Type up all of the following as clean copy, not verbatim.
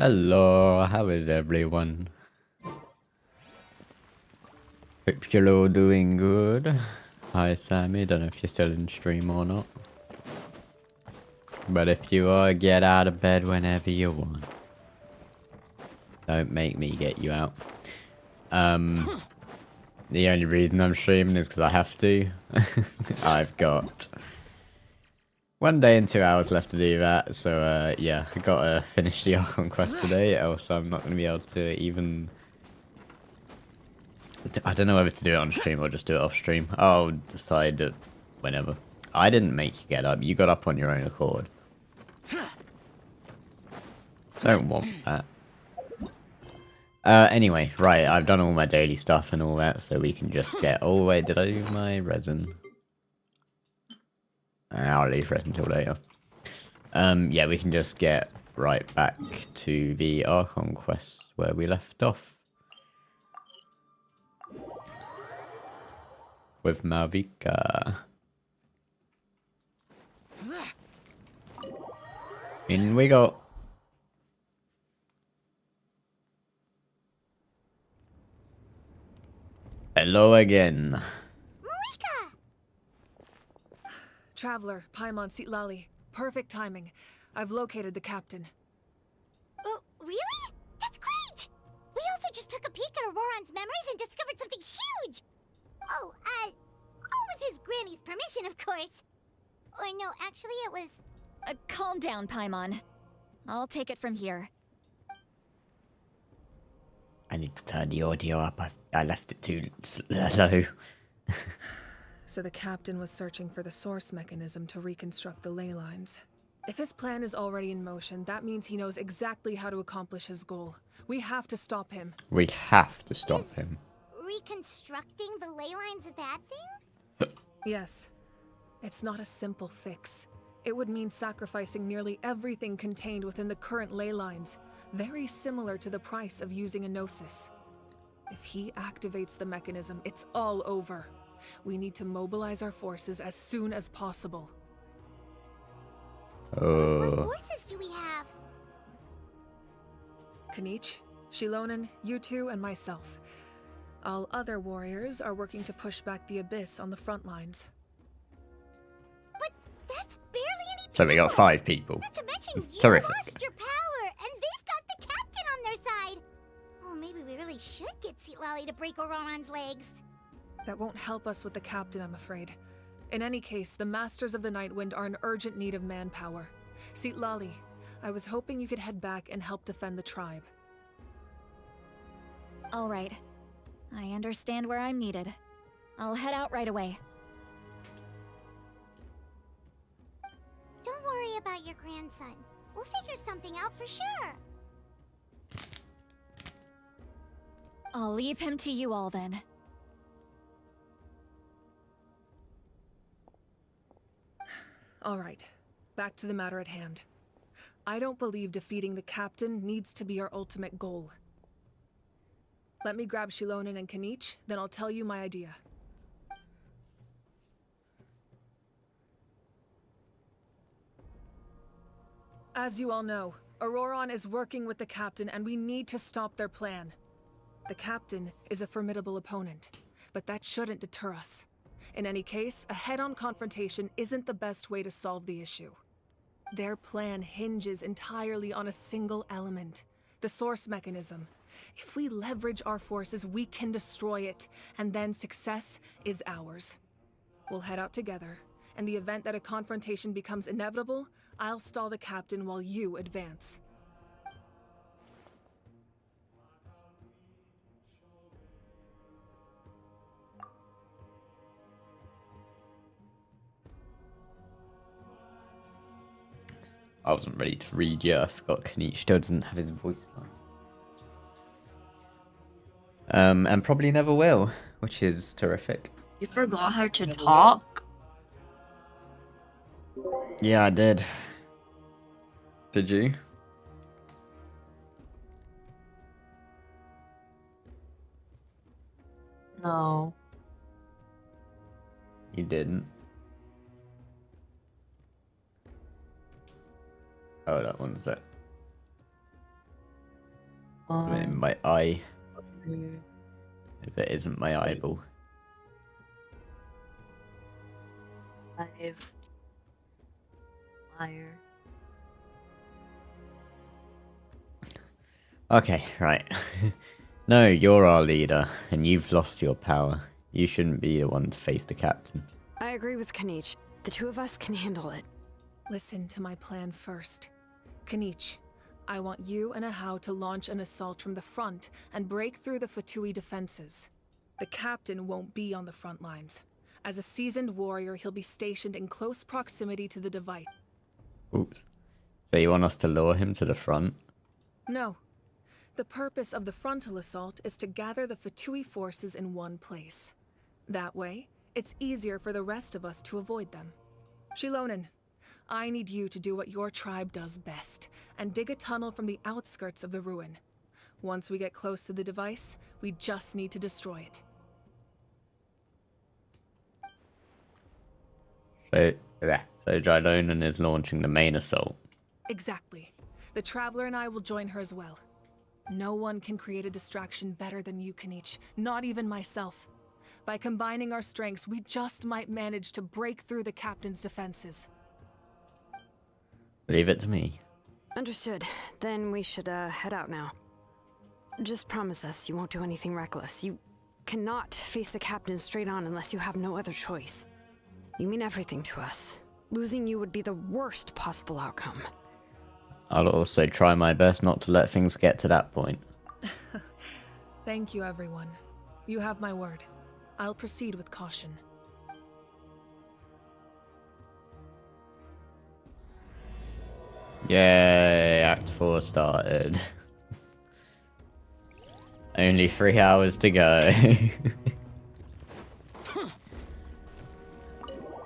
Hello, how is everyone? Hope you're all doing good. Hi Sammy, don't know if you're still in stream or not. But if you are, get out of bed whenever you want. Don't make me get you out. The only reason I'm streaming is because I have to. I've got 1 day and 2 hours left to do that, so yeah, I gotta finish the Archon quest today, else I'm not gonna be able to even... I don't know whether to do it on stream or just do it off stream. I'll decide it whenever. I didn't make you get up, you got up on your own accord. Don't want that. Anyway, right, I've done all my daily stuff and all that, so we can just get all the way... Did I do my resin? I'll leave resin until later. Yeah, we can just get right back to the Archon quest where we left off. With Malvika. In we go. Hello again. Malika! Traveler, Paimon Sitlali. Perfect timing. I've located the captain. Oh, really? That's great! We also just took a peek at Auroran's memories and discovered something huge! Oh, all with his granny's permission, of course. Or no, actually it was... Calm down, Paimon. I'll take it from here. I need to turn the audio up. I left it too low. So the captain was searching for the source mechanism to reconstruct the ley lines. If his plan is already in motion, that means he knows exactly how to accomplish his goal. We have to stop him. We have to stop him. Reconstructing the ley lines a bad thing? Yes. It's not a simple fix. It would mean sacrificing nearly everything contained within the current ley lines. Very similar to the price of using a Gnosis. If he activates the mechanism, it's all over. We need to mobilize our forces as soon as possible. What forces do we have? Kanich, Shilonen, you two, and myself. All other warriors are working to push back the Abyss on the front lines. But that's barely any people. So we got 5 people. Not to mention you Terrific. lost your power, and they've got the captain on their side. Oh, maybe we really should get Sitlali to break Auroran's legs. That won't help us with the captain, I'm afraid. In any case, the Masters of the Nightwind are in urgent need of manpower. Sitlali, I was hoping you could head back and help defend the tribe. All right. I understand where I'm needed. I'll head out right away. Don't worry about your grandson. We'll figure something out for sure. I'll leave him to you all then. All right, back to the matter at hand. I don't believe defeating the captain needs to be our ultimate goal. Let me grab Shilonen and Kanich, then I'll tell you my idea. As you all know, Auroran is working with the captain and we need to stop their plan. The captain is a formidable opponent, but that shouldn't deter us. In any case, a head-on confrontation isn't the best way to solve the issue. Their plan hinges entirely on a single element, the source mechanism. If we leverage our forces, we can destroy it, and then success is ours. We'll head out together. In the event that a confrontation becomes inevitable, I'll stall the captain while you advance. I wasn't ready to read yet. I forgot Kanich still doesn't have his voice line. And probably never will, which is terrific. You forgot how to talk? Yeah, I did. Did you? No. You didn't. Oh, that one's it. Something in my eye. If it isn't my eyeball. 5. Liar. Okay, right. No, you're our leader, and you've lost your power. You shouldn't be the one to face the captain. I agree with Kanich. The two of us can handle it. Listen to my plan first. Kanich, I want you and Ahau to launch an assault from the front and break through the Fatui defenses. The captain won't be on the front lines. As a seasoned warrior, he'll be stationed in close proximity to the device. Oops. So you want us to lure him to the front? No. The purpose of the frontal assault is to gather the Fatui forces in one place. That way, it's easier for the rest of us to avoid them. Shilonen, I need you to do what your tribe does best, and dig a tunnel from the outskirts of the ruin. Once we get close to the device, we just need to destroy it. So Shilonen is launching the main assault. Exactly. The Traveler and I will join her as well. No one can create a distraction better than you, Kanich, not even myself. By combining our strengths, we just might manage to break through the captain's defenses. Leave it to me. Understood. Then we should head out now. Just promise us you won't do anything reckless. You cannot face the captain straight on unless you have no other choice. You mean everything to us. Losing you would be the worst possible outcome. I'll also try my best not to let things get to that point. Thank you, everyone. You have my word. I'll proceed with caution. Yay, Act 4 started. Only 3 hours to go.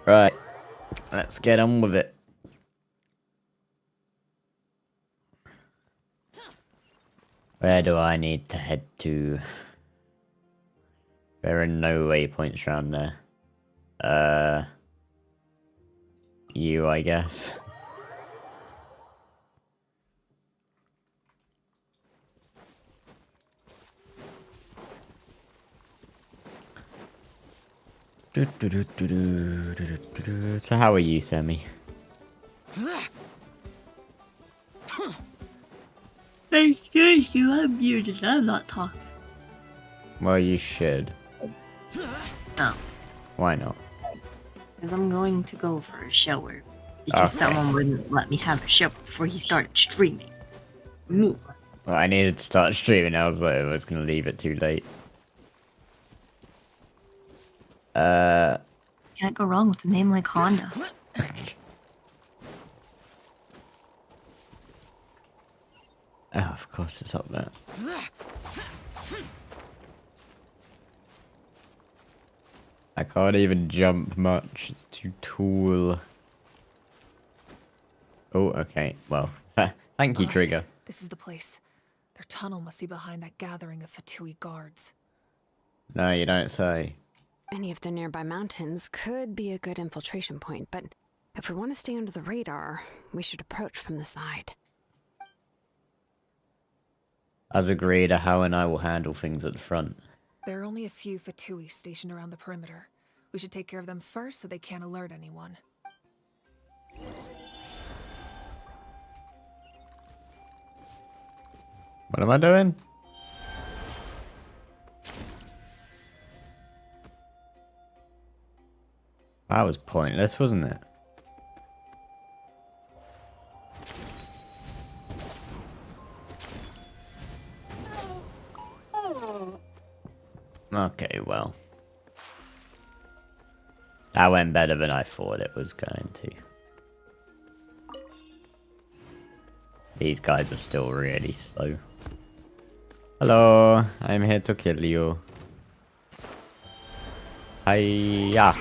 Right, let's get on with it. Where do I need to head to? There are no waypoints around there. You, I guess. So how are you, Sammy? Excuse you, I'm muted. I'm not talking. Well, you should. No, Why not? because I'm going to go for a shower. Because Okay. someone wouldn't let me have a shower before he started streaming. Me. Well, I needed to start streaming. I was like, I was gonna leave it too late. Can't go wrong with a name like Honda. Oh, of course it's up there. I can't even jump much. It's too tall. Oh, okay. Well, thank you, Alright, Trigger. This is the place. Their tunnel must be behind that gathering of Fatui guards. No, you don't say. Any of the nearby mountains could be a good infiltration point, but if we want to stay under the radar, we should approach from the side. As agreed, Ahau and I will handle things at the front. There are only a few Fatui stationed around the perimeter. We should take care of them first so they can't alert anyone. What am I doing? That was pointless, wasn't it? Okay, well. That went better than I thought it was going to. These guys are still really slow. Hello, I'm here to kill you. Hiya.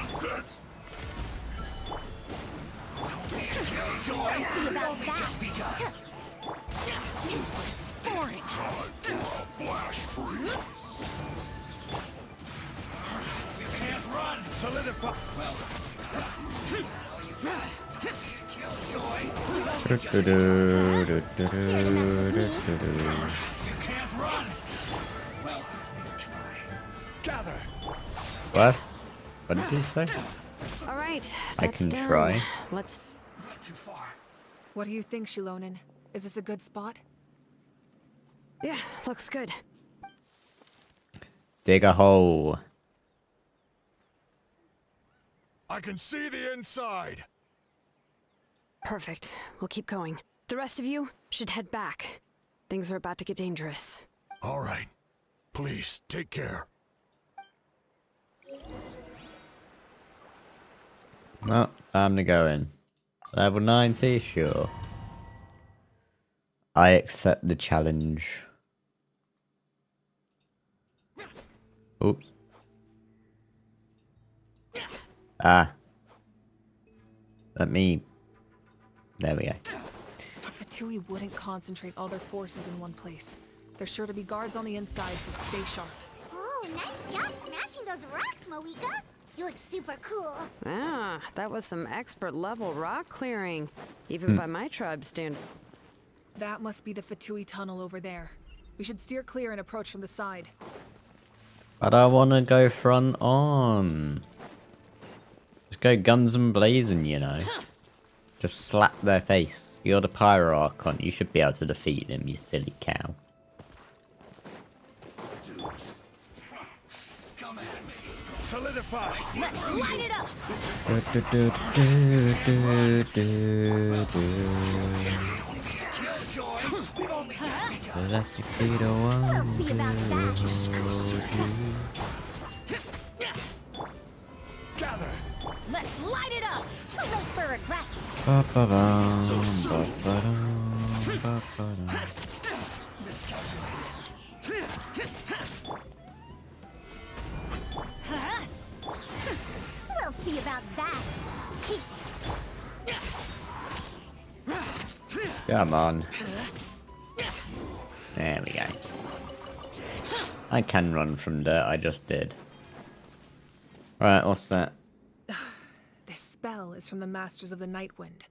Gather. What? What did you say? All right, I that's can done. try. Let's. Not too far. What do you think, Shilonen? Is this a good spot? Yeah, looks good. Dig a hole. I can see the inside. Perfect. We'll keep going. The rest of you should head back. Things are about to get dangerous. All right. Please, take care. Well, time to go in. Level 90, sure. I accept the challenge. Oops. Ah. Let me... There we go. The Fatui wouldn't concentrate all their forces in one place. There's sure to be guards on the inside, so stay sharp. Oh, nice job smashing those rocks, Moika. You look super cool. Ah, that was some expert level rock clearing. Even by my tribe standard. That must be the Fatui tunnel over there. We should steer clear and approach from the side. But I want to go front on. Just go guns and blazing, you know. Just slap their face. You're the Pyro Archon. You should be able to defeat them, you silly cow. Solidify. Let's light it up. Let you be the one. We'll see about that. Gather. Let's light it up. Too late for regrets. We'll see about that. Come on. There we go. I can run from dirt, I just did. Right, what's that? This spell is from the Masters of the Nightwind.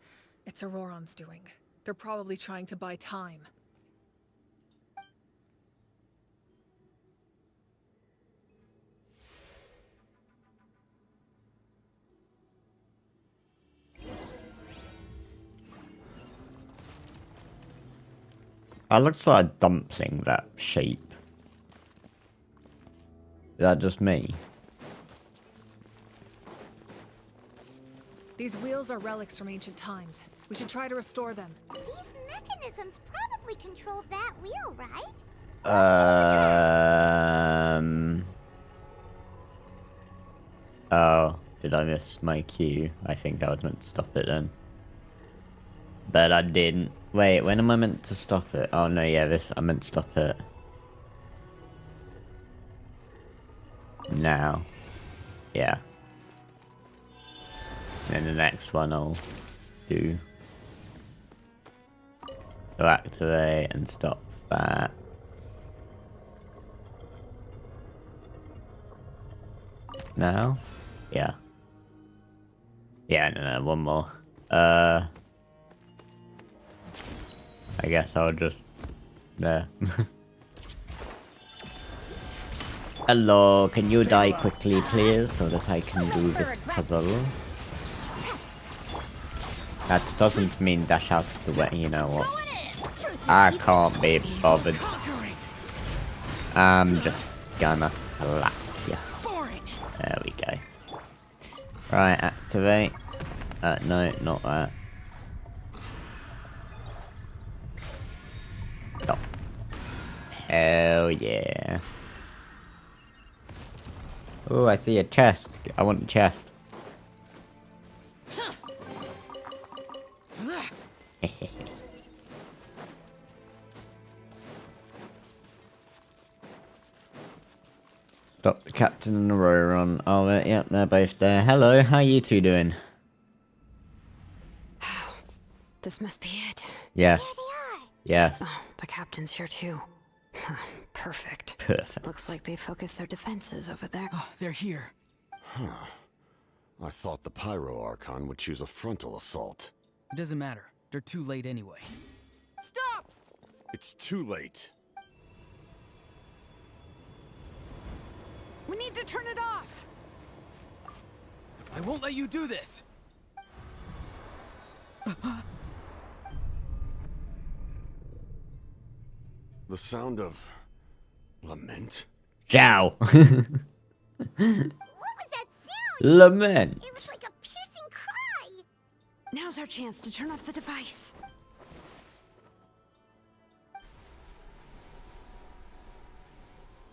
It's Auroron's doing. They're probably trying to buy time. That looks like a dumpling, that shape. Is that just me? These wheels are relics from ancient times. We should try to restore them. These mechanisms probably control that wheel, right? Oh, did I miss my cue? I think I was meant to stop it then. But I didn't. Wait, when am I meant to stop it? Oh no, yeah, I meant to stop it. Now. Yeah. And then the next one I'll do. So activate and stop that. Now? Yeah. Yeah, no, one more. I guess I'll just... There. Hello, can you die quickly, please, so that I can do this puzzle? That doesn't mean dash out of the way, you know what? I can't be bothered. I'm just gonna slap you. There we go. Right, activate. No, not that. Stop. Hell yeah. Oh, I see a chest. I want the chest. Stop the captain and the rower on. Oh, yep, they're both there. Hello, how you two doing? This must be it. Yes. There they are. Yes. Oh, the captain's here too. Perfect. Perfect. Looks like they focused their defenses over there. They're here. Huh. I thought the Pyro Archon would choose a frontal assault. It doesn't matter. They're too late anyway. Stop! It's too late. We need to turn it off! I won't let you do this! The sound of lament? Ciao. What was that sound? Lament. It was like a piercing cry. Now's our chance to turn off the device.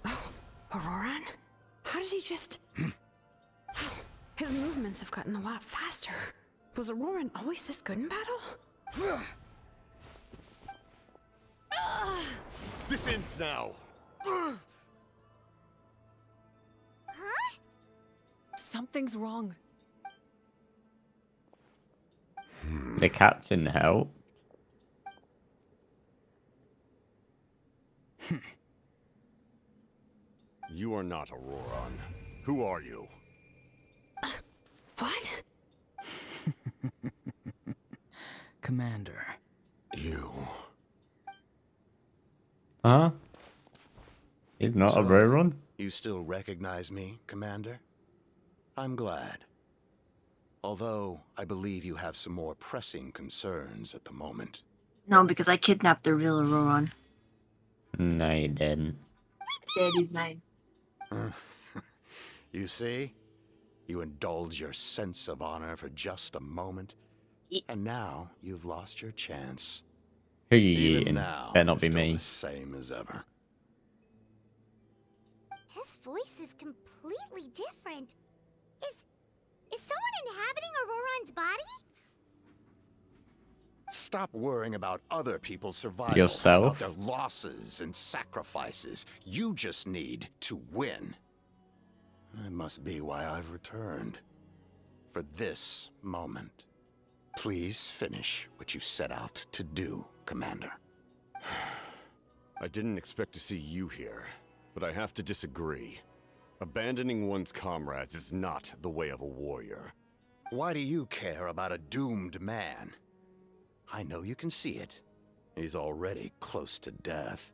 Oh, Auroran? How did he just... His movements have gotten a lot faster. Was Auroran always this good in battle? This ends now! Huh? Something's wrong. The captain helped. You are not Auroran. Who are you? What? Commander. You. Huh? He's not a Roron? You still recognize me, Commander? I'm glad. Although, I believe you have some more pressing concerns at the moment. No, because I kidnapped the real Auroran. No, you didn't. Daddy's mine. You see? You indulge your sense of honor for just a moment, and now you've lost your chance. Who you Even eating? now, Better not be you're still me. the same as ever. His voice is completely different. Is someone inhabiting Auroran's body? Stop worrying about other people's survival, Yourself? about their losses and sacrifices. You just need to win. That must be why I've returned. For this moment. Please finish what you set out to do, Commander. I didn't expect to see you here, but I have to disagree. Abandoning one's comrades is not the way of a warrior. Why do you care about a doomed man? I know you can see it. He's already close to death.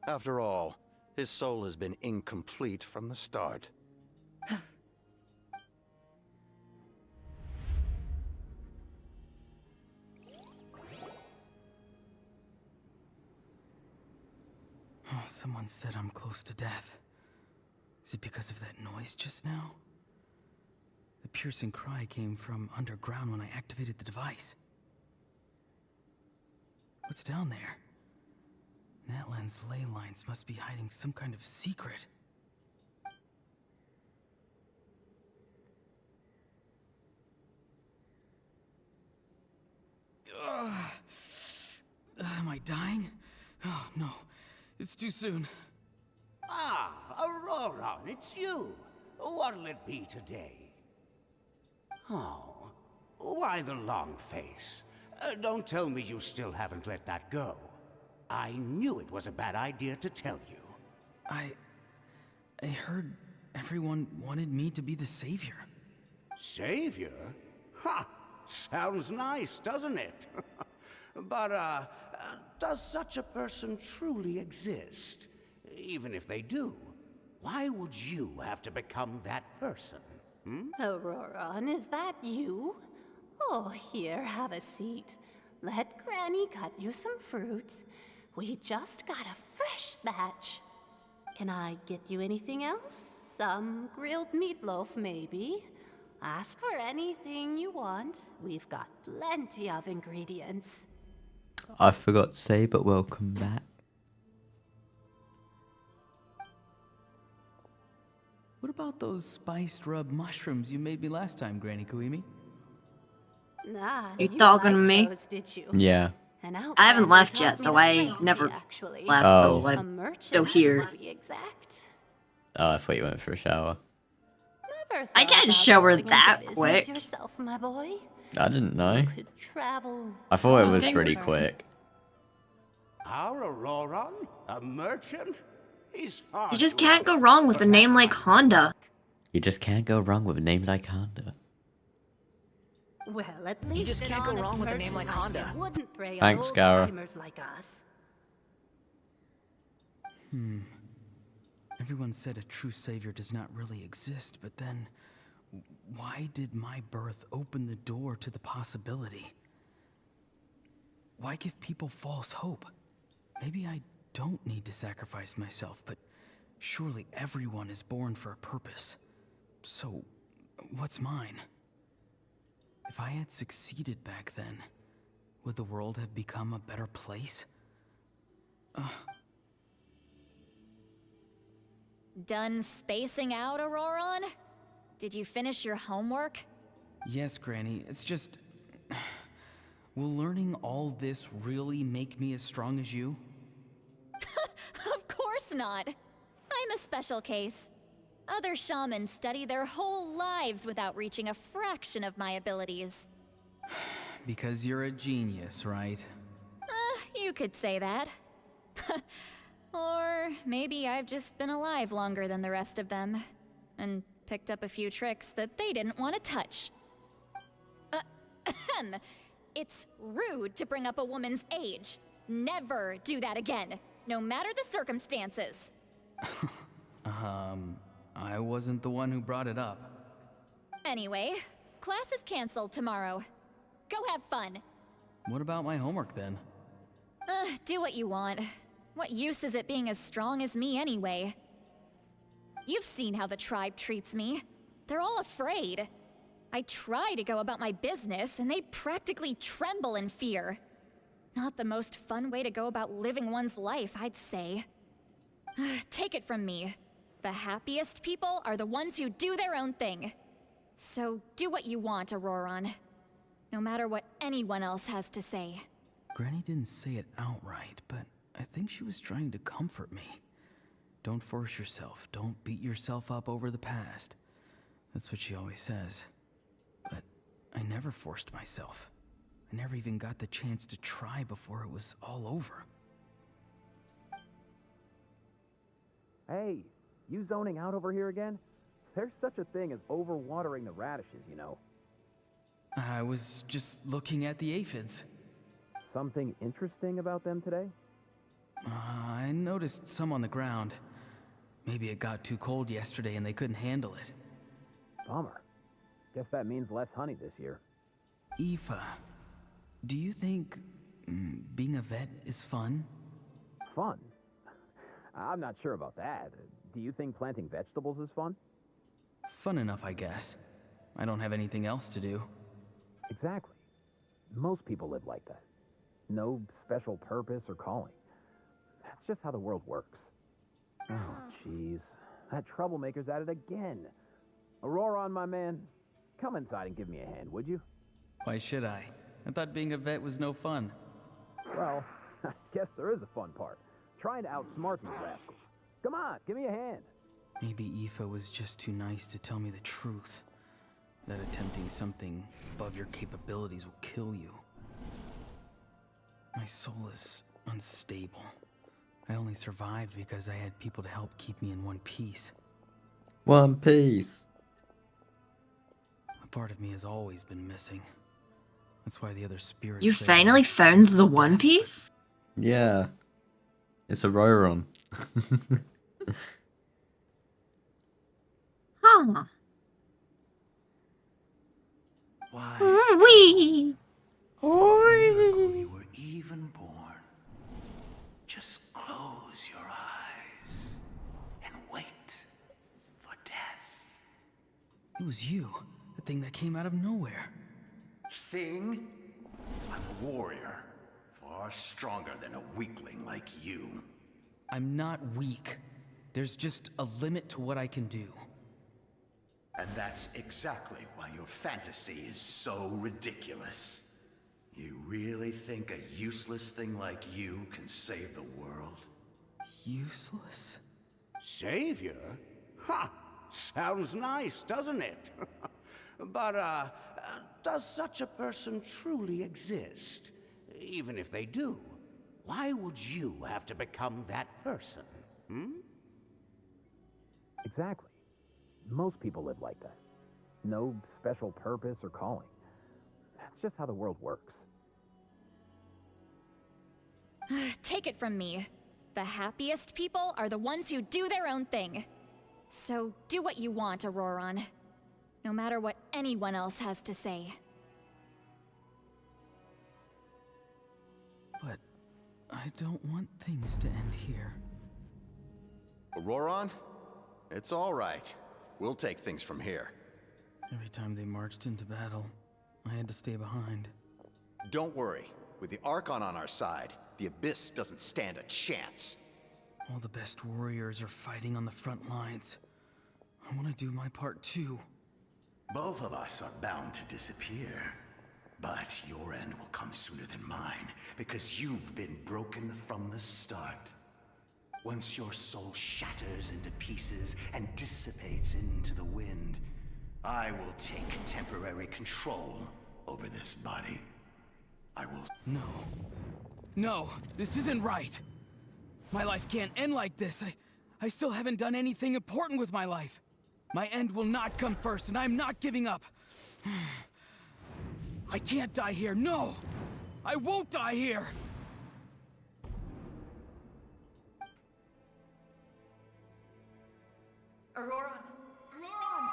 After all, his soul has been incomplete from the start. Oh, someone said I'm close to death. Is it because of that noise just now? The piercing cry came from underground when I activated the device. What's down there? Natlans' ley lines must be hiding some kind of secret. Am I dying? Oh, no. It's too soon. Ah, Auroran, it's you. What'll it be today? Oh, why the long face? Don't tell me you still haven't let that go. I knew it was a bad idea to tell you. I heard everyone wanted me to be the savior. Savior? Ha! Sounds nice, doesn't it? But, does such a person truly exist? Even if they do, why would you have to become that person? Auroran, is that you? Oh, here, have a seat. Let Granny cut you some fruit. We just got a fresh batch. Can I get you anything else? Some grilled meatloaf, maybe? Ask for anything you want. We've got plenty of ingredients. I forgot to say, but welcome back. What about those spiced rub mushrooms you made me last time, Granny Koimi? Nah, You talking to liked me? those, did you? Yeah. An I haven't outsider left taught yet, me so to I trust never me, actually. left, Oh. so A I'm merchant, still here. to be exact. Oh, I thought you went for a shower. Never I thought can't about shower going into that business quick. yourself, my boy. I didn't know. Could travel. I thought it was Okay. pretty quick. Our Auroran? A merchant? He's far You just too can't go honest wrong with for a name that like kind of Honda. work. You just can't go wrong with a name like Honda. Well, at least just an can't go honest wrong with a name merchant like Honda. you wouldn't prey Thanks, on Gara. old-timers like us. Everyone said a true savior does not really exist, but then why did my birth open the door to the possibility? Why give people false hope? Maybe I don't need to sacrifice myself, but surely everyone is born for a purpose. So, what's mine? If I had succeeded back then, would the world have become a better place? Done spacing out, Auroron? Did you finish your homework? Yes, Granny. It's just... Will learning all this really make me as strong as you? Of course not. I'm a special case. Other shamans study their whole lives without reaching a fraction of my abilities. Because you're a genius, right? You could say that. Or maybe I've just been alive longer than the rest of them, and picked up a few tricks that they didn't want to touch. It's rude to bring up a woman's age. Never do that again, no matter the circumstances. I wasn't the one who brought it up. Anyway, class is canceled tomorrow. Go have fun. What about my homework then? Do what you want. What use is it being as strong as me anyway? You've seen how the tribe treats me. They're all afraid. I try to go about my business, and they practically tremble in fear. Not the most fun way to go about living one's life, I'd say. Take it from me. The happiest people are the ones who do their own thing. So do what you want, Auroron. No matter what anyone else has to say. Granny didn't say it outright, but I think she was trying to comfort me. Don't force yourself. Don't beat yourself up over the past. That's what she always says. But I never forced myself. I never even got the chance to try before it was all over. Hey, you zoning out over here again? There's such a thing as overwatering the radishes, you know. I was just looking at the aphids. Something interesting about them today? I noticed some on the ground. Maybe it got too cold yesterday and they couldn't handle it. Bummer. Guess that means less honey this year. Aoife, do you think being a vet is fun? Fun? I'm not sure about that. Do you think planting vegetables is fun? Fun enough, I guess. I don't have anything else to do. Exactly. Most people live like that. No special purpose or calling. That's just how the world works. Oh, jeez. That troublemaker's at it again. Auroron, my man, come inside and give me a hand, would you? Why should I? I thought being a vet was no fun. Well, I guess there is a fun part. Trying to outsmart these rascals. Come on, give me a hand. Maybe Aoife was just too nice to tell me the truth. That attempting something above your capabilities will kill you. My soul is unstable. I only survived because I had people to help keep me in one piece. One Piece. A part of me has always been missing. That's why the other spirits... You finally found the One Piece? Yeah. It's a Auroron. Huh. Why? Wee! You were even born. Just close your eyes and wait for death. It was you, the thing that came out of nowhere. Thing? I'm a warrior, far stronger than a weakling like you. I'm not weak. There's just a limit to what I can do. And that's exactly why your fantasy is so ridiculous. You really think a useless thing like you can save the world? Useless? Savior? Ha! Sounds nice, doesn't it? But, does such a person truly exist? Even if they do, why would you have to become that person? Hmm? Exactly. Most people live like that. No special purpose or calling. That's just how the world works. Take it from me. The happiest people are the ones who do their own thing. So do what you want, Auroron. No matter what anyone else has to say. But I don't want things to end here. Auroron? It's all right. We'll take things from here. Every time they marched into battle, I had to stay behind. Don't worry. With the Archon on our side, the Abyss doesn't stand a chance. All the best warriors are fighting on the front lines. I want to do my part too. Both of us are bound to disappear. But your end will come sooner than mine, because you've been broken from the start. Once your soul shatters into pieces and dissipates into the wind, I will take temporary control over this body. I will... No. No, this isn't right. My life can't end like this. I still haven't done anything important with my life. My end will not come first, and I'm not giving up. I can't die here, no! I won't die here! Auroron! Auroron!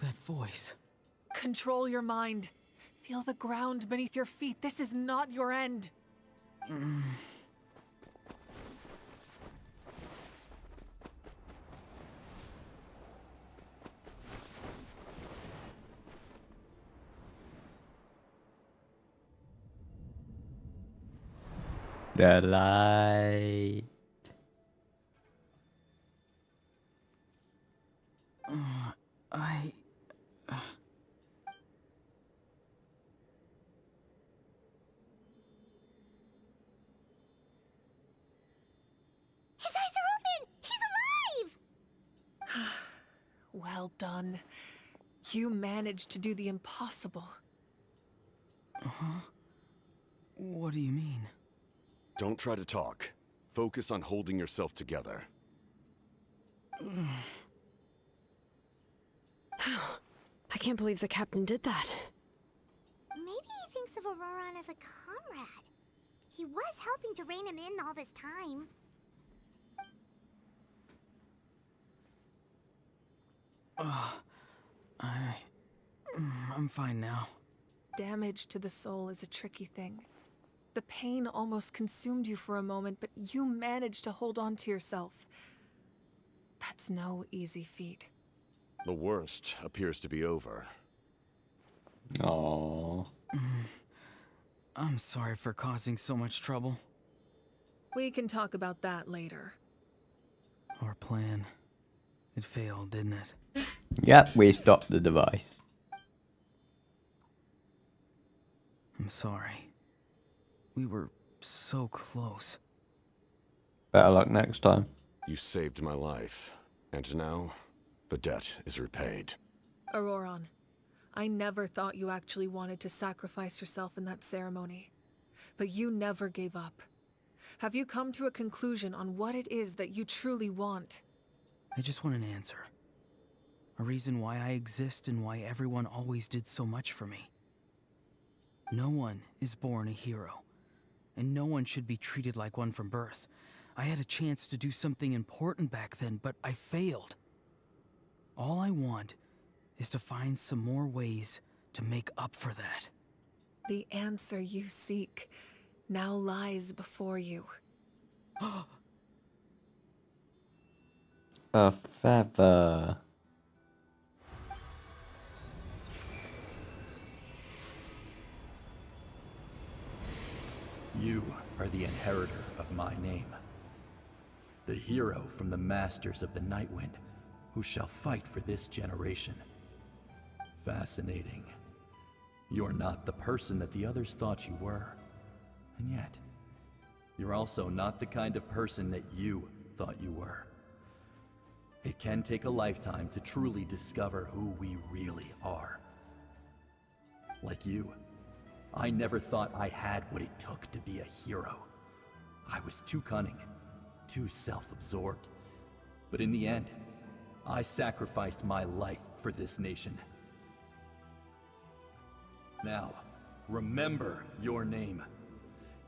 That voice. Control your mind. Feel the ground beneath your feet. This is not your end. The light. His eyes are open! He's alive! Well done. You managed to do the impossible. Uh-huh. What do you mean? Don't try to talk. Focus on holding yourself together. I can't believe the captain did that. Maybe he thinks of Auroron as a comrade. He was helping to rein him in all this time. I'm fine now. Damage to the soul is a tricky thing. The pain almost consumed you for a moment, but you managed to hold on to yourself. That's no easy feat. The worst appears to be over. Aww. I'm sorry for causing so much trouble. We can talk about that later. Our plan. It failed, didn't it? Yep, we stopped the device. I'm sorry. We were so close. Better luck next time. You saved my life, and now the debt is repaid. Auroron, I never thought you actually wanted to sacrifice yourself in that ceremony. But you never gave up. Have you come to a conclusion on what it is that you truly want? I just want an answer. A reason why I exist and why everyone always did so much for me. No one is born a hero, and no one should be treated like one from birth. I had a chance to do something important back then, but I failed. All I want is to find some more ways to make up for that. The answer you seek now lies before you. A feather. You are the inheritor of my name. The hero from the masters of the Nightwind, who shall fight for this generation. Fascinating. You're not the person that the others thought you were. And yet, you're also not the kind of person that you thought you were. It can take a lifetime to truly discover who we really are. Like you, I never thought I had what it took to be a hero. I was too cunning, too self-absorbed. But in the end, I sacrificed my life for this nation. Now, remember your name.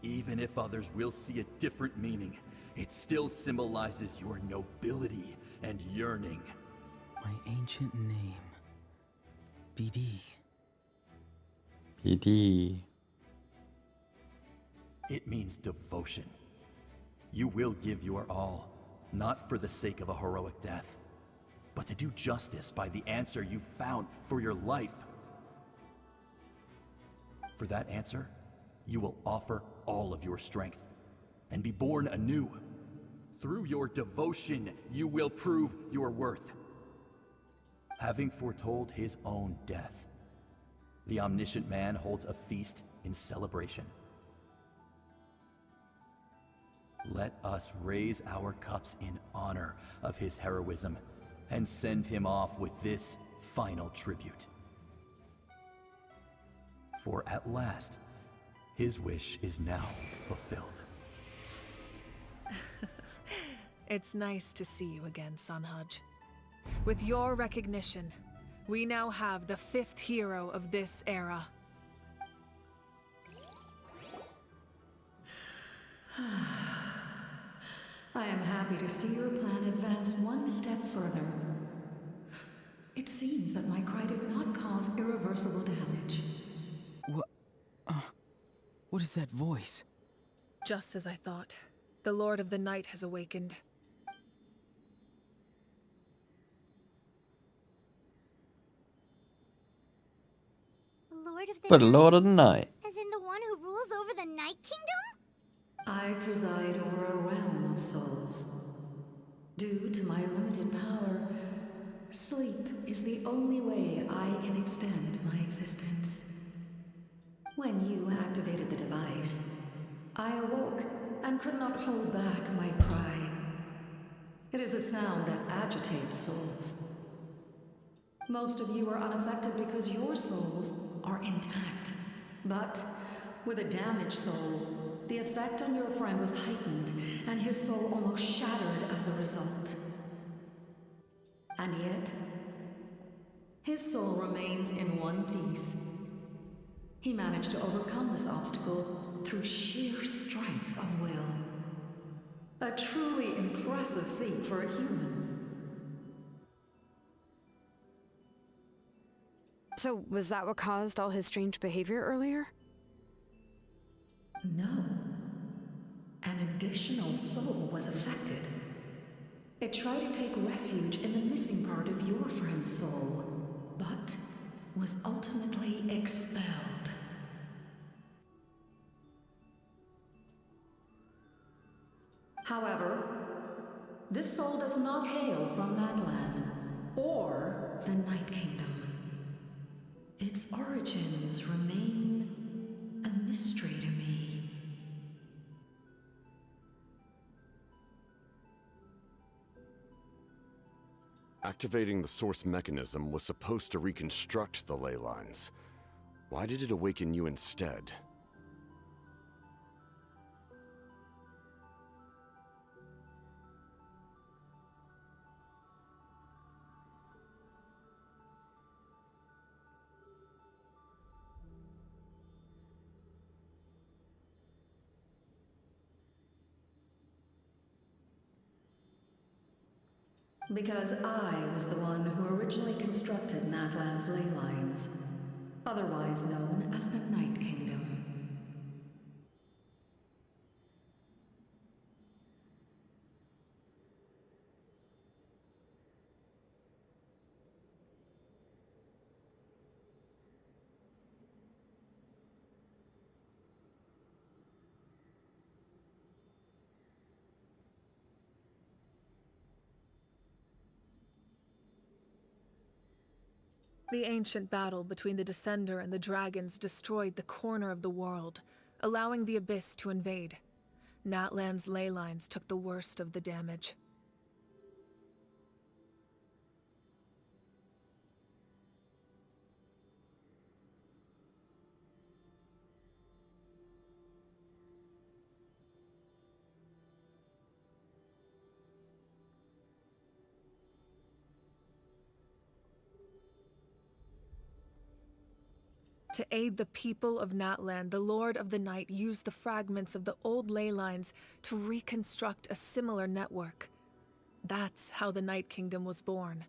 Even if others will see a different meaning, it still symbolizes your nobility and yearning. My ancient name. BD. PD. It means devotion. You will give your all, not for the sake of a heroic death, but to do justice by the answer you found for your life. For that answer, you will offer all of your strength and be born anew. Through your devotion, you will prove your worth. Having foretold his own death, the omniscient man holds a feast in celebration. Let us raise our cups in honor of his heroism and send him off with this final tribute. For at last, his wish is now fulfilled. It's nice to see you again, Sunhudge. With your recognition, we now have the 5th hero of this era. I am happy to see your plan advance one step further. It seems that my cry did not cause irreversible damage. What is that voice? Just as I thought. The Lord of the Night has awakened. Lord of the But Night? Lord of the Night. As in the one who rules over the Night Kingdom? I preside over a realm of souls. Due to my limited power, sleep is the only way I can extend my existence. When you activated the device, I awoke and could not hold back my cry. It is a sound that agitates souls. Most of you are unaffected because your souls are intact. But with a damaged soul, the effect on your friend was heightened, and his soul almost shattered as a result. And yet, his soul remains in one piece. He managed to overcome this obstacle through sheer strength of will. A truly impressive feat for a human. So, was that what caused all his strange behavior earlier? No. An additional soul was affected. It tried to take refuge in the missing part of your friend's soul, but was ultimately expelled. However, this soul does not hail from Natlan or the Night Kingdom. Its origins remain a mystery to me. Activating the source mechanism was supposed to reconstruct the ley lines. Why did it awaken you instead? Because I was the one who originally constructed Natlans ley lines, otherwise known as the Night Kingdom. The ancient battle between the Descender and the dragons destroyed the corner of the world, allowing the Abyss to invade. Natlan's ley lines took the worst of the damage. To aid the people of Natlan, the Lord of the Night used the fragments of the old ley lines to reconstruct a similar network. That's how the Night Kingdom was born.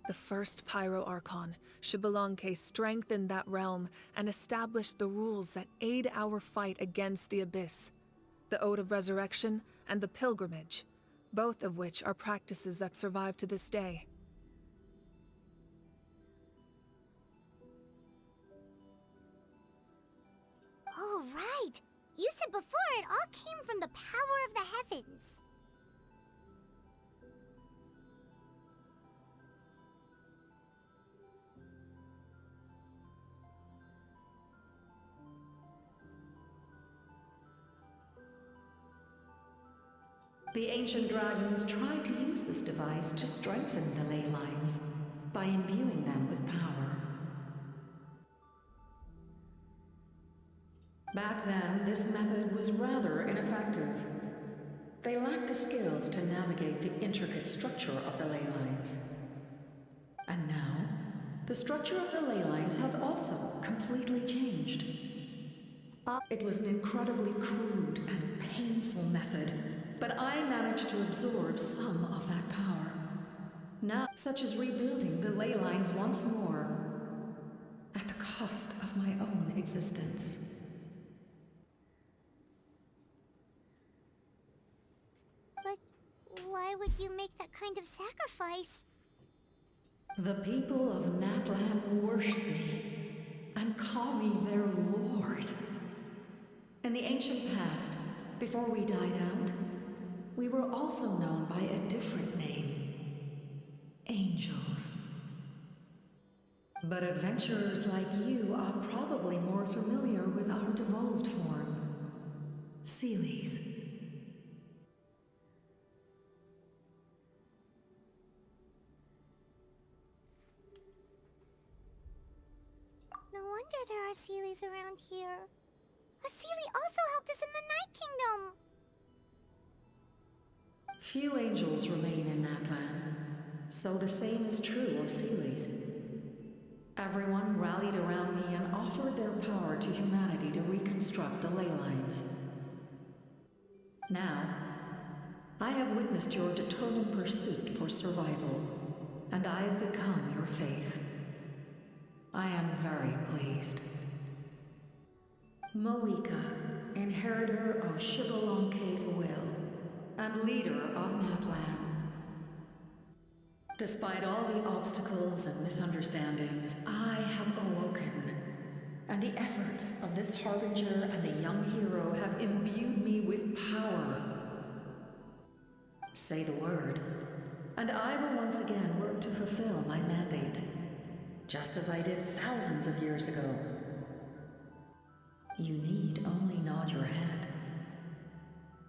The first Pyro Archon, Xbalanque, strengthened that realm and established the rules that aid our fight against the Abyss. The Ode of Resurrection and the Pilgrimage, both of which are practices that survive to this day. Oh, right! You said before it all came from the power of the heavens. The ancient dragons tried to use this device to strengthen the ley lines by imbuing them with power. Back then, this method was rather ineffective. They lacked the skills to navigate the intricate structure of the ley lines. And now, the structure of the ley lines has also completely changed. It was an incredibly crude and painful method, but I managed to absorb some of that power. Now, such as rebuilding the ley lines once more, at the cost of my own existence. But why would you make that kind of sacrifice? The people of Natlan worship me and call me their lord. In the ancient past, before we died out, we were also known by a different name. Angels. But adventurers like you are probably more familiar with our devolved form. Seelies. No wonder there are Seelies around here. A Seelie also helped us in the Night Kingdom! Few angels remain in Natlan, so the same is true of Seelies. Everyone rallied around me and offered their power to humanity to reconstruct the ley lines. Now, I have witnessed your determined pursuit for survival, and I have become your faith. I am very pleased. Moika, inheritor of Xbalanque's will, and leader of Natlan. Despite all the obstacles and misunderstandings, I have awoken, and the efforts of this harbinger and the young hero have imbued me with power. Say the word, and I will once again work to fulfill my mandate, just as I did thousands of years ago. You need only nod your head.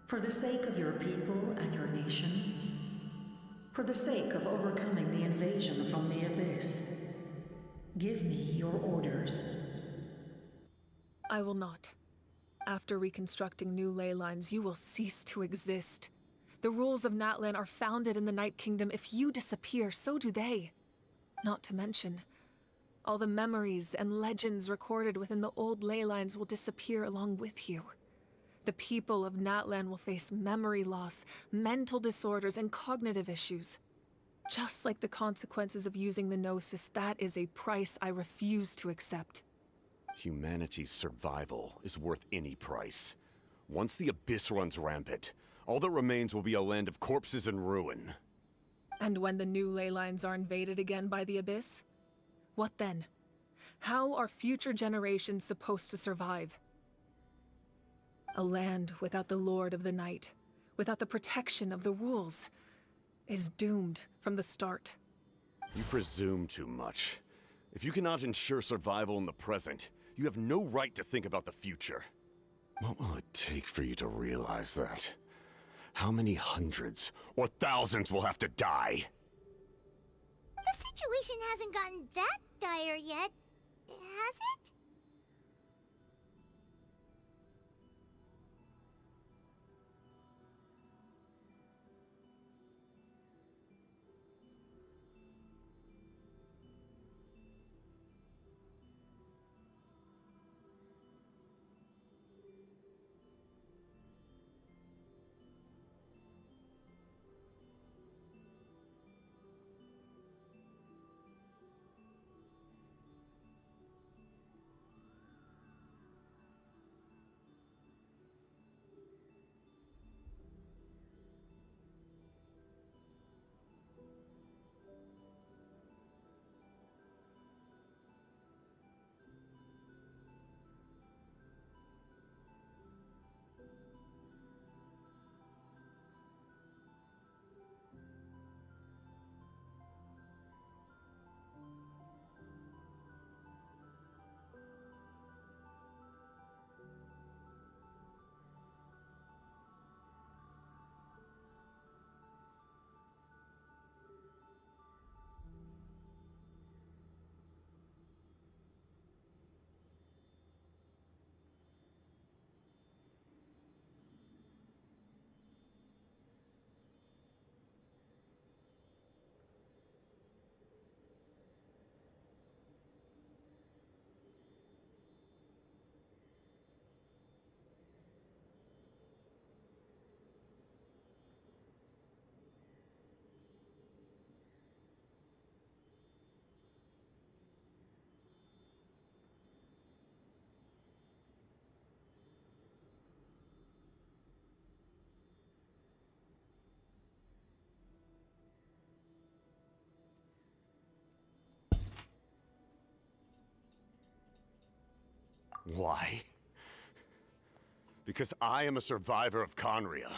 For the sake of your people and your nation, for the sake of overcoming the invasion from the Abyss, give me your orders. I will not. After reconstructing new ley lines, you will cease to exist. The rules of Natlan are founded in the Night Kingdom. If you disappear, so do they. Not to mention, all the memories and legends recorded within the old ley lines will disappear along with you. The people of Natlan will face memory loss, mental disorders, and cognitive issues. Just like the consequences of using the Gnosis, that is a price I refuse to accept. Humanity's survival is worth any price. Once the Abyss runs rampant, all that remains will be a land of corpses and ruin. And when the new ley lines are invaded again by the Abyss? What then? How are future generations supposed to survive? A land without the Lord of the Night, without the protection of the rules, is doomed from the start. You presume too much. If you cannot ensure survival in the present, you have no right to think about the future. What will it take for you to realize that? How many hundreds or thousands will have to die? The situation hasn't gotten that dire yet, has it? Why? Because I am a survivor of Conria.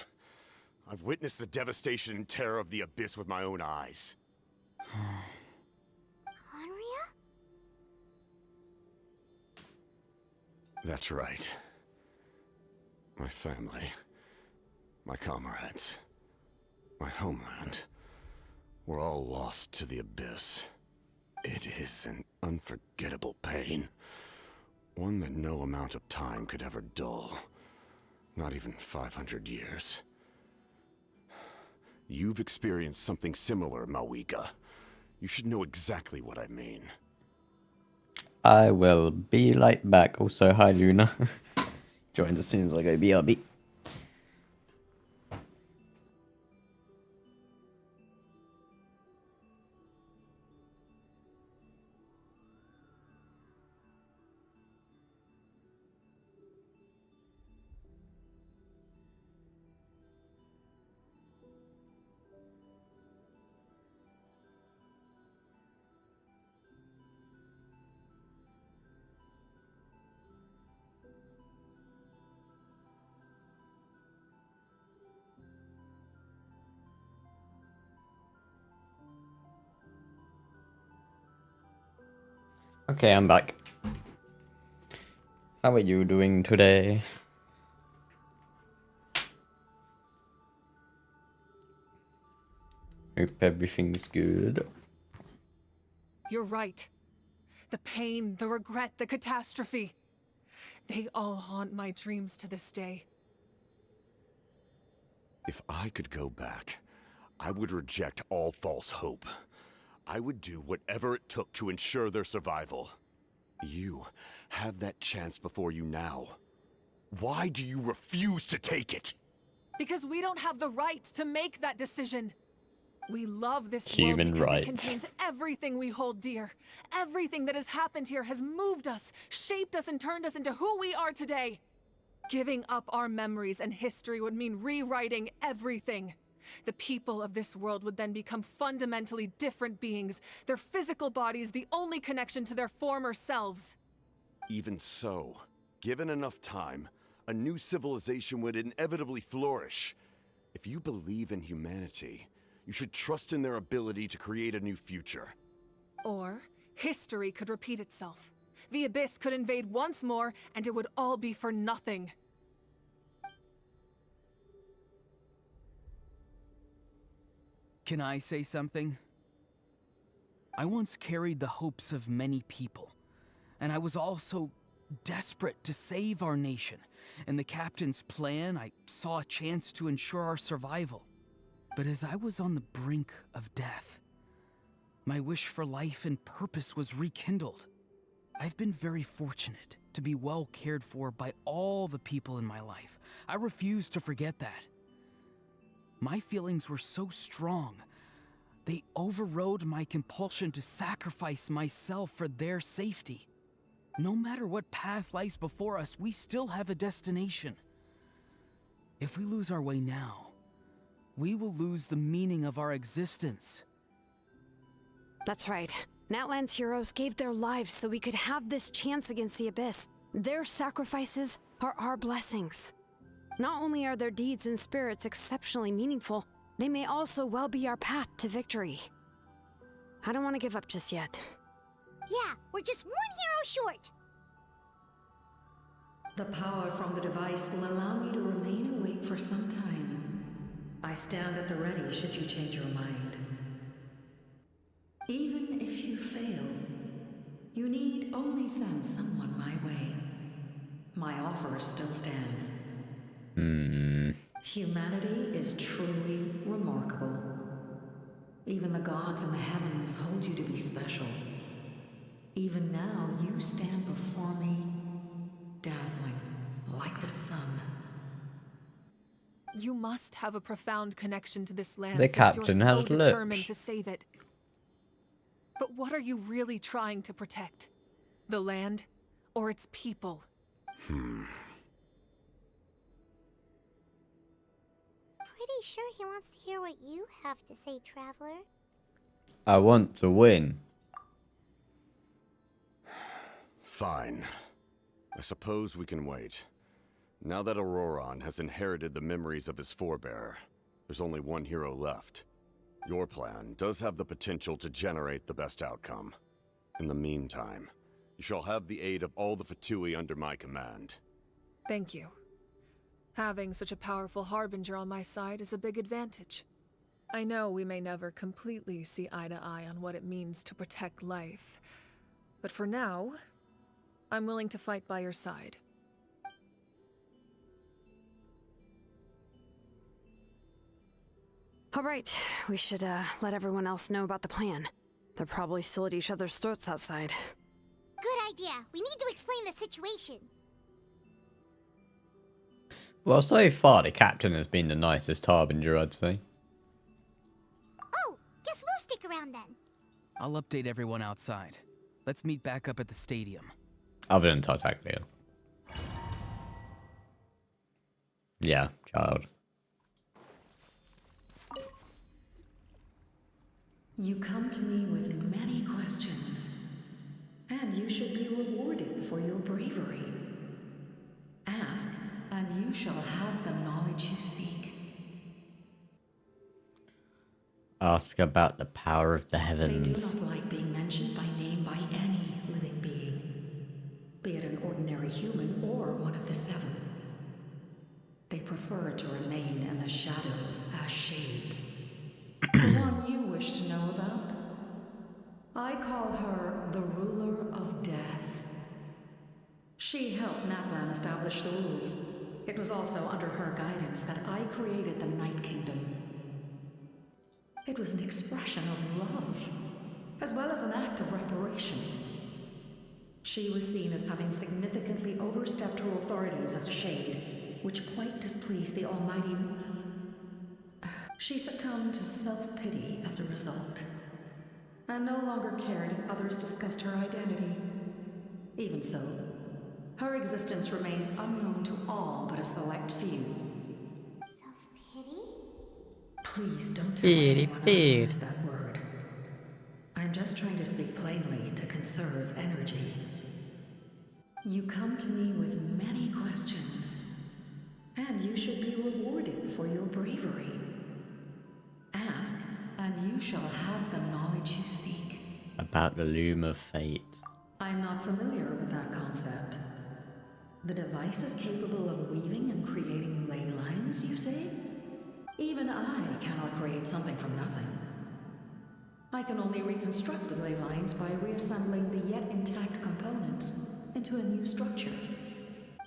I've witnessed the devastation and terror of the Abyss with my own eyes. Conria? That's right. My family, my comrades, my homeland, were all lost to the Abyss. It is an unforgettable pain. One that no amount of time could ever dull. Not even 500 years. You've experienced something similar, Mawika. You should know exactly what I mean. I will be right back. Also, hi Luna. Joined as soon as I go BRB. Okay, I'm back. How are you doing today? Hope everything's good. You're right. The pain, the regret, the catastrophe. They all haunt my dreams to this day. If I could go back, I would reject all false hope. I would do whatever it took to ensure their survival. You have that chance before you now. Why do you refuse to take it? Because we don't have the right to make that decision. We love this Human world because rights. it contains everything we hold dear. Everything that has happened here has moved us, shaped us, and turned us into who we are today. Giving up our memories and history would mean rewriting everything. The people of this world would then become fundamentally different beings, their physical bodies the only connection to their former selves. Even so, given enough time, a new civilization would inevitably flourish. If you believe in humanity, you should trust in their ability to create a new future. Or, history could repeat itself. The Abyss could invade once more, and it would all be for nothing. Can I say something? I once carried the hopes of many people, and I was also desperate to save our nation. In the captain's plan, I saw a chance to ensure our survival. But as I was on the brink of death, my wish for life and purpose was rekindled. I've been very fortunate to be well cared for by all the people in my life. I refuse to forget that. My feelings were so strong, they overrode my compulsion to sacrifice myself for their safety. No matter what path lies before us, we still have a destination. If we lose our way now, we will lose the meaning of our existence. That's right. Natlans heroes gave their lives so we could have this chance against the Abyss. Their sacrifices are our blessings. Not only are their deeds and spirits exceptionally meaningful, they may also well be our path to victory. I don't want to give up just yet. Yeah, we're just one hero short. The power from the device will allow me to remain awake for some time. I stand at the ready should you change your mind. Even if you fail, you need only send someone my way. My offer still stands. Humanity is truly remarkable. Even the gods in the heavens hold you to be special. Even now, you stand before me, dazzling like the sun. You must have a profound connection to this land The since captain you're so has determined lips. to save it. But what are you really trying to protect? The land or its people? Pretty sure he wants to hear what you have to say, Traveler. I want to win. Fine. I suppose we can wait. Now that Auroron has inherited the memories of his forebearer, there's only one hero left. Your plan does have the potential to generate the best outcome. In the meantime, you shall have the aid of all the Fatui under my command. Thank you. Having such a powerful harbinger on my side is a big advantage. I know we may never completely see eye to eye on what it means to protect life, but for now, I'm willing to fight by your side. All right, we should let everyone else know about the plan. They're probably still at each other's throats outside. Good idea. We need to explain the situation. Well, so far the captain has been the nicest harbinger, I'd say. Oh, guess we'll stick around then. I'll update everyone outside. Let's meet back up at the stadium. Other than Tartaglia. Yeah, child. You come to me with many questions, and you should be rewarded for your bravery. Ask, and you shall have the knowledge you seek. Ask about the power of the They heavens. do not like being mentioned by name by any living being, be it an ordinary human or one of the seven. They prefer to remain in the shadows as shades. The one you wish to know about? I call her the ruler of death. She helped Natlans establish the rules. It was also under her guidance that I created the Night Kingdom. It was an expression of love, as well as an act of reparation. She was seen as having significantly overstepped her authorities as a shade, which quite displeased the Almighty. She succumbed to self-pity as a result, and no longer cared if others discussed her identity. Even so, her existence remains unknown to all but a select few. Self-pity? Please don't tell anyone I use that word. I'm just trying to speak plainly to conserve energy. You come to me with many questions, and you should be rewarded for your bravery. Ask, and you shall have the knowledge you seek. About the loom of fate. I'm not familiar with that concept. The device is capable of weaving and creating ley lines, you say? Even I cannot create something from nothing. I can only reconstruct the ley lines by reassembling the yet intact components into a new structure.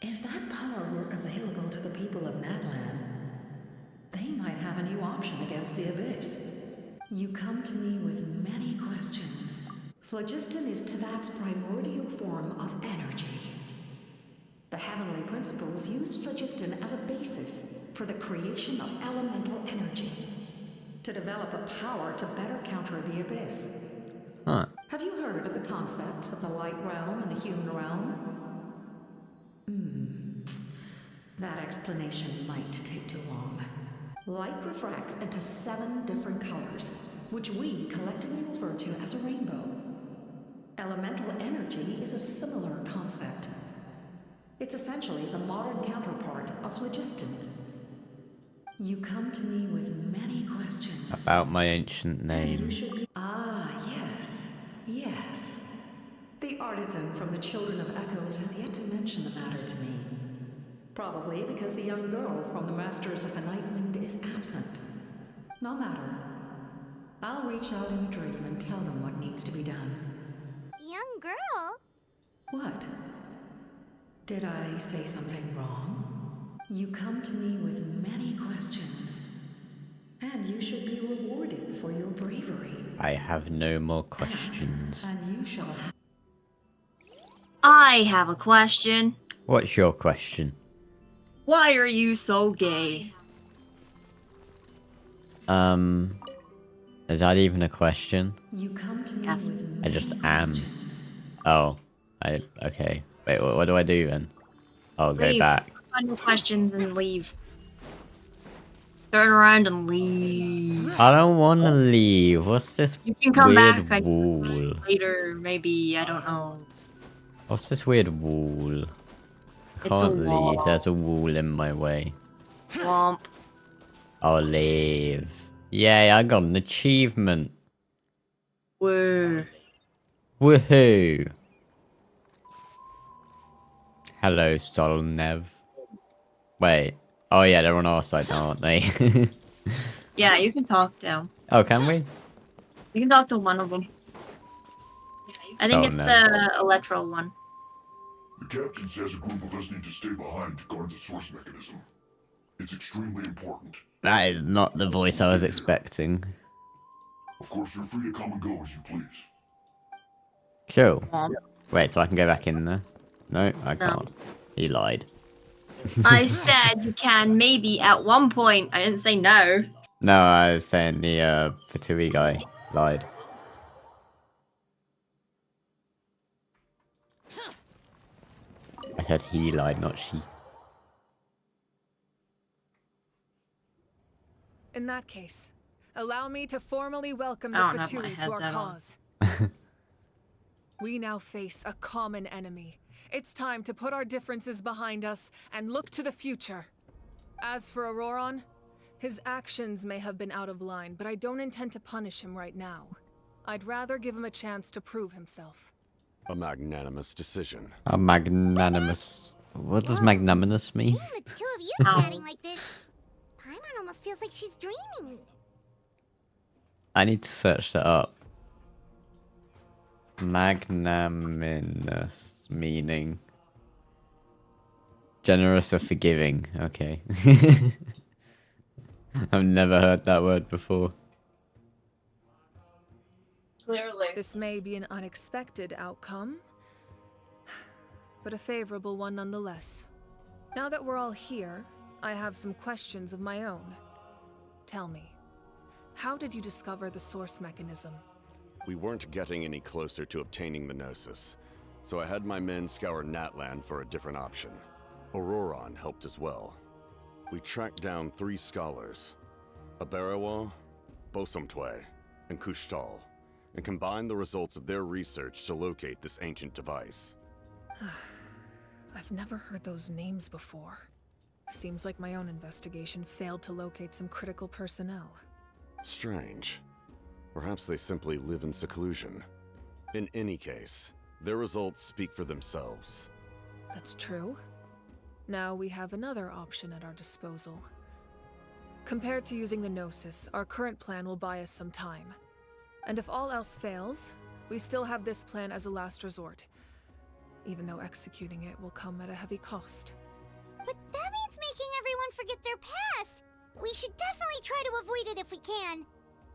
If that power were available to the people of Natlan, they might have a new option against the Abyss. You come to me with many questions. Phlogiston is Tevat's primordial form of energy. The heavenly principles used phlogiston as a basis for the creation of elemental energy, to develop a power to better counter the Abyss. Huh. Have you heard of the concepts of the light realm and the human realm? That explanation might take too long. Light refracts into 7 different colors, which we collectively refer to as a rainbow. Elemental energy is a similar concept. It's essentially the modern counterpart of phlogiston. You come to me with many questions. About my ancient name. Yes. The artisan from the Children of Echoes has yet to mention the matter to me. Probably because the young girl from the Masters of the Nightwind is absent. No matter. I'll reach out in a dream and tell them what needs to be done. Young girl? What? Did I say something wrong? You come to me with many questions, and you should be rewarded for your bravery. I have no more questions. And you shall have. I have a question. What's your question? Why are you so gay? Is that even a question? You come to me with I just many am. questions. Oh, okay. Wait, what do I do then? I'll go Leave. back. Find your questions and leave. Turn around and leave. I don't want to leave. What's this You can come weird back wall? later, maybe, I don't know. What's this weird wall? Can't leave. There's a wall in my way. Womp. I'll leave. Yay, I got an achievement. Woo. Woohoo. Hello, Solnev. Wait. Oh yeah, they're on our side now, aren't they? Yeah, you can talk to them. Oh, can we? You can talk to one of them. I think it's the Electro one. The captain says a group of us need to stay behind to guard the source mechanism. It's extremely important. That is not the voice I was expecting. Of course, you're free to come and go as you please. Cool. Wait, so I can go back in there? No, I No. can't. He lied. I said you can maybe at one point. I didn't say no. No, I was saying the Fatui guy lied. I said he lied, not she. In that case, allow me to formally welcome the I don't have my Fatui to our headset on. cause. We now face a common enemy. It's time to put our differences behind us and look to the future. As for Auroron, his actions may have been out of line, but I don't intend to punish him right now. I'd rather give him a chance to prove himself. A magnanimous decision. A magnanimous. What does magnanimous mean? Seeing the two of you chatting like this, Paimon almost feels like she's dreaming. I need to search that up. Magnanimous meaning. Generous or forgiving. Okay. I've never heard that word before. Clearly. This may be an unexpected outcome, but a favorable one nonetheless. Now that we're all here, I have some questions of my own. Tell me, how did you discover the source mechanism? We weren't getting any closer to obtaining the Gnosis, so I had my men scour Natlan for a different option. Auroron helped as well. We tracked down 3 scholars, Aberawa, Bosomtwe, and Kushtal, and combined the results of their research to locate this ancient device. I've never heard those names before. Seems like my own investigation failed to locate some critical personnel. Strange. Perhaps they simply live in seclusion. In any case, their results speak for themselves. That's true. Now we have another option at our disposal. Compared to using the Gnosis, our current plan will buy us some time. And if all else fails, we still have this plan as a last resort. Even though executing it will come at a heavy cost. But that means making everyone forget their past. We should definitely try to avoid it if we can.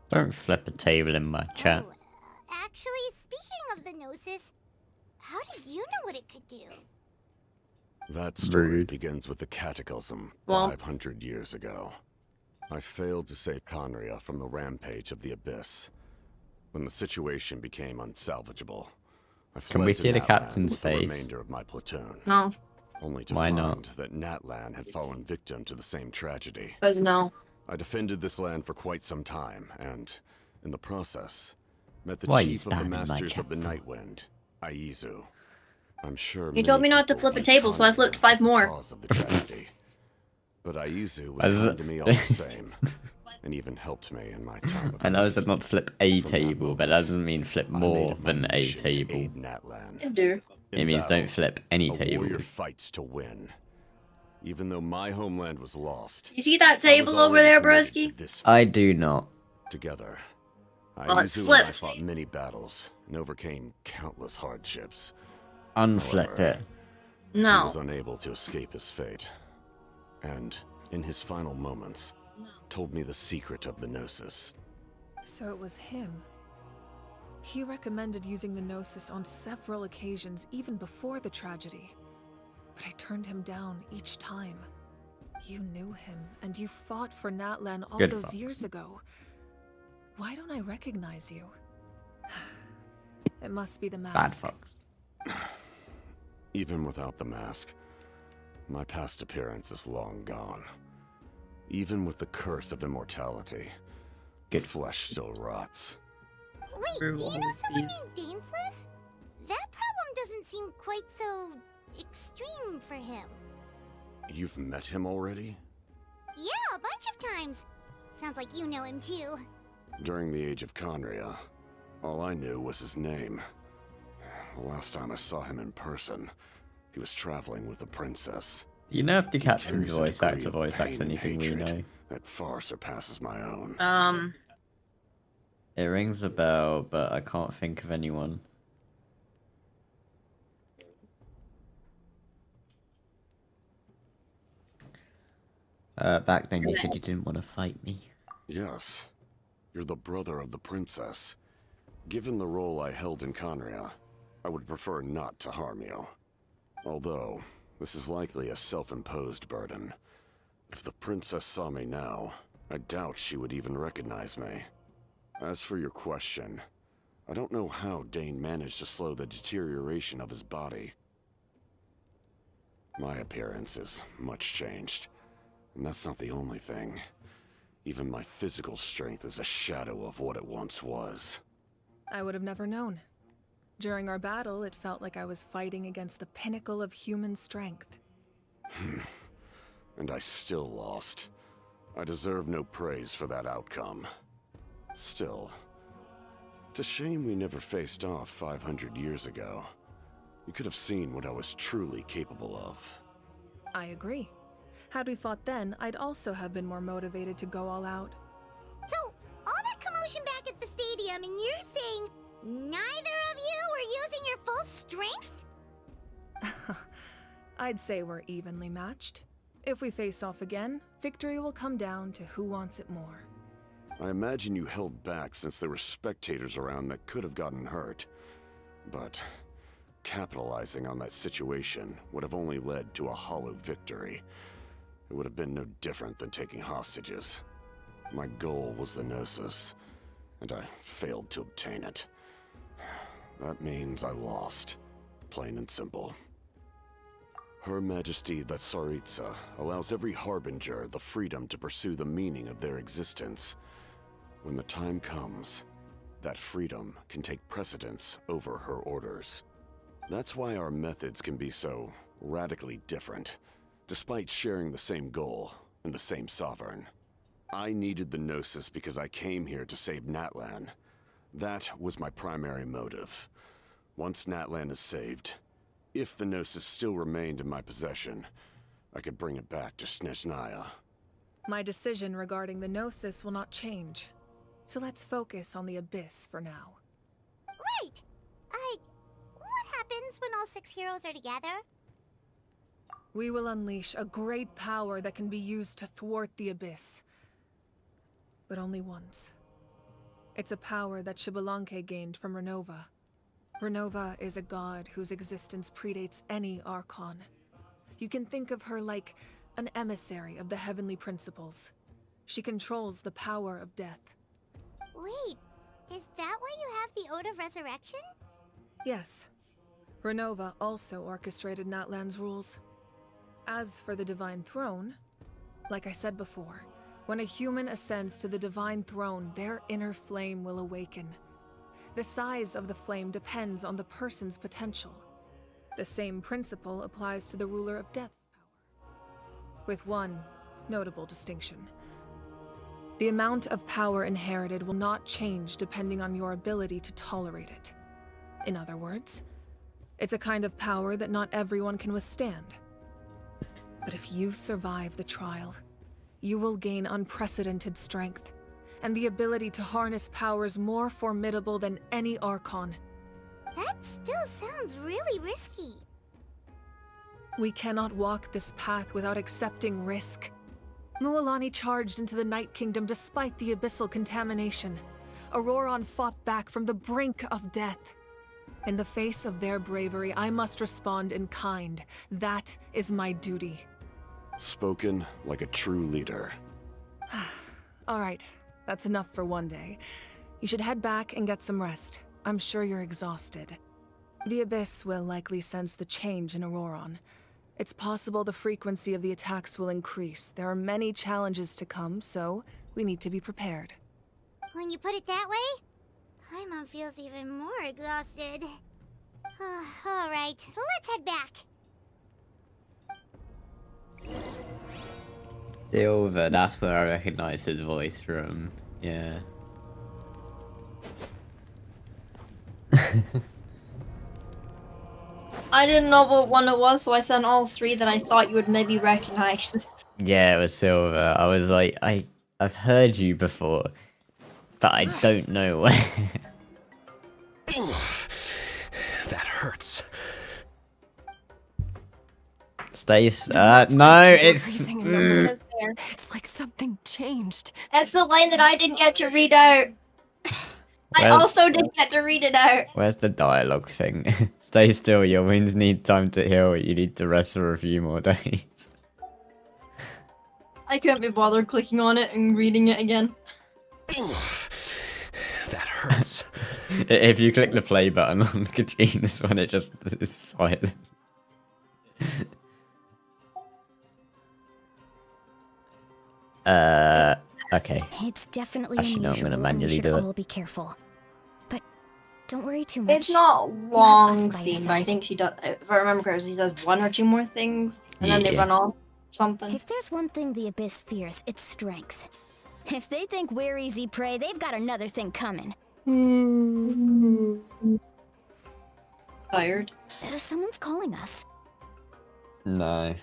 Don't flip a table in my chat. Oh, actually, speaking of the Gnosis, how did you know what it could do? That story Rude. begins with the Cataclysm Well. 500 years ago. I failed to save Conria from the rampage of the Abyss. When the situation became unsalvageable, I fled Can we to see the Natlan captain's with the face? remainder of my platoon. No. Only to Why find not? that Natlan had fallen victim to the same tragedy. Because no. I defended this land for quite some time, and, in the process, met the Why are you chief of the spamming my Masters of the chat for? Nightwind, Aizu. I'm sure You told me not to many people flip a viewed table, so I Conria flipped as 5 the more. cause of the tragedy. But Aizu was As- kind to me all the same, and even helped me in my time of I know I need. said not to flip a From that table, but that doesn't mean flip I made more it my than a mission to table. aid Natlan. I do. It In means battle, don't flip any a warrior table. fights to win. Even though my homeland was lost, You see that I was table over already there, committed to broski? this I fight. do not. Together, Well, it's Aizu and I flipped. fought many battles and overcame countless hardships. Unflip However, it. He No. was unable to escape his fate, and in his final moments, told me the secret of the Gnosis. So it was him. He recommended using the Gnosis on several occasions, even before the tragedy. But I turned him down each time. You knew him, and you fought for Natlan all Good those fox. years ago. Why don't I recognize you? It must be the mask. Bad fox. Even without the mask, my past appearance is long gone. Even with the curse of immortality, Good. flesh still rots. Wait, do you know someone named Dainsleif? That problem doesn't seem quite so extreme for him. You've met him already? Yeah, a bunch of times. Sounds like you know him too. During the age of Conria, all I knew was his name. The last time I saw him in person, he was traveling with the princess. Do you know if the captain's Carries a voice degree actor of voice pain acts and anything we hatred know? that far surpasses my own. It rings a bell, but I can't think of anyone. Back then you said you didn't want to fight me. Yes. You're the brother of the princess. Given the role I held in Conria, I would prefer not to harm you. Although, this is likely a self-imposed burden. If the princess saw me now, I doubt she would even recognize me. As for your question, I don't know how Dane managed to slow the deterioration of his body. My appearance is much changed, and that's not the only thing. Even my physical strength is a shadow of what it once was. I would have never known. During our battle, it felt like I was fighting against the pinnacle of human strength. And I still lost. I deserve no praise for that outcome. Still, it's a shame we never faced off 500 years ago. You could have seen what I was truly capable of. I agree. Had we fought then, I'd also have been more motivated to go all out. So, all that commotion back at the stadium, and you're saying neither of you were using your full strength? I'd say we're evenly matched. If we face off again, victory will come down to who wants it more. I imagine you held back since there were spectators around that could have gotten hurt. But capitalizing on that situation would have only led to a hollow victory. It would have been no different than taking hostages. My goal was the Gnosis, and I failed to obtain it. That means I lost, plain and simple. Her Majesty the Tsaritsa allows every Harbinger the freedom to pursue the meaning of their existence. When the time comes, that freedom can take precedence over her orders. That's why our methods can be so radically different, despite sharing the same goal and the same sovereign. I needed the Gnosis because I came here to save Natlan. That was my primary motive. Once Natlan is saved, if the Gnosis still remained in my possession, I could bring it back to Snezhnaya. My decision regarding the Gnosis will not change. So let's focus on the Abyss for now. Right! What happens when all 6 heroes are together? We will unleash a great power that can be used to thwart the Abyss. But only once. It's a power that Xbalanque gained from Renova. Renova is a god whose existence predates any Archon. You can think of her like an emissary of the heavenly principles. She controls the power of death. Wait, is that why you have the Ode of Resurrection? Yes. Renova also orchestrated Natlans' rules. As for the Divine Throne, like I said before, when a human ascends to the Divine Throne, their inner flame will awaken. The size of the flame depends on the person's potential. The same principle applies to the ruler of Death's power, with one notable distinction. The amount of power inherited will not change depending on your ability to tolerate it. In other words, it's a kind of power that not everyone can withstand. But if you survive the trial, you will gain unprecedented strength, and the ability to harness powers more formidable than any Archon. That still sounds really risky. We cannot walk this path without accepting risk. Mualani charged into the Night Kingdom despite the abyssal contamination. Auroron fought back from the brink of death. In the face of their bravery, I must respond in kind. That is my duty. Spoken like a true leader. All right, that's enough for one day. You should head back and get some rest. I'm sure you're exhausted. The Abyss will likely sense the change in Auroron. It's possible the frequency of the attacks will increase. There are many challenges to come, so we need to be prepared. When you put it that way, Paimon feels even more exhausted. All right, let's head back. Silver, that's where I recognized his voice from. Yeah. I didn't know what one it was, so I sent all three that I thought you would maybe recognize. Yeah, it was Silver. I was like, I've heard you before, but I don't know where. That hurts. Stace, no, it's... It's like something changed. That's the line that I didn't get to read out. I also didn't get to read it out. Where's the dialogue thing? Stay still, your wounds need time to heal. You need to rest for a few more days. I couldn't be bothered clicking on it and reading it again. That hurts. If you click the play button on Kajina's one, it just is silent. Okay. It's definitely Actually, no, I'm unusual, gonna and manually we should do it. all be careful. But don't worry too much. It's not You have long us by your scene, but I side. think she does. If I remember correctly, she does one or two more things, and then they Yeah. run off something. If there's one thing the Abyss fears, it's strength. If they think we're easy prey, they've got another thing coming. Tired. Someone's calling us. No.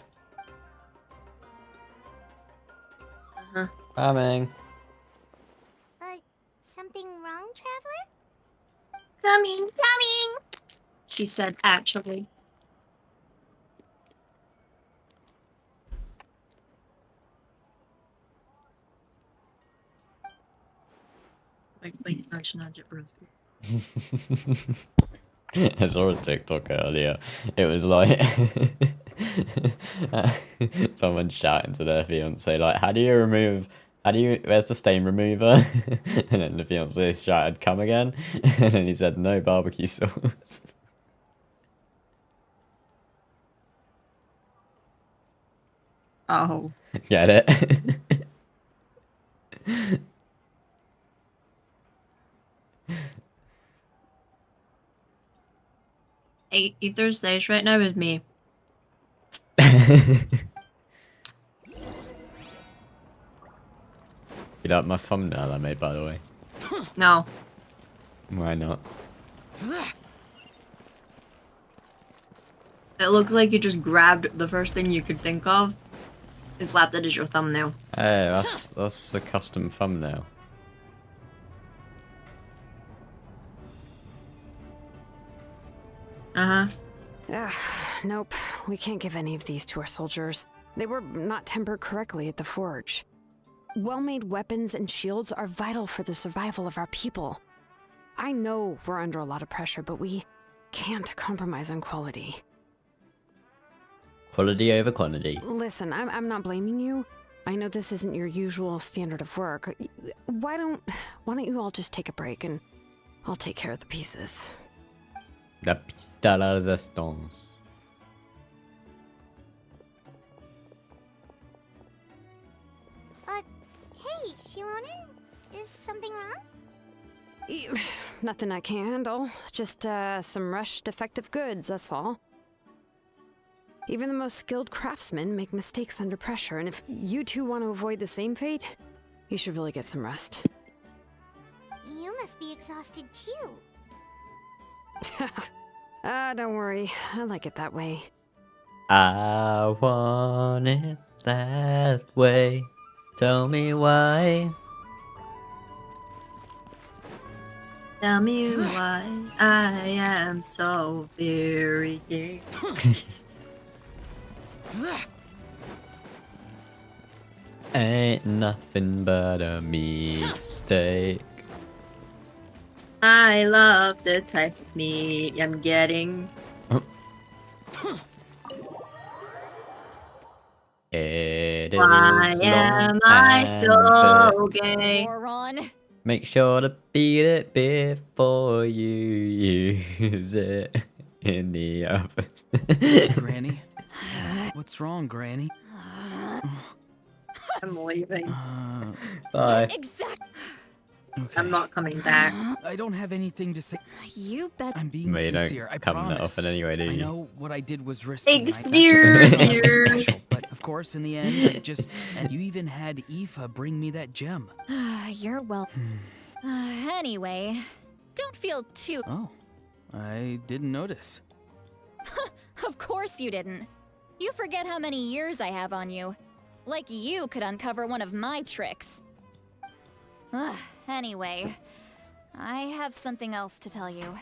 Uh-huh. Coming. Something wrong, Traveler? Coming. She said, actually. Wait, I should not get roasted. I saw a TikTok earlier. It was like someone shouting to their fiance, like, where's the stain remover? And then the fiance shouted, come again? And then he said, no barbecue sauce. Oh. Get it? Eat Thursdays right now with me. You like my thumbnail I made, by the way? No. Why not? It looks like you just grabbed the first thing you could think of and slapped it as your thumbnail. Hey, that's a custom thumbnail. Uh-huh. Ugh, nope. We can't give any of these to our soldiers. They were not tempered correctly at the forge. Well-made weapons and shields are vital for the survival of our people. I know we're under a lot of pressure, but we can't compromise on quality. Quality over quantity. Listen, I'm not blaming you. I know this isn't your usual standard of work. Why don't you all just take a break and I'll take care of the pieces. La pista la resistance. Hey, Shilonen? Is something wrong? Nothing I can't handle. Just some rushed defective goods, that's all. Even the most skilled craftsmen make mistakes under pressure, and if you two want to avoid the same fate, you should really get some rest. You must be exhausted too. Don't worry. I like it that way. I want it that way. Tell me why. Tell me why I am so very gay. Ain't nothing but a mistake. I love the type of meat I'm getting. It Why is am long I and so thick. gay? Moron. Make sure to beat it before you use it in the oven. Granny? What's wrong, Granny? I'm leaving. Bye. Exactly. Okay. I'm not coming back. I don't have anything to say. You bet. I'm being Well, you sincere. don't I come promise. that often anyway, do I you? know what I did was risky. and I- Excuse Nothing you. special, but of course, in the end, and you even had Aoife bring me that gem. You're welcome. Anyway, don't feel too... Oh, I didn't notice. Of course you didn't. You forget how many years I have on you. Like you could uncover one of my tricks. Anyway, I have something else to tell you.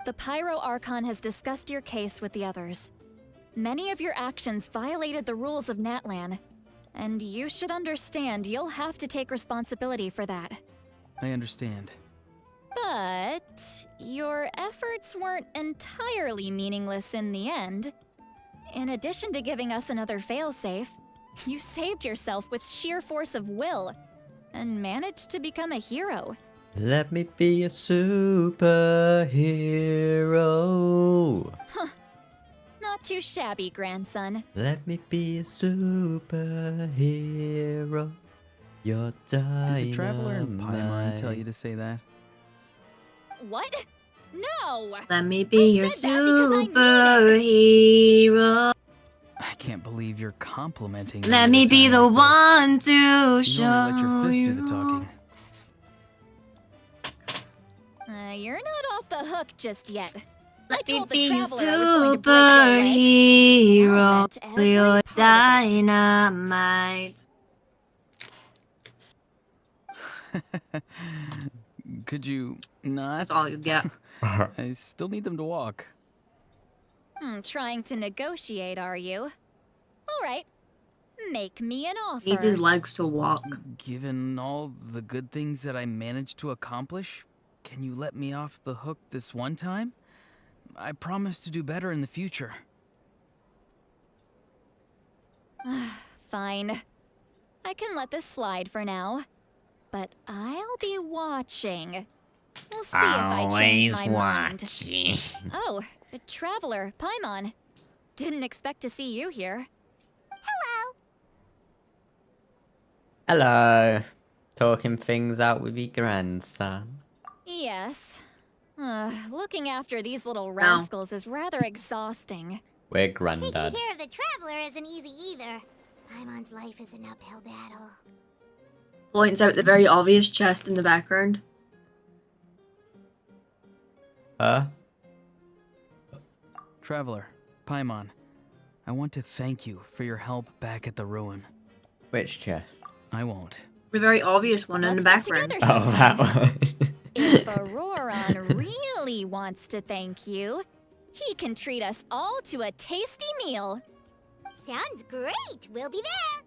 The Pyro Archon has discussed your case with the others. Many of your actions violated the rules of Natlan, and you should understand you'll have to take responsibility for that. I understand. But your efforts weren't entirely meaningless in the end. In addition to giving us another failsafe, you saved yourself with sheer force of will and managed to become a hero. Let me be a superhero. Huh. Not too shabby, grandson. Let me be a superhero. You're dynamite. Did the Traveler and Paimon tell you to say that? What? No! Let me be your superhero. I can't believe you're complimenting me. Let me be the one to show you. Only let your fist do the talking. You're not off the hook just yet. Let me told the be your Traveler I was going to break your legs. superhero. You're dynamite. Could you not? That's all you get. I still need them to walk. Trying to negotiate, are you? All right. Make me an offer. Needs his legs to walk. Given all the good things that I managed to accomplish, can you let me off the hook this one time? I promise to do better in the future. Fine. I can let this slide for now. But I'll be watching. We'll see if I change my mind. Oh, a Traveler, Paimon. Didn't expect to see you here. Hello. Hello. Talking things out with your grandson. Yes. Looking after these little rascals is rather exhausting. We're Taking granddad. care of the Traveler isn't easy either. Paimon's life is an uphill battle. Points out the very obvious chest in the background. Traveler, Paimon, I want to thank you for your help back at the ruin. Which chest? I won't. The very obvious one in the background. Oh, that one. If Auroron really wants to thank you, he can treat us all to a tasty meal. Sounds great. We'll be there.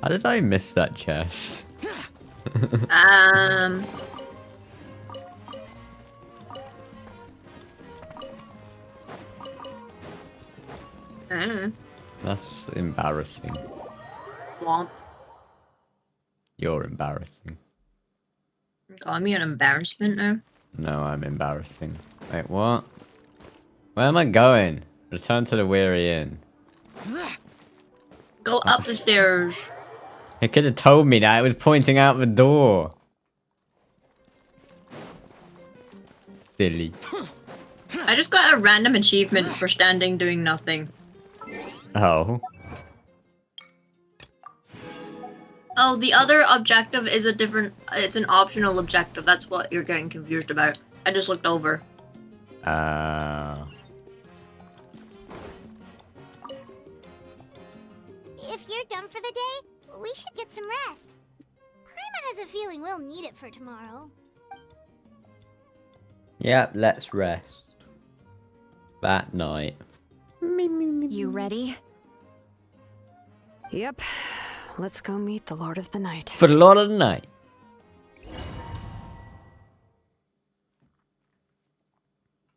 How did I miss that chest? That's embarrassing. Womp. You're embarrassing. Call me an embarrassment now. No, I'm embarrassing. Wait, what? Where am I going? Return to the Weary Inn. Go up the stairs. It could have told me that. It was pointing out the door. Silly. I just got a random achievement for standing doing nothing. Oh. Oh, the other objective is a different... It's an optional objective. That's what you're getting confused about. I just looked over. If you're done for the day, we should get some rest. Paimon has a feeling we'll need it for tomorrow. Yep, let's rest. That night. You ready? Yep. Let's go meet the Lord of the Night. For the Lord of the Night.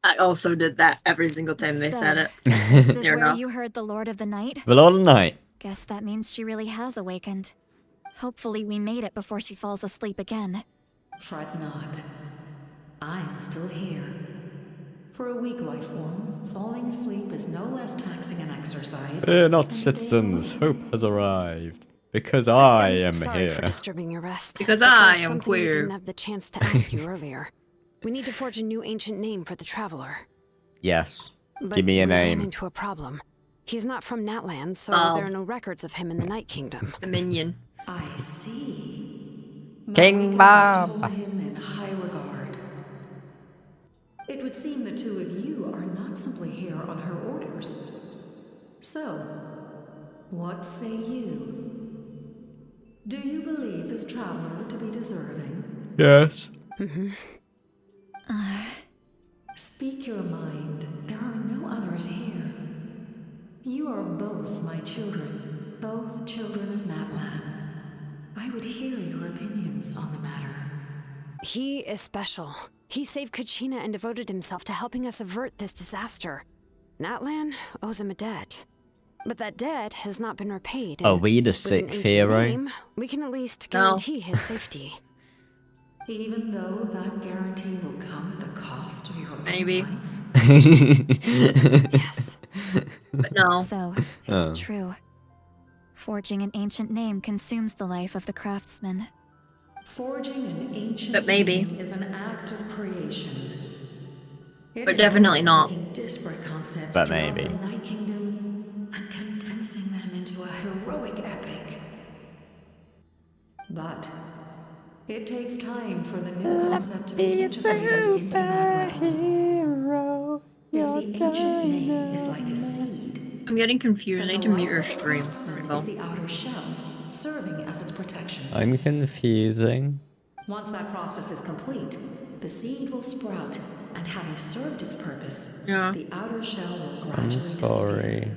I also did that every single time they said it. This is Fair where enough. you heard the Lord of the Night? The Lord of the Night. Guess that means she really has awakened. Hopefully we made it before she falls asleep again. Fret not. I'm still here. For a weak life form, falling asleep is no less taxing an exercise. Fear not, than citizens. staying Hope has arrived. Because I am Sorry here. for disturbing your rest. Because but I there's am something we queer. didn't have the chance to ask you earlier. We need to forge a new ancient name for the Traveler. Yes. But Give me a we ran name. into a problem. He's not from Natlans, so there are no records of him in the Night Kingdom. A minion. I see. King Marika Bob. must hold him in high regard. It would seem the two of you are not simply here on her orders. So, what say you? Do you believe this traveler to be deserving? Yes. Speak your mind. There are no others here. You are both my children, both children of Natlan. I would hear your opinions on the matter. He is special. He saved Kachina and devoted himself to helping us avert this disaster. Natlan owes him a debt. But that debt has not been repaid. Are we the with an sixth ancient hero? name, we can at least guarantee his safety. Even though that guarantee will come at the cost of your own Maybe. life? Yes. But no. So, it's true. Forging an ancient name consumes the life of the craftsman. Forging an ancient But maybe. name is an act of creation. It But definitely involves not. taking disparate concepts But throughout maybe. the Night Kingdom and condensing them into a heroic epic. But it takes time for the new concept to be integrated into that realm. If the ancient name is like a seed, I'm getting confused. I need to mute your the stream. craftsman There we is go. the outer shell, serving as its protection. I'm confusing. Once that process is complete, the seed will sprout, and having served its purpose, the outer shell will gradually I'm disappear. sorry.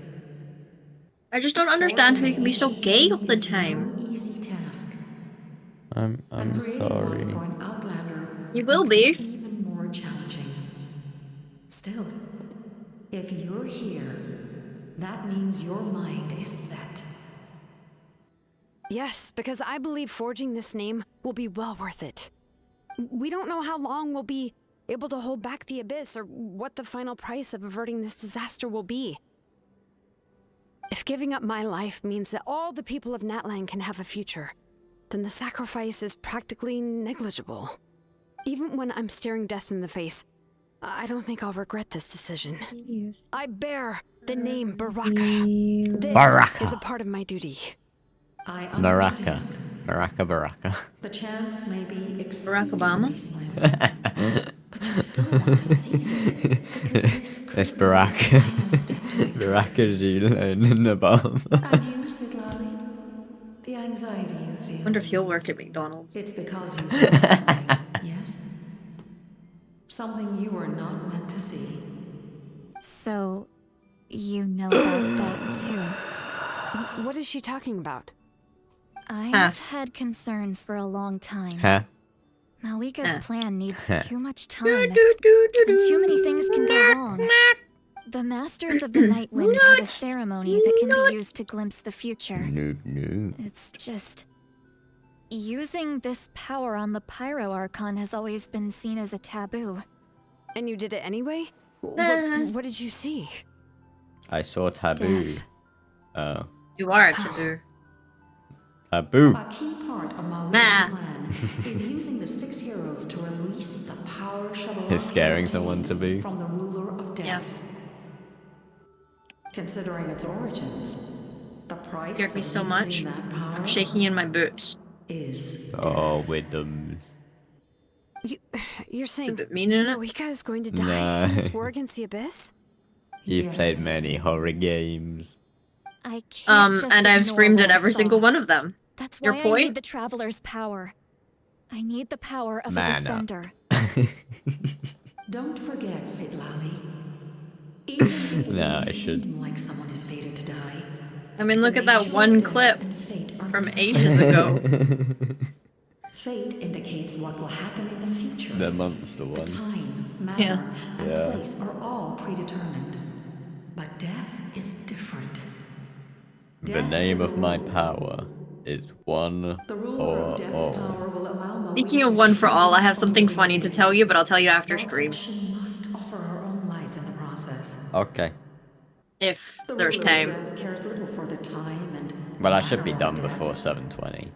I just don't understand how you can be so gay all the time. No easy task. I'm Creating sorry. one for an outlander You will makes be. it even more challenging. Still, if you're here, that means your mind is set. Yes, because I believe forging this name will be well worth it. We don't know how long we'll be able to hold back the abyss or what the final price of averting this disaster will be. If giving up my life means that all the people of Natlan can have a future, then the sacrifice is practically negligible. Even when I'm staring death in the face, I don't think I'll regret this decision. I bear the name Baraka. This Baraka. is a part of my duty. I Baraka. understand. Baraka. The chance may be Barack exceedingly Obama? slim, but you still want to seize it, because this could It's be Baraka. the final step to victory. Baraka Gila in the bomb. And you, Siglali? The anxiety you feel. I wonder if he'll work at McDonald's. It's because you saw something, yes? Something you were not meant to see. So, you know about that too. What is she talking about? I've had concerns for a long time. Huh? Malika's plan needs too much time, and too many things can go wrong. The Masters of the Night Wind had a ceremony that can be used to glimpse the future. No. It's just... using this power on the Pyro Archon has always been seen as a taboo. And you did it anyway? What did you see? I saw taboo. Death. Oh. You are a taboo. Taboo. A key part of Malika's plan is using the 6 heroes to release the power shovel Is scaring someone taboo? from the ruler of death. Yes. Considering its origins, the price Scared me of so using much. that power I'm shaking in my boots. is Oh, wisdoms. You're saying a bit mean, isn't it? Malika is going to die in No. this war against the abyss? You've played many horror games. I can't just And I've ignore screamed what at I every saw. single one of them. That's Your why I point? need the Traveler's power. I need the power of a Mana. Descender. Don't forget, Siglali. Even if it No, may I should. seem like someone is fated to die, I mean, look the at that nature one of death clip and fate are from different. ages ago. Fate indicates what will happen in the future. The monster The one. time, matter, and Yeah. place are all predetermined. But death is different. The Death name is a of my rule. power is one The ruler for of death's all. power will allow Speaking Malika of one for to all, I have triumph something over the funny to abyss. tell you, but I'll tell you after But stream. she must offer her own life in the process. Okay. If The there's ruler of time. death cares little for the time and Well, I should be manner of done death. before 7:20.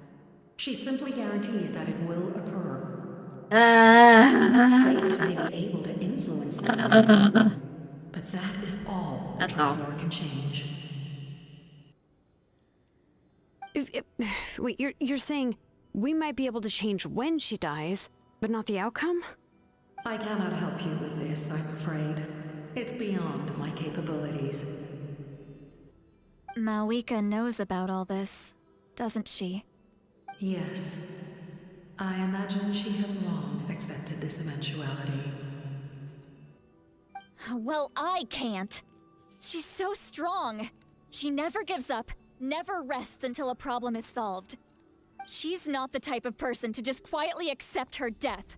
She simply guarantees that it will occur. Uh, Fate may be able to influence the time, but that is is all That's a all. traveler can change. Wait, you're saying we might be able to change when she dies, but not the outcome? I cannot help you with this, I'm afraid. It's beyond my capabilities. Malwika knows about all this, doesn't she? Yes. I imagine she has long accepted this eventuality. Well, I can't. She's so strong. She never gives up, never rests until a problem is solved. She's not the type of person to just quietly accept her death.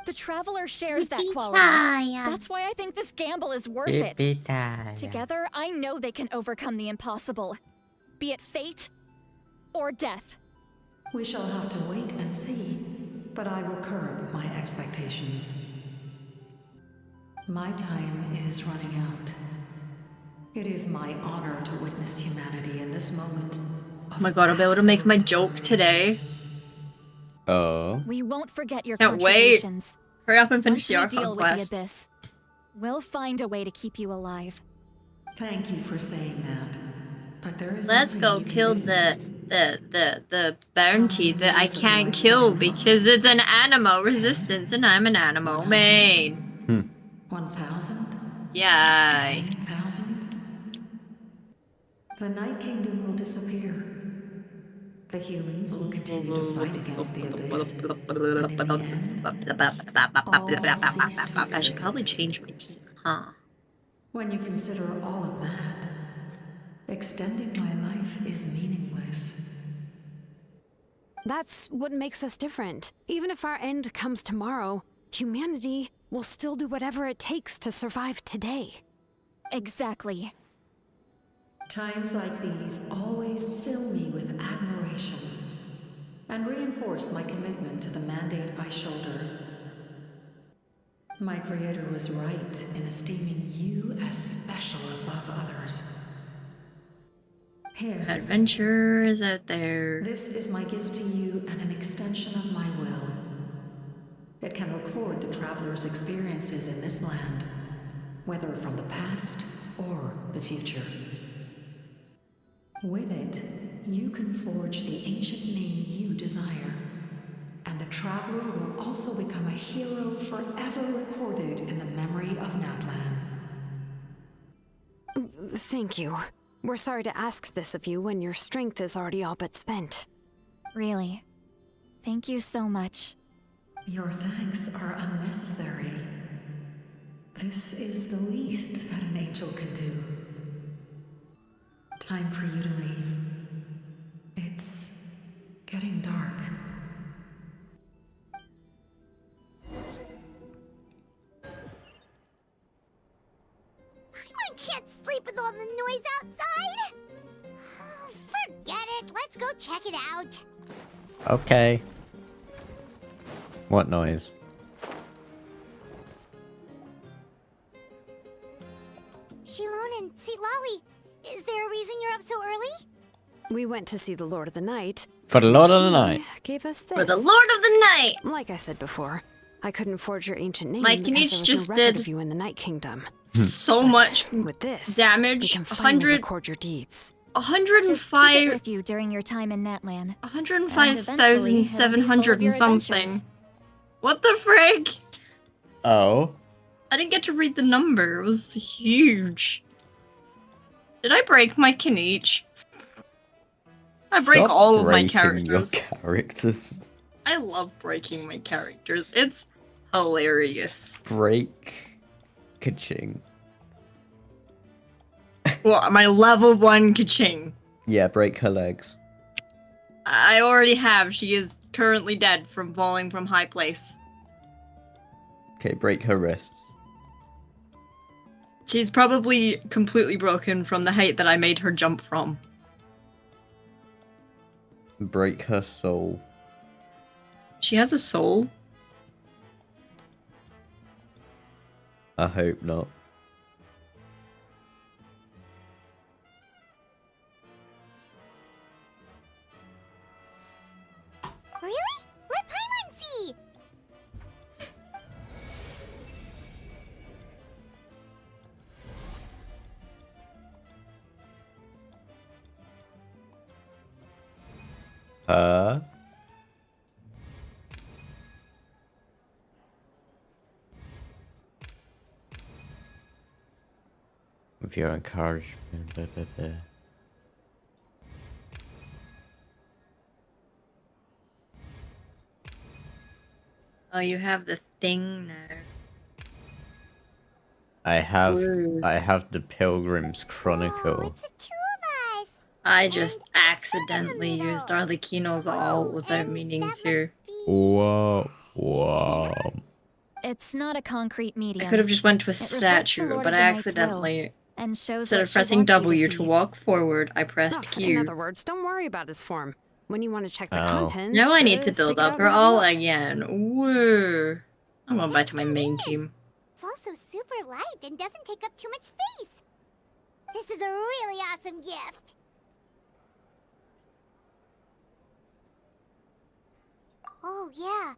The Traveler shares that quality. That's why I think this gamble is worth it. Together, I know they can overcome the impossible. Be it fate or death. We shall have to wait and see, but I will curb my expectations. My time is running out. It is my honor to witness humanity in this moment. Oh my god, I'll be able to make my joke today. Oh. We won't forget your Can't wait. contributions. Hurry up and finish Once the we Archon deal quest. with the Abyss, we'll find a way to keep you alive. Thank you for saying that. But there is Let's go kill the bounty that I can't kill because it's an animal resistance and I'm an animal main. 1,000? Yay. 10,000? The Night Kingdom will disappear. The humans will continue to fight against the Abyss. And in the end, I should probably change my team, huh? when you consider all of that, extending my life is meaningless. That's what makes us different. Even if our end comes tomorrow, humanity will still do whatever it takes to survive today. Exactly. Times like these always fill me with admiration and reinforce my commitment to the mandate I shoulder. My creator was right in esteeming you as special above others. Here. Adventure is out there. This is my gift to you and an extension of my will. It can record the traveler's experiences in this land, whether from the past or the future. With it, you can forge the ancient name you desire, and the Traveler will also become a hero forever recorded in the memory of Natlan. Thank you. We're sorry to ask this of you when your strength is already all but spent. Really. Thank you so much. Your thanks are unnecessary. This is the least that an angel can do. Time for you to leave. It's getting dark. I can't sleep with all the noise outside. Oh, forget it. Let's go check it out. Okay. What noise? Shilon and Seat Lolly, is there a reason you're up so early? We went to see the Lord of the Night. For the Lord of the Night. Gave us this. For the Lord of the Night! Like I said before, I couldn't forge your ancient name Mike because Kinich there was just no record did of you in the Night Kingdom. So much With this, damage. we can finally 100 record your deeds. Just keep it 105 with you during your time in Natlan. 105,700 and something. What the frick? Oh. I didn't get to read the number. It was huge. Did I break my Kinich? I break Stop all of my breaking characters. Your characters. I love breaking my characters. It's hilarious. Break. Ka-ching. Well, my level 1 Kaching. Yeah, break her legs. I already have. She is currently dead from falling from high place. Okay, break her wrists. She's probably completely broken from the height that I made her jump from. Break her soul. She has a soul? I hope not. Really? Let Paimon see! With your encouragement, blah, blah, blah. Oh, you have the thing now. I have Ooh. the Pilgrim's Chronicle. I just accidentally used Arlecchino's ult without meaning to. Whoa, whoa. It's not a concrete medium. I could have just went to a It reflects the statue, Lord but of I the Night's will accidentally, and shows instead what of she pressing wants you to W to see. walk forward, I pressed In Q. other words, don't worry about his form. When you want to check the Oh. contents, Now I need to just build take it up out her and have a all look. again. Woo. I'm going back to my main team. It's also super light and doesn't take up too much space. This is a really awesome gift. Oh, yeah.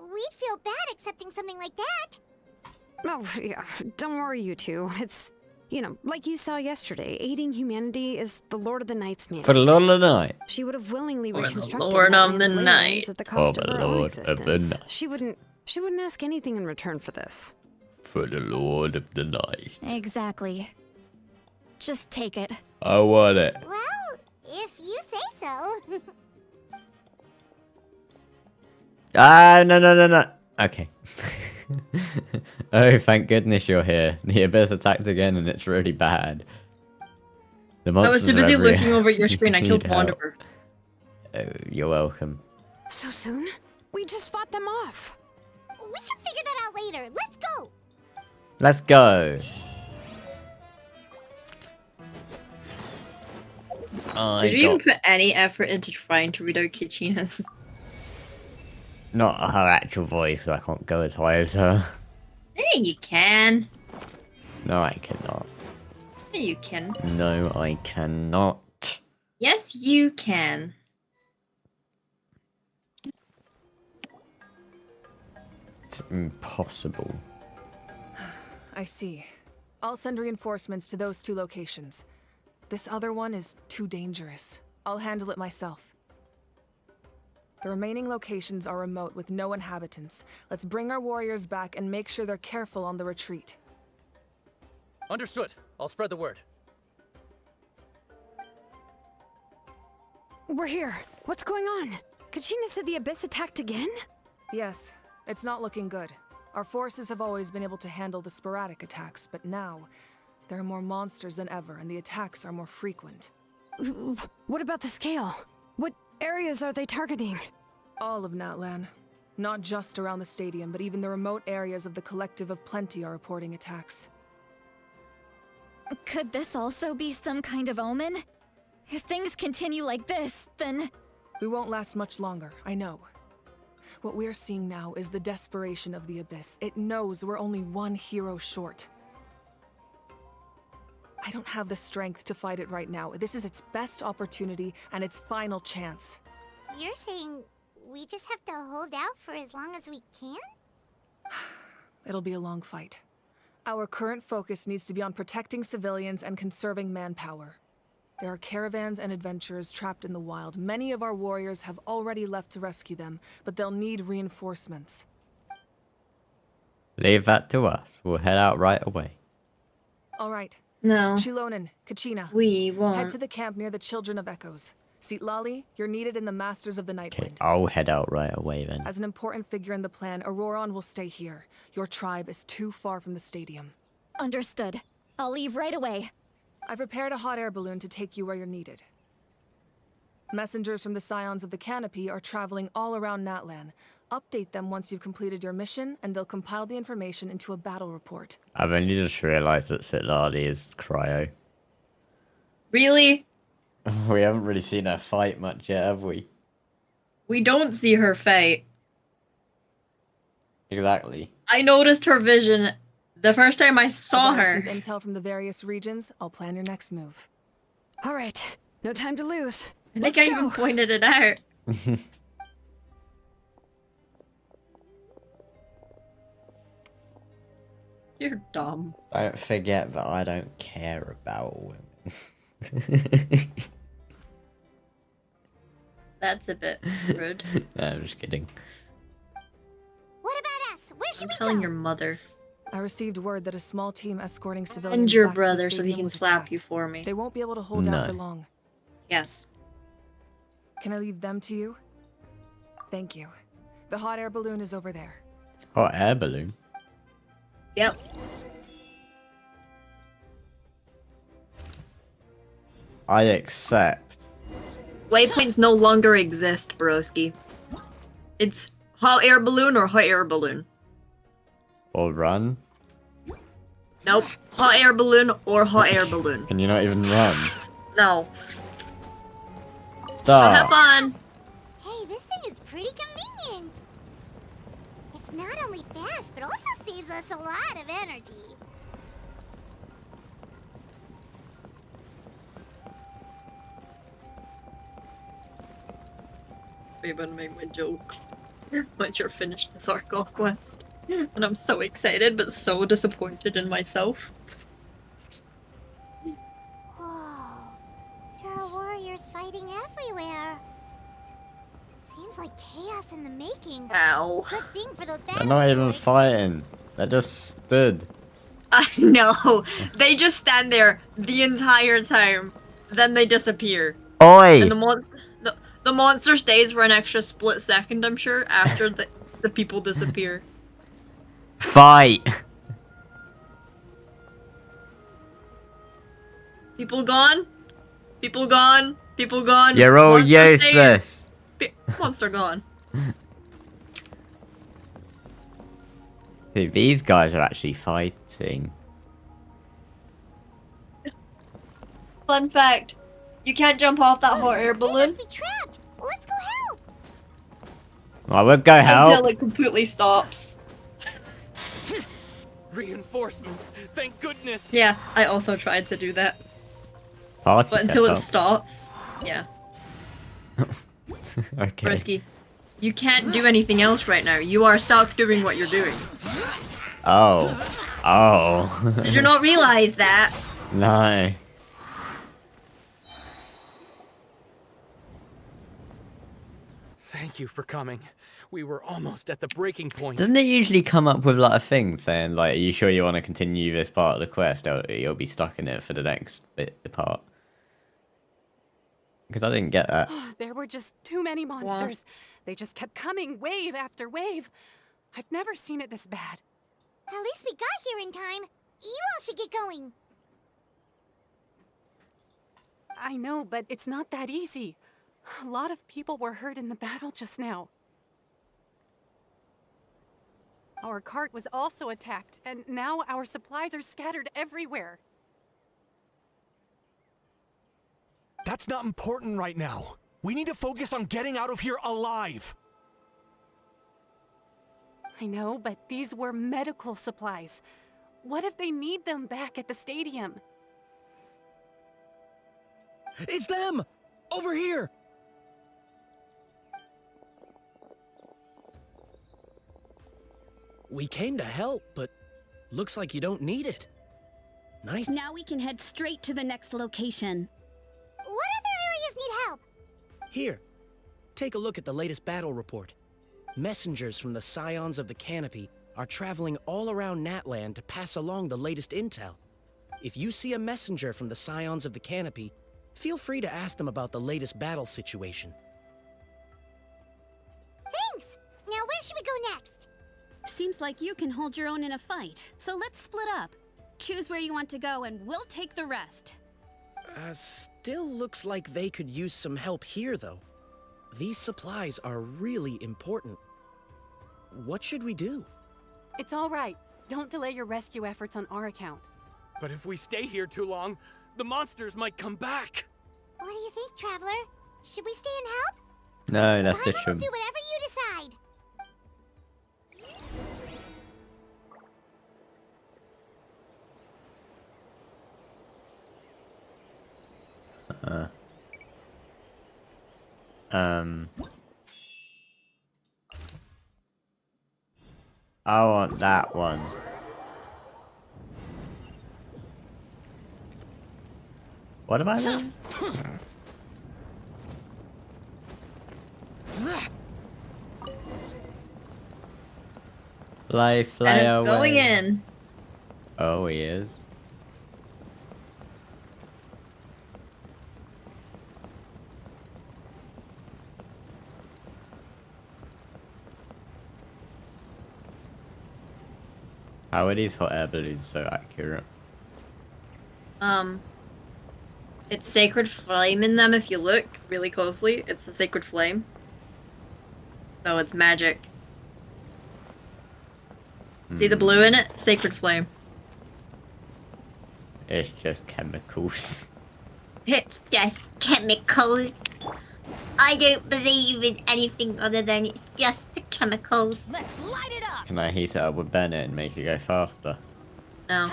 We'd feel bad accepting something like that. Oh, yeah. Don't worry, you two. It's, you know, like you saw yesterday, aiding humanity is the Lord of the Night's mandate. For the Lord of the Night. She would have willingly For the reconstructed Lord of Natlans the ley Night. lines at the cost For of the her own Lord of the existence. Night. She wouldn't ask anything in return for this. For the Lord of the Night. Exactly. Just take it. I want it. Well, if you say so. Ah, no. Okay. Oh, thank goodness you're here. The Abyss attacked again and it's really bad. The I was monsters too are busy everywhere. looking over at your screen. I Need killed help. Wanderer. Oh, you're welcome. So soon? We just fought them off. We can figure that out later. Let's go. Let's go. Did you even put any effort into trying to read out Kitchina's? Not her actual voice, I can't go as high as her. Yeah, you can. No, I cannot. Yeah, you can. No, I cannot. Yes, you can. It's impossible. I see. I'll send reinforcements to those 2 locations. This other one is too dangerous. I'll handle it myself. The remaining locations are remote with no inhabitants. Let's bring our warriors back and make sure they're careful on the retreat. Understood. I'll spread the word. We're here. What's going on? Kachina said the Abyss attacked again? Yes, it's not looking good. Our forces have always been able to handle the sporadic attacks, but now there are more monsters than ever and the attacks are more frequent. What about the scale? What areas are they targeting? All of Natlan. Not just around the stadium, but even the remote areas of the Collective of Plenty are reporting attacks. Could this also be some kind of omen? If things continue like this, then... We won't last much longer, I know. What we're seeing now is the desperation of the Abyss. It knows we're only one hero short. I don't have the strength to fight it right now. This is its best opportunity and its final chance. You're saying we just have to hold out for as long as we can? It'll be a long fight. Our current focus needs to be on protecting civilians and conserving manpower. There are caravans and adventurers trapped in the wild. Many of our warriors have already left to rescue them, but they'll need reinforcements. Leave that to us. We'll head out right away. All right. No. Shilonen, Kachina. We won't. Head to the camp near the Children of Echoes. Lali, you're needed in the Masters of the Night Okay, Wind. I'll head out right away then. As an important figure in the plan, Auroron will stay here. Your tribe is too far from the stadium. Understood. I'll leave right away. I prepared a hot air balloon to take you where you're needed. Messengers from the Scions of the Canopy are traveling all around Natlan. Update them once you've completed your mission, and they'll compile the information into a battle report. I've only just realised that Sitlali is cryo. Really? We haven't really seen her fight much yet, have we? We don't see her fight. Exactly. I noticed her vision the first time I saw As I her. receive intel from the various regions, I'll plan your next move. All right, no time to lose. I think I even pointed it out. You're dumb. Don't forget that I don't care about women. That's a bit rude. No, I'm just kidding. What about us? Where should I'm we telling go? your mother. I received word that a small team escorting civilians And your back to the brother so he stadium can was slap attacked. you for me. They won't be able to hold out No. for long. Yes. Can I leave them to you? Thank you. The hot air balloon is over there. Hot air balloon. Yep. I accept. Waypoints no longer exist, broski. It's hot air balloon or hot air balloon. Or run. Nope. Hot air balloon or hot air balloon. Can you not even run? No. Stop. Have fun. Hey, this thing is pretty convenient. It's not only fast, but also saves us a lot of energy. I'm gonna make my joke once you're finished this Archon quest. And I'm so excited, but so disappointed in myself. Whoa. There are warriors fighting everywhere. Seems like chaos in the making. Ow. Good thing for those They're not even fighting. They just stood. I know. They just stand there the entire time. Then they disappear. Oi! And the monster stays for an extra split second, I'm sure, after the people disappear. Fight! People gone? People gone? People gone? You're all Monster stays. useless! Monster gone. See, these guys are actually fighting. Fun fact. You can't jump off that hot air balloon. Be trapped. Let's go help. I would go help. Until it completely stops. Reinforcements, thank goodness. Yeah, I also tried to do that. Party But until it setup. stops, yeah. Okay. Risky. You can't do anything else right now. You are stuck doing what you're doing. Oh. Oh. Did you not realize that? No. Thank you for coming. We were almost at the breaking point. Doesn't it usually come up with like a thing saying like, are you sure you want to continue this part of the quest, or you'll be stuck in it for the next part? Because I didn't get that. There were just too many monsters. They just kept coming, wave after wave. I've never seen it this bad. At least we got here in time. You all should get going. I know, but it's not that easy. A lot of people were hurt in the battle just now. Our cart was also attacked, and now our supplies are scattered everywhere. That's not important right now. We need to focus on getting out of here alive. I know, but these were medical supplies. What if they need them back at the stadium? It's them! Over here! We came to help, but looks like you don't need it. Nice. Now we can head straight to the next location. What other areas need help? Here, take a look at the latest battle report. Messengers from the Scions of the Canopy are traveling all around Natlan to pass along the latest intel. If you see a messenger from the Scions of the Canopy, feel free to ask them about the latest battle situation. Thanks! Now where should we go next? Seems like you can hold your own in a fight, so let's split up. Choose where you want to go and we'll take the rest. Still looks like they could use some help here, though. These supplies are really important. What should we do? It's all right. Don't delay your rescue efforts on our account. But if we stay here too long, the monsters might come back. What do you think, Traveler? Should we stay and help? No, let's Paimon ditch will him. do whatever you decide. I want that one. What am I doing? Fly And it's away. going in. Oh, he is. How are these hot air balloons so accurate? It's sacred flame in them if you look really closely. It's the sacred flame. So it's magic. See the blue in it? Sacred flame. It's just chemicals. It's just chemicals. I don't believe in anything other than it's just chemicals. Let's light it up. Can I heat it up with Bennett and make it go faster? No.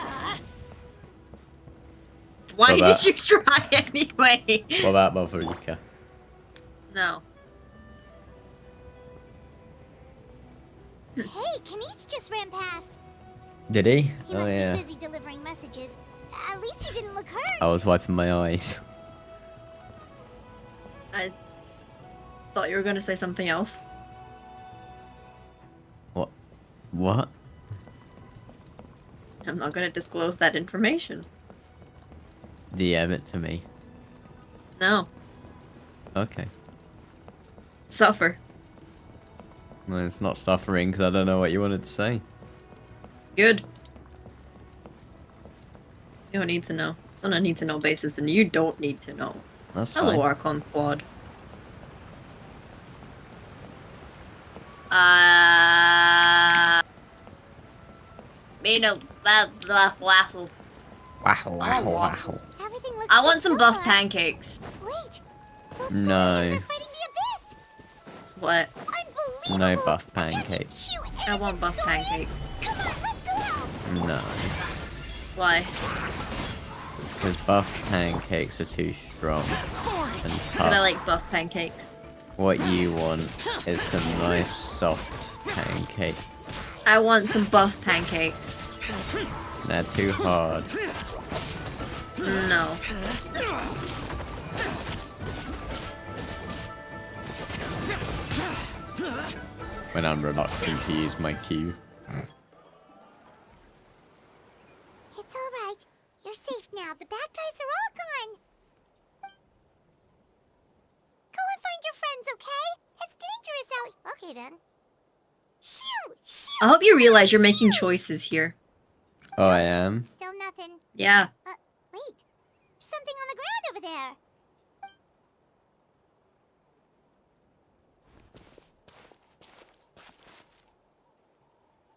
Why What did about- you try anyway? What about Motherboard? No. Hey, Kanish just ran past. Did he? He Oh must yeah. be busy delivering messages. At least he didn't look hurt. I was wiping my eyes. I thought you were gonna say something else. What? What? I'm not gonna disclose that information. DM it to me. No. Okay. Suffer. Well, it's not suffering because I don't know what you wanted to say. Good. You don't need to know. It's on a need to know basis, and you don't need to know. That's Hello, fine. Archon squad. Mino, waffle. Wow, wow, wow. Everything looks I good want some so buff far. pancakes. Wait, No. What? No buff pancakes. I want buff pancakes. No. Why? Because buff pancakes are too strong and But I tough. like buff pancakes. What you want is some nice soft pancake. I want some buff pancakes. They're too hard. No. When I'm reluctant to use my Q. It's alright. You're safe now. The bad guys are all gone. Go and find your friends, okay? It's dangerous out. Okay then. Shoo! Shoo! I hope you realize you're making choices here. Oh, I am? Still nothing. Yeah. Wait. There's something on the ground over there.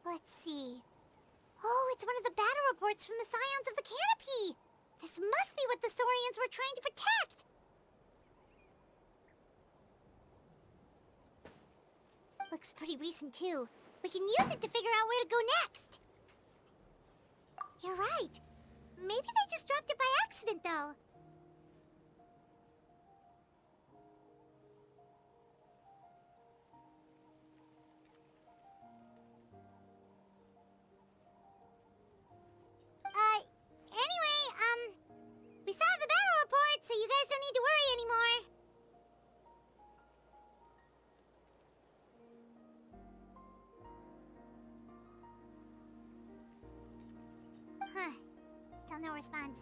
Let's see. Oh, it's one of the battle reports from the Scions of the Canopy. This must be what the Saurians were trying to protect. Looks pretty recent too. We can use it to figure out where to go next. You're right. Maybe they just dropped it by accident though. Anyway, we saw the battle report, so you guys don't need to worry anymore. Huh. Still no response.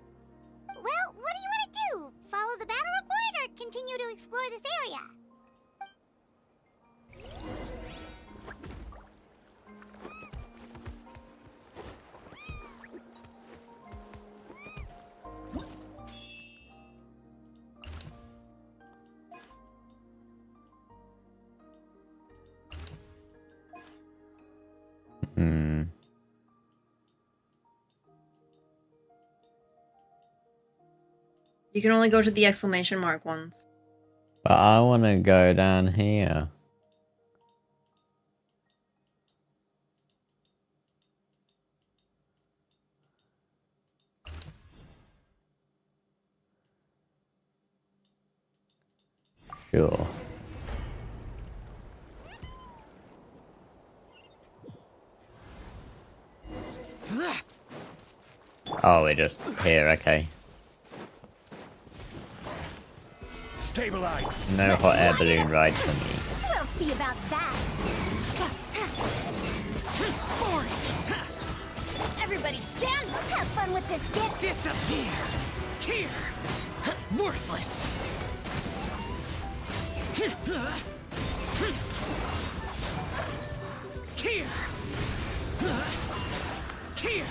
Well, what do you want to do? Follow the battle report or continue to explore this area? Hmm. You can only go to the exclamation mark ones. But I want to go down here. Sure. Oh, we're just here, okay. Stabilize. No hot air balloon ride for me. see about that. Everybody stand! Have fun with this gift! Disappear! Here! Worthless! Here! Here!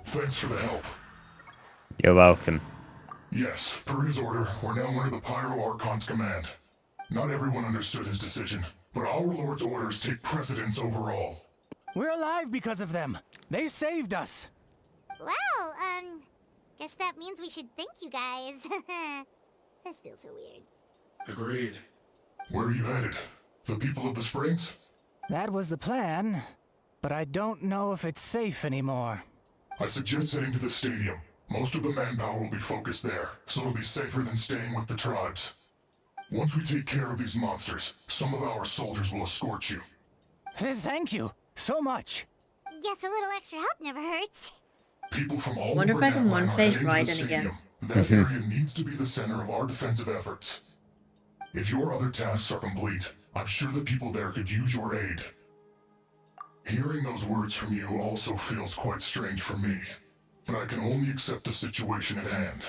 Thanks for the help. You're welcome. Yes, per his order, we're now under the Pyro Archon's command. Not everyone understood his decision, but our Lord's orders take precedence over all. We're alive because of them. They saved us. Well, guess that means we should thank you guys. This feels so weird. Agreed. Where are you headed? The people of the Springs? That was the plan, but I don't know if it's safe anymore. I suggest heading to the stadium. Most of the manpower will be focused there, so it'll be safer than staying with the tribes. Once we take care of these monsters, some of our soldiers will escort you. Thank you so much. Guess a little extra help never hurts. People from all Wonder over if I can Natlans one are phase heading to the Raiden stadium. again. That area needs to be the center of our defensive efforts. If your other tasks are complete, I'm sure the people there could use your aid. Hearing those words from you also feels quite strange for me, but I can only accept the situation at hand.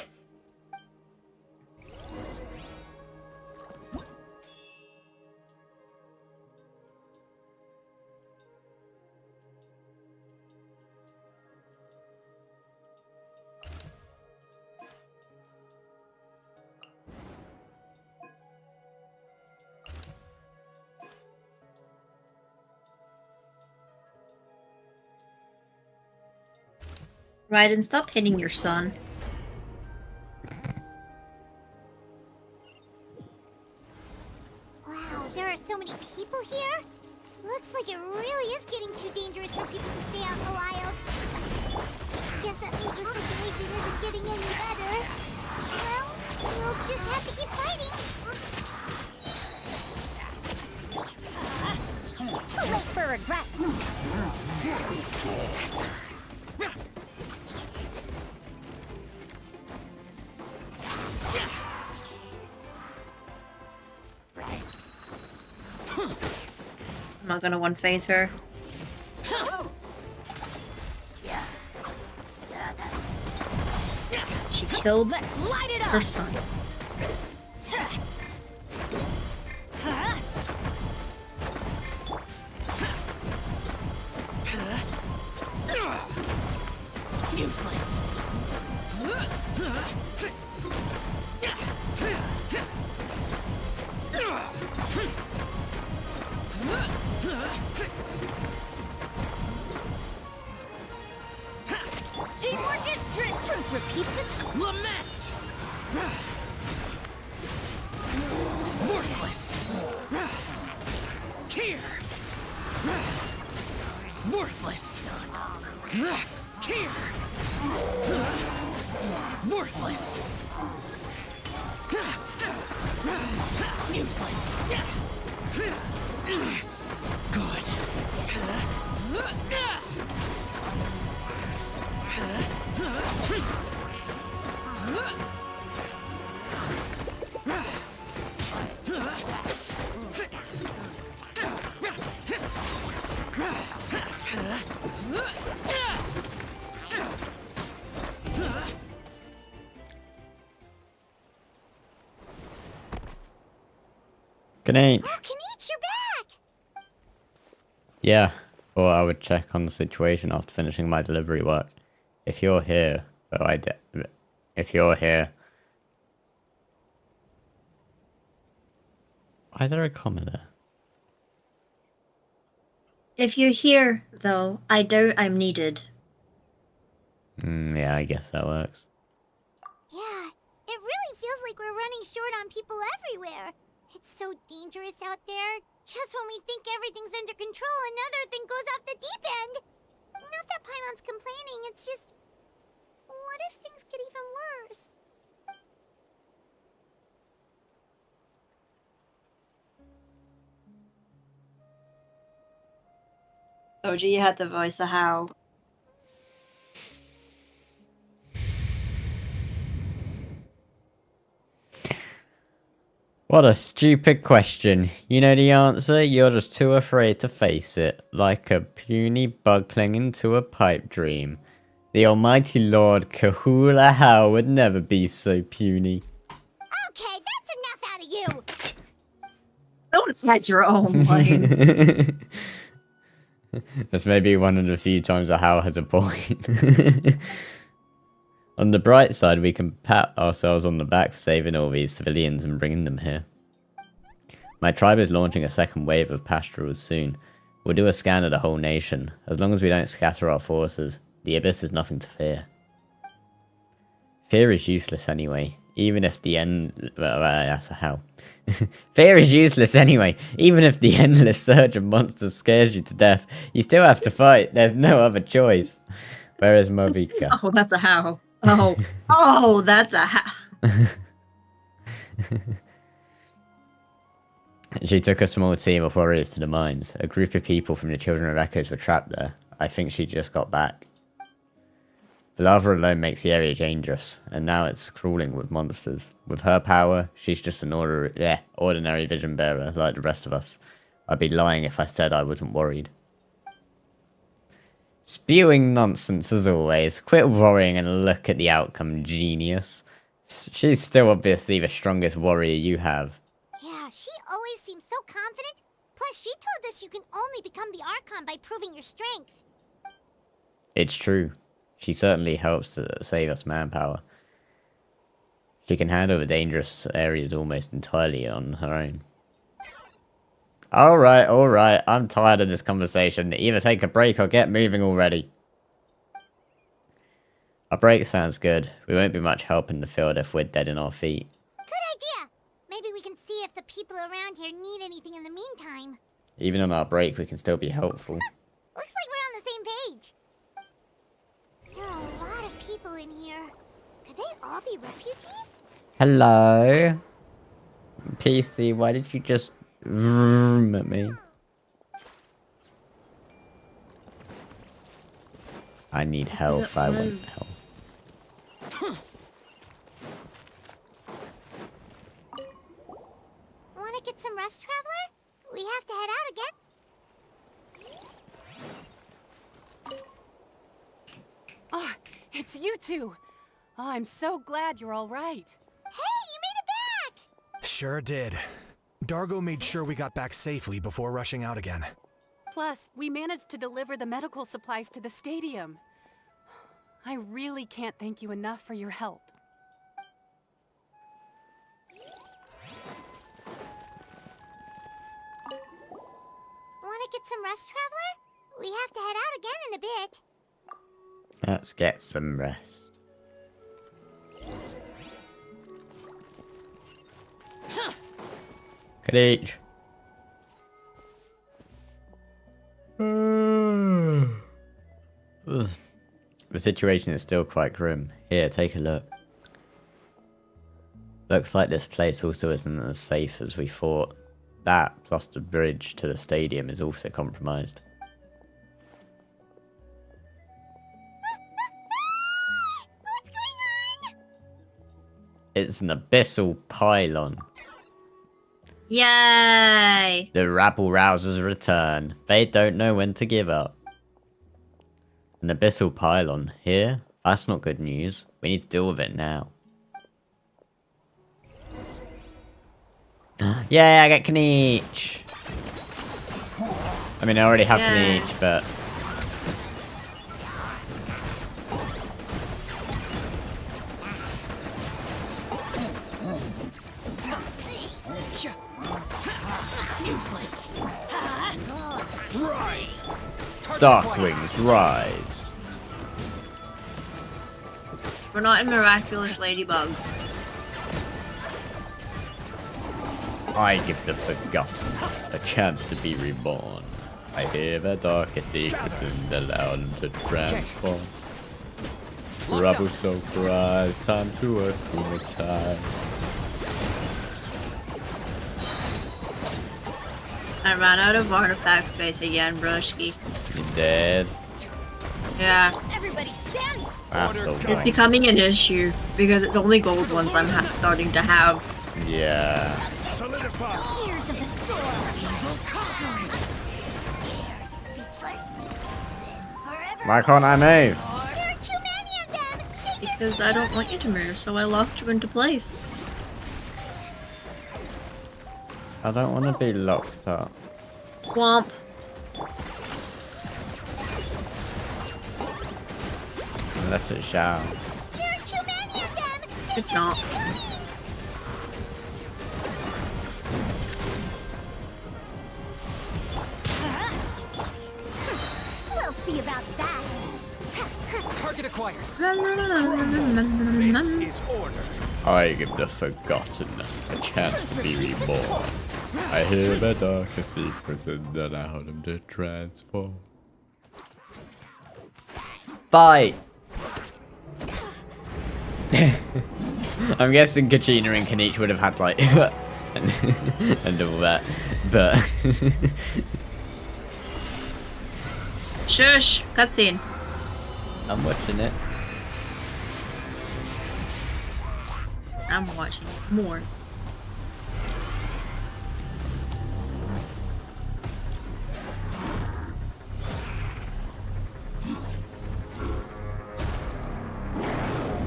Raiden, stop hitting your son. Wow, there are so many people here. Looks like it really is getting too dangerous for people to stay out in the wild. Guess that means the situation isn't getting any better. Well, we'll just have to keep fighting. Too late for regrets. I'm not gonna one phase her. She killed her son. Useless. Teamwork is strength. Truth repeats itself. Lament! Worthless! Here! Worthless! Here! Worthless! Useless! Good. Good night. Oh, Kanich, you're back! Yeah, or I would check on the situation after finishing my delivery work. If you're here, if you're here... Why is there a comma there? If you're here, though, I doubt I'm needed. Yeah, I guess that works. Yeah, it really feels like we're running short on people everywhere. It's so dangerous out there. Just when we think everything's under control, another thing goes off the deep end. Not that Paimon's complaining, it's just... What if things get even worse? OG, you had to voice a how. What a stupid question. You know the answer, you're just too afraid to face it. Like a puny bug clinging to a pipe dream. The almighty Lord Kahula How would never be so puny. Okay, that's enough out of you! Don't catch your own line. That's maybe one of the few times that Hal has a point. On the bright side, we can pat ourselves on the back for saving all these civilians and bringing them here. My tribe is launching a second wave of pastorals soon. We'll do a scan of the whole nation. As long as we don't scatter our forces, the Abyss is nothing to fear. Fear is useless anyway, even if the that's how. Fear is useless anyway, even if the endless surge of monsters scares you to death, you still have to fight, there's no other choice. Where is Movika? Oh, that's a how. Oh, oh, that's a how. She took a small team of warriors to the mines. A group of people from the Children of Echoes were trapped there. I think she just got back. The lava alone makes the area dangerous, and now it's crawling with monsters. With her power, she's just an ordinary vision bearer like the rest of us. I'd be lying if I said I wasn't worried. Spewing nonsense as always. Quit worrying and look at the outcome, genius. She's still obviously the strongest warrior you have. Yeah, she always seems so confident. Plus, she told us you can only become the Archon by proving your strength. It's true. She certainly helps to save us manpower. She can handle the dangerous areas almost entirely on her own. Alright, I'm tired of this conversation. Either take a break or get moving already. A break sounds good. We won't be much help in the field if we're dead in our feet. Good idea! Maybe we can see if the people around here need anything in the meantime. Even on our break, we can still be helpful. Looks like we're on the same page. There are a lot of people in here. Could they all be refugees? Hello? PC, why did you just vroom at me? I need help. I want help. Wanna get some rest, Traveler? We have to head out again. Oh, it's you two. Oh, I'm so glad you're all right. Hey, you made it back! Sure did. Dargo made sure we got back safely before rushing out again. Plus, we managed to deliver the medical supplies to the stadium. I really can't thank you enough for your help. Wanna get some rest, Traveler? We have to head out again in a bit. Let's get some rest. Kadich. The situation is still quite grim. Here, take a look. Looks like this place also isn't as safe as we thought. That, plus the bridge to the stadium, is also compromised. What's going on? It's an abyssal pylon. Yay! The rabble rousers return. They don't know when to give up. An abyssal pylon here? That's not good news. We need to deal with it now. Yeah, I get Kneech! I mean, I already have Kneech, but... Useless. Rise! Darkwings, rise! We're not in Miraculous Ladybug. I give the forgotten a chance to be reborn. I hear the darkest secrets and allow them to transform. Trouble so cries, time to work time. I ran out of artifact space again, broski. You dead? Yeah. Everybody stand! That's so It's nice. becoming an issue because it's only gold ones I'm starting to have. Yeah. Gears of the storm. Evil conquering. Scared, speechless. Forever. Why can't I move? There are too many of them. Because I don't want you to move, so I locked you into place. I don't want to be locked up. Womp. Unless it's shall. There are too many of them. It's not. We'll see about that. Target acquired. This is order. I give the forgotten a chance to be reborn. I hear the darkest secrets and allow them to transform. Fight! I'm guessing Kachina and Kanich would have had like and all that, but shush, cutscene. I'm watching it. I'm watching more.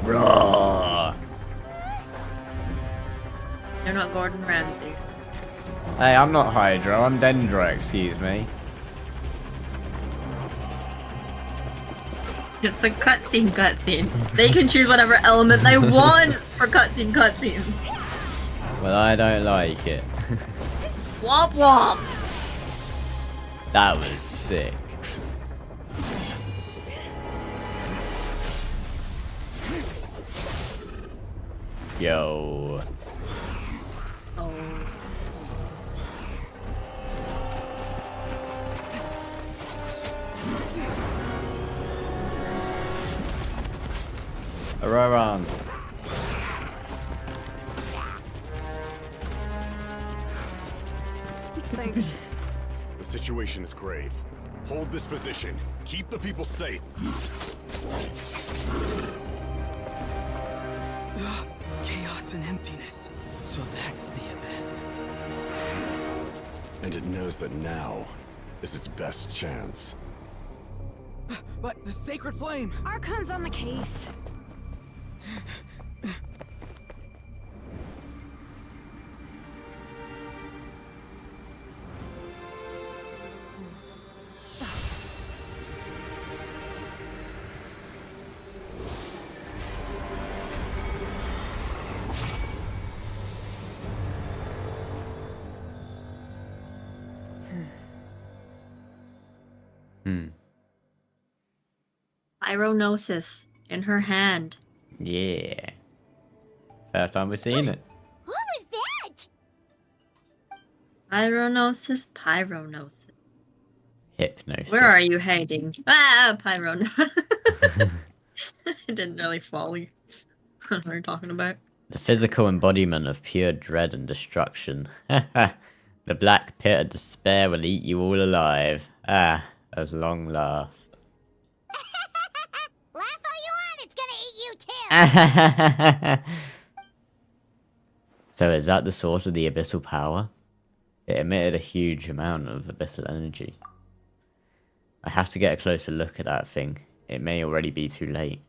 Raw. You're not Gordon Ramsay. Hey, I'm not Hydro, I'm Dendro, excuse me. It's a cutscene. They can choose whatever element they want for cutscenes. Well, I don't like it. Womp womp. That was sick. Yo. Oh. Around. Thanks. The situation is grave. Hold this position. Keep the people safe. Chaos and emptiness. So that's the abyss. And it knows that now is its best chance. But the sacred flame! Archon's on the case. Pyronosis in her hand. Yeah. First time we've seen it. What was that? Pyronosis. Hypnosis. Where are you hiding? Ah, Pyron. I didn't really follow you. What are you talking about? The physical embodiment of pure dread and destruction. The black pit of despair will eat you all alive. Ah, at long last. Laugh all you want, it's gonna eat you too. So is that the source of the abyssal power? It emitted a huge amount of abyssal energy. I have to get a closer look at that thing. It may already be too late.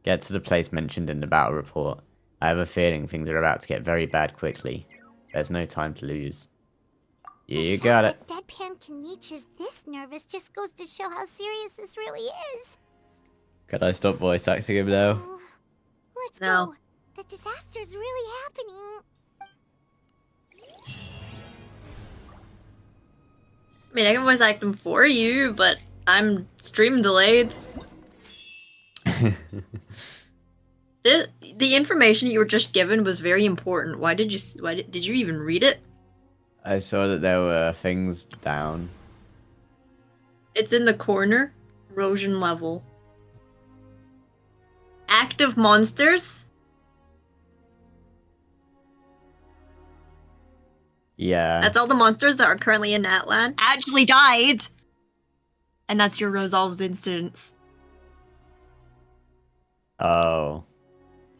Get to the place mentioned in the battle report. I have a feeling things are about to get very bad quickly. There's no time to lose. You got it. Deadpan Kanich is this nervous just goes to show how serious this really is. Could I stop voice acting him now? Let's go. The disaster's really happening. I mean, I can voice act them for you, but I'm stream delayed. The information you were just given was very important. Why did you even read it? I saw that there were things down. It's in the corner. Erosion level. Active monsters? Yeah. That's all the monsters that are currently in Natlans actually died! And that's your resolved instance. Oh.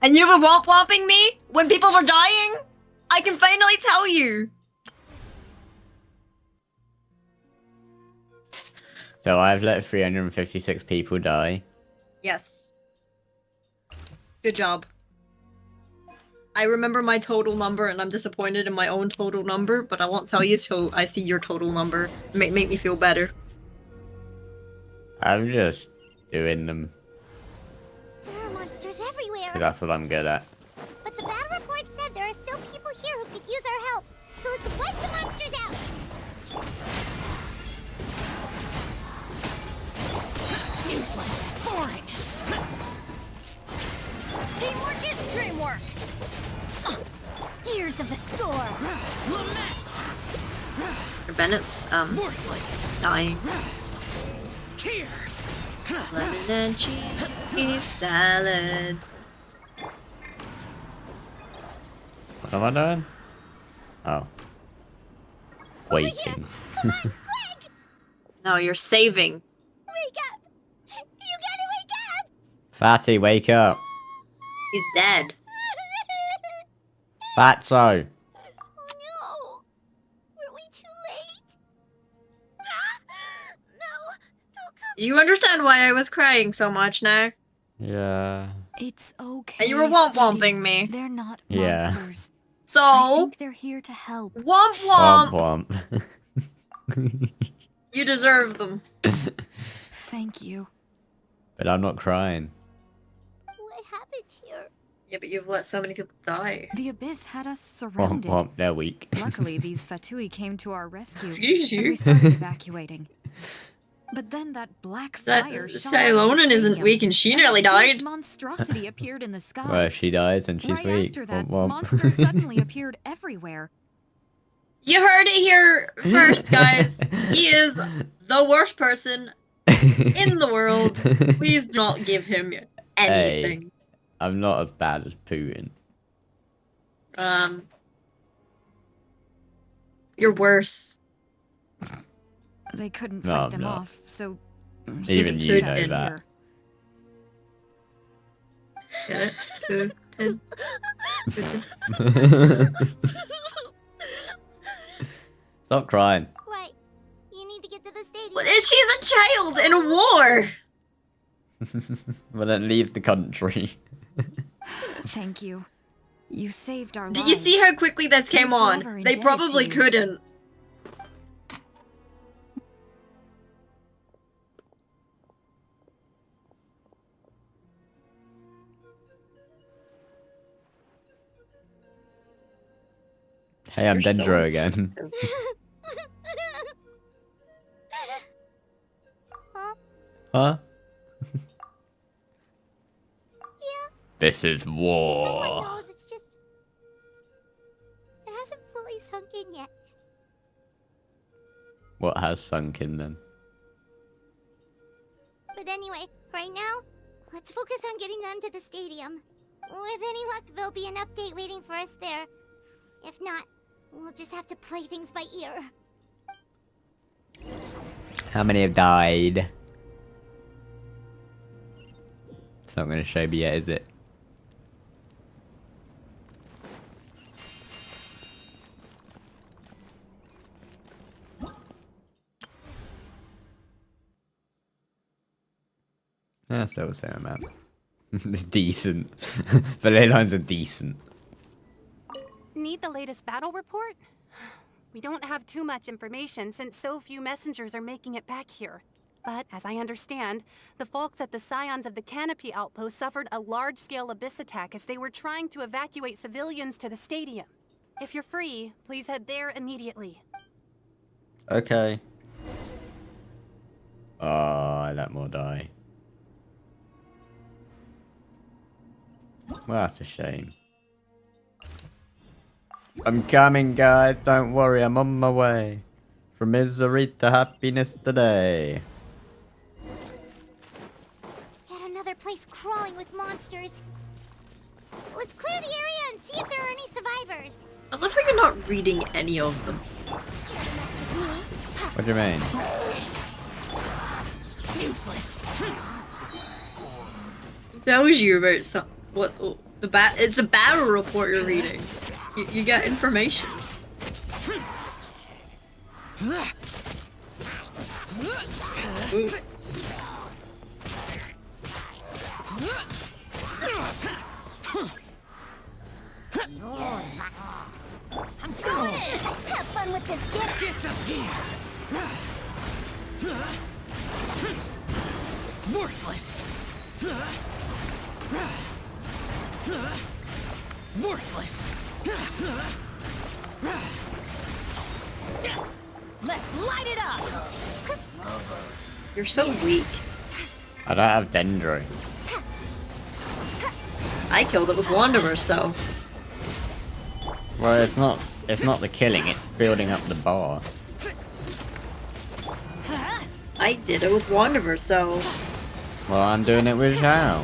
And you were womp-womping me when people were dying? I can finally tell you. So I've let 356 people die. Yes. Good job. I remember my total number and I'm disappointed in my own total number, but I won't tell you till I see your total number. Make me feel better. I'm just doing them. There are monsters everywhere. 'Cause that's what I'm good at. But the battle report said there are still people here who could use our help. So let's wipe the monsters out. Useless. Boring. Teamwork is dreamwork. Gears of the storm. Bennett's dying. Cheer. Lemon and cheese salad. What am I doing? Oh. Waiting. No, you're saving. Wake up! You gotta wake up! Fatty, wake up. He's dead. Fatso. No! Were we too late? No! Don't come! You understand why I was crying so much now? Yeah. It's okay. And you were womp-womping me. They're not Yeah. monsters. So? I think they're here to help. Womp womp! Womp womp. You deserve them. Thank you. But I'm not crying. What happened here? Yeah, but you've let so many people die. The Abyss had us Womp surrounded. womp, they're weak. Luckily, these Fatui came to our rescue. Excuse and you. we started evacuating. But then that black fire shot out of the Silonan isn't stadium, weak and she and a nearly huge died. monstrosity appeared in the sky. Well, if she dies and she's right weak. after that, Womp womp. monsters suddenly appeared everywhere. You heard it here first, guys. He is the worst person in the world. Please do not give him anything. Hey, I'm not as bad as Putin. You're worse. They couldn't No, fight I'm them not. off, so Even she you put know us that. here. Get it? Putin. Stop crying. Right. You need to get to the stadium. She's a child in a war. Well, then leave the country. Thank you. You saved our Did lives. you see how quickly this came We're on? forever They indebted probably to you. couldn't. Hey, I'm You're so- Dendro again. Huh? Yeah. This is Everyone war. knows it's just... It hasn't fully sunk in yet. What has sunk in then? But anyway, right now, let's focus on getting them to the stadium. With any luck, there'll be an update waiting for us there. If not, we'll just have to play things by ear. How many have died? It's not going to show me yet, is it? Yeah, still the same amount. It's decent. The ley lines are decent. Need the latest battle report? We don't have too much information since so few messengers are making it back here. But, as I understand, the folks at the Scions of the Canopy Outpost suffered a large-scale Abyss attack as they were trying to evacuate civilians to the stadium. If you're free, please head there immediately. Okay. Oh, I let more die. Well, that's a shame. I'm coming, guys. Don't worry, I'm on my way. From misery to happiness today. Yet another place crawling with monsters. Let's clear the area and see if there are any survivors. I love how you're not reading any of them. What do you mean? Useless. It tells you about some what it's a battle report you're reading. You get information. Ooh. I'm going! Have fun with this gift! Disappear! Worthless! Worthless! Let's light it up! You're so weak. I don't have Dendro. I killed it with Wanderer, so. Well, it's not the killing, it's building up the bar. I did it with Wanderer, so. Well, I'm doing it with Zhao.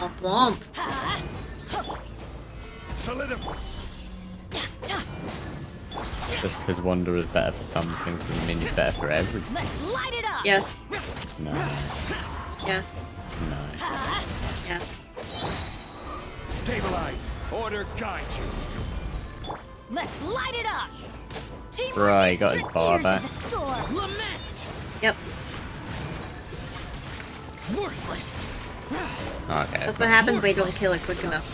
Womp womp. Just because Wanderer is better for some things doesn't mean he's better for everything. Let's light it up! Yes. No. Yes. No. Yes. Stabilize! Order guide you! Let's light it up! Right, he got his bar back. Lament! Yep. Worthless! Okay. That's what happens when you don't kill it quick enough.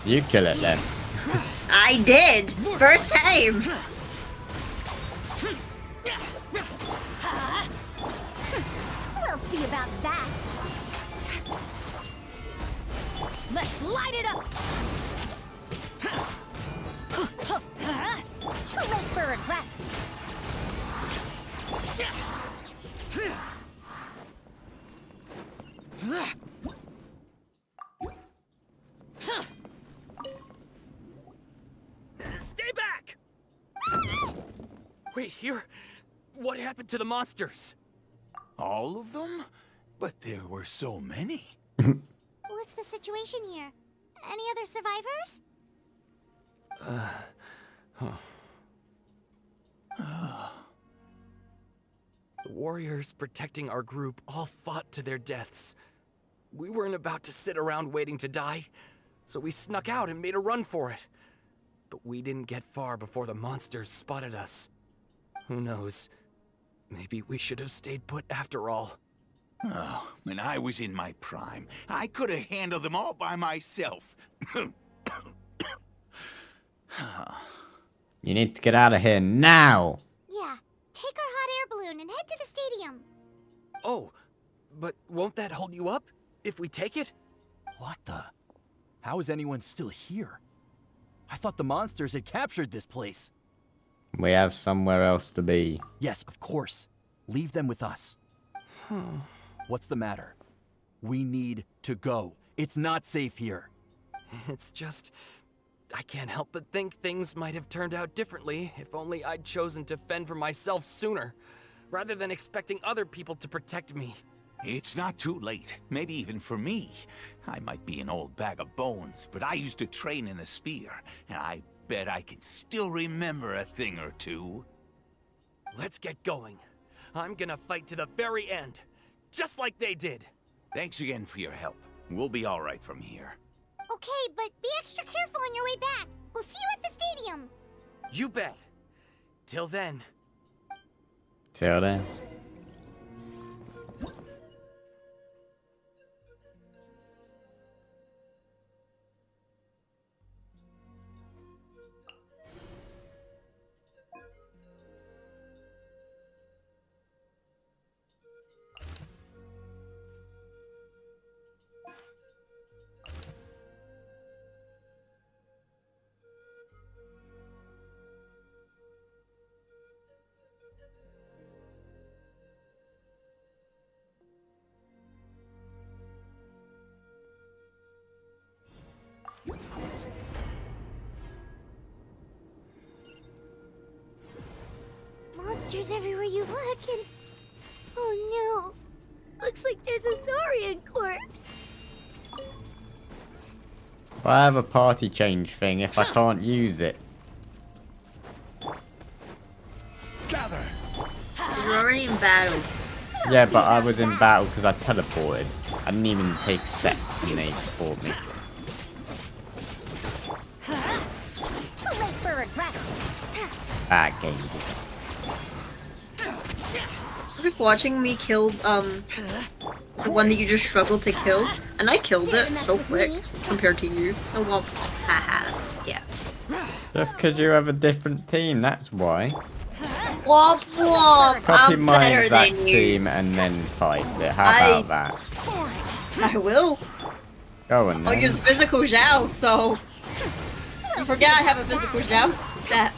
You kill it then. I did! First time! We'll see about that! Let's light it up! Too late for regrets! Stay back! Wait, here? What happened to the monsters? All of them? But there were so many. What's the situation here? Any other survivors? The warriors protecting our group all fought to their deaths. We weren't about to sit around waiting to die, so we snuck out and made a run for it. But we didn't get far before the monsters spotted us. Who knows? Maybe we should have stayed put after all. Oh, when I was in my prime, I could have handled them all by myself. You need to get out of here now! Yeah, take our hot air balloon and head to the stadium. Oh, but won't that hold you up if we take it? What the? How is anyone still here? I thought the monsters had captured this place. We have somewhere else to be. Yes, of course. Leave them with us. What's the matter? We need to go. It's not safe here. It's just... I can't help but think things might have turned out differently if only I'd chosen to fend for myself sooner, rather than expecting other people to protect me. It's not too late, maybe even for me. I might be an old bag of bones, but I used to train in the spear, and I bet I can still remember a thing or two. Let's get going. I'm gonna fight to the very end, just like they did. Thanks again for your help. We'll be all right from here. Okay, but be extra careful on your way back. We'll see you at the stadium. You bet. Till then. Till then. Monsters everywhere you look and... Oh no! Looks like there's a Saurian corpse! I have a party change thing if I can't use it. Gather! You're already in battle. Yeah, but I was in battle because I teleported. I didn't even take steps and they fought me. That game. I'm just watching me kill the one that you just struggled to kill, and I killed it so quick compared to you. So well, haha, yeah. Just because you have a different team, that's why. Womp womp! Copy I'm my better exact than you. team and then fight it. How about that? I will. Go on I'll then. use physical joust, so you forget I have a physical joust set.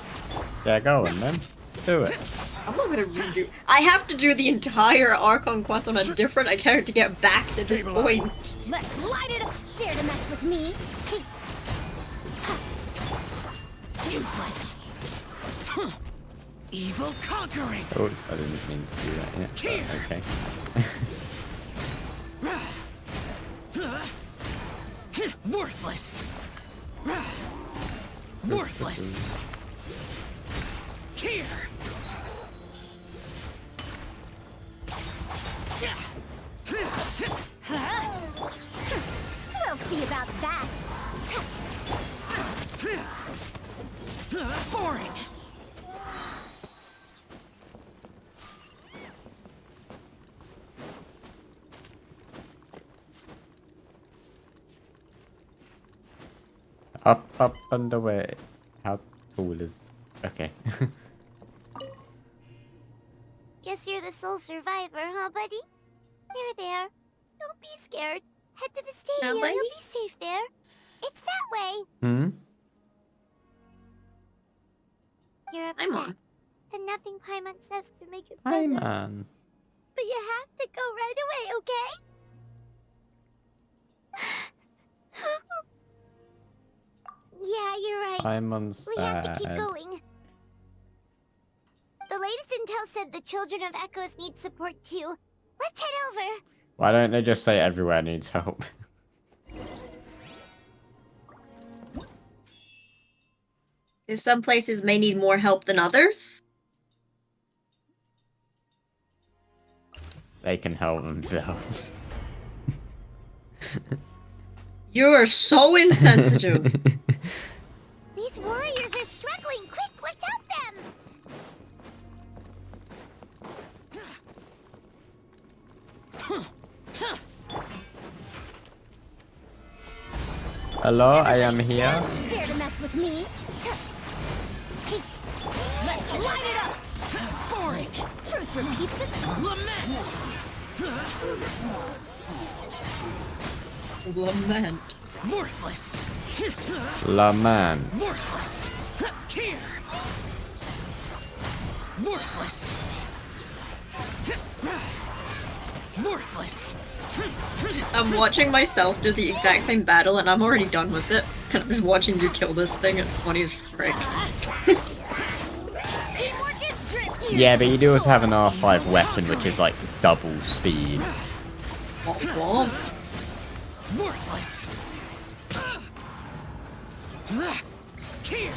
Yeah, go on then. Do it. I'm not gonna redo. I have to do the entire Archon quest on a different account to get back to this point. Let's light it up! Dare to mess with me? Useless. Evil conquering. Oh, I didn't mean to do that yet. Okay. Worthless. Worthless. Here. We'll see about that. Boring. Up and away. How tall is... Okay. Guess you're the sole survivor, huh, buddy? There. Don't be scared. Head to the stadium. buddy? You'll be safe there. It's that way. Hmm? You're upset. Paimon. And nothing Paimon says can make it Hi, better. man. But you have to go right away, okay? Yeah, you're right. I'm on We have to keep sad. going. The latest intel said the children of Echoes need support too. Let's head over. Why don't they just say everywhere needs help? Some places may need more help than others. They can help themselves. You are so insensitive. These warriors are struggling. Quick, let's help them. Hello, I am here. Dare to mess with me? Let's light it up. Boring. Truth repeats itself. Lament. Worthless. La man. Worthless. Here. Worthless. Worthless. I'm watching myself do the exact same battle and I'm already done with it. And I'm just watching you kill this thing. It's funny as frick. Yeah, but you do also have an R5 weapon, which is like double speed. Womp Worthless. Here.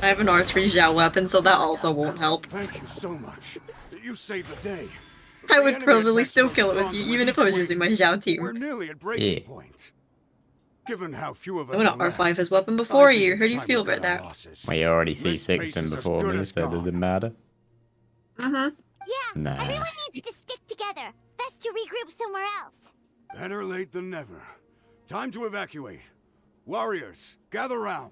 I have an R3 Zhao weapon, so that also won't help. Thank you so much. You saved the day. I would probably still kill it with you, even if I was using my Zhao We're team. nearly at breaking point. Given how few of I us would are not left, R5 his weapon before I think you. it's How do you time feel to cut about our that? losses. Well, you already This C6'd base him is as before good me, as so gone. does it matter? Yeah, Nah. everyone needs to stick together. Best to regroup somewhere else. Better late than never. Time to evacuate. Warriors, gather round.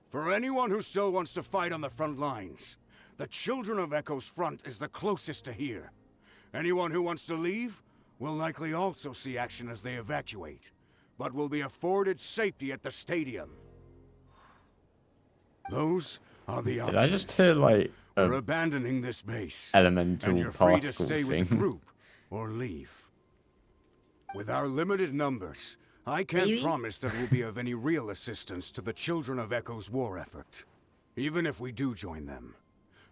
For anyone who still wants to fight on the front lines, the Children of Echo's front is the closest to here. Anyone who wants to leave will likely also see action as they evacuate, but will be afforded safety at the stadium. Those are the options. Did I just hear like We're a abandoning this base, elemental and you're free to particle stay with the thing? group or leave. With our limited numbers, I can't promise that we'll be of any real assistance to the Children of Echo's war effort. Even if we do join them,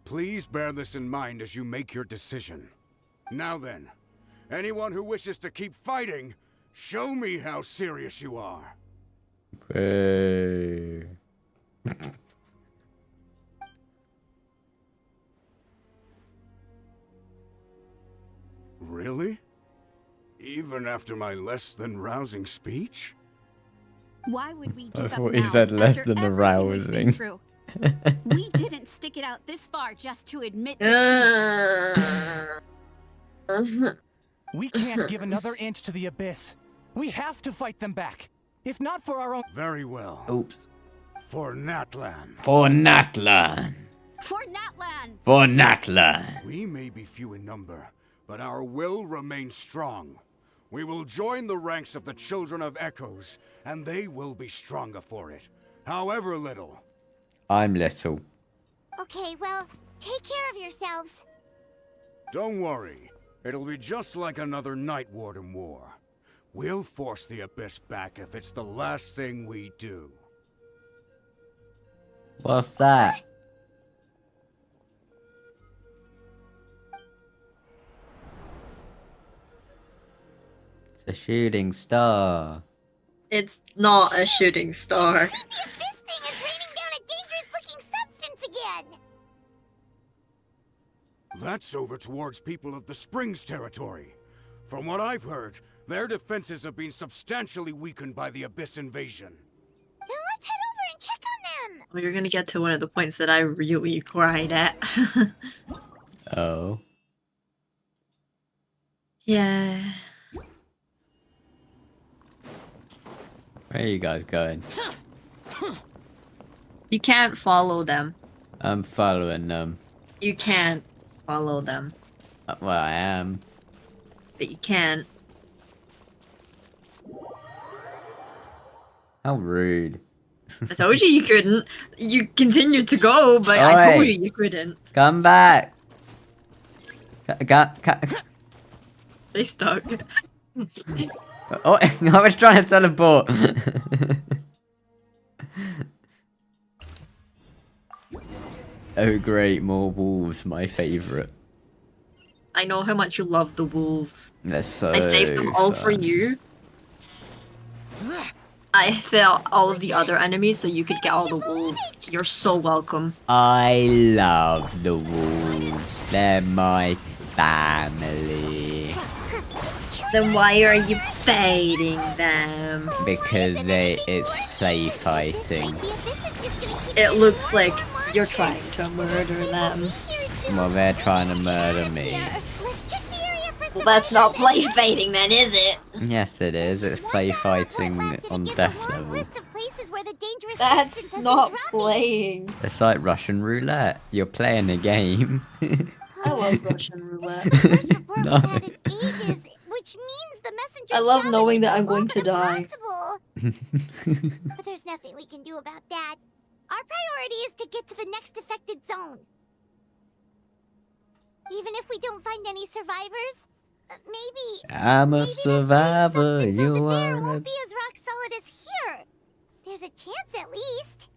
please bear this in mind as you make your decision. Now then, anyone who wishes to keep fighting, show me how serious you are. Boo. Really? Even Even after my less than rousing speech? Why would we I give up thought he now said less after than everything we've been arousing. through? We didn't stick it out this far just to admit defeat. We can't give another inch to the abyss. We have to fight them back. If not for our own... Very well. Oops. For Natlan. For Natlan. For Natlan. For Natlan. We may be few in number, but our will remains strong. We will join the ranks of the Children of Echoes, and they will be stronger for it, however little. I'm little. Okay, well, take care of yourselves. Don't worry. It'll be just like another Night Warden war. We'll force the Abyss back if it's the last thing we do. What's that? It's a shooting star. It's not a shooting star. This thing is raining down a dangerous-looking substance again! That's over towards people of the Springs territory. From what I've heard, their defenses have been substantially weakened by the Abyss invasion. Then let's head over and check on them! Well, you're gonna get to one of the points that I really cried at. Oh. Yeah. Where are you guys going? You can't follow them. I'm following them. You can't follow them. Well, I am. But you can't. How rude. I told you you couldn't. You continued to go, but I told you couldn't. Come back. They stuck. Oh, I was trying to teleport. Oh great, more wolves, my favourite. I know how much you love the wolves. They're so I saved them all for fun. you. I failed all of the other enemies so you could get all the wolves. You're so welcome. I love the wolves. They're my family. Then why are you fighting them? Because it's play fighting. It looks like you're trying to murder them. Well, they're trying to murder me. Well, that's not play fighting then, is it? Yes, it is. It's play fighting on death level. That's not playing. It's like Russian roulette. You're playing a game. I love Russian roulette. No. Which means the messenger. I love knowing that I'm going to die. But there's nothing we can do about that. Our priority is to get to the next affected zone. Even if we don't find any survivors, maybe I'm a survivor. You are won't be as rock solid as here. There's a chance at least.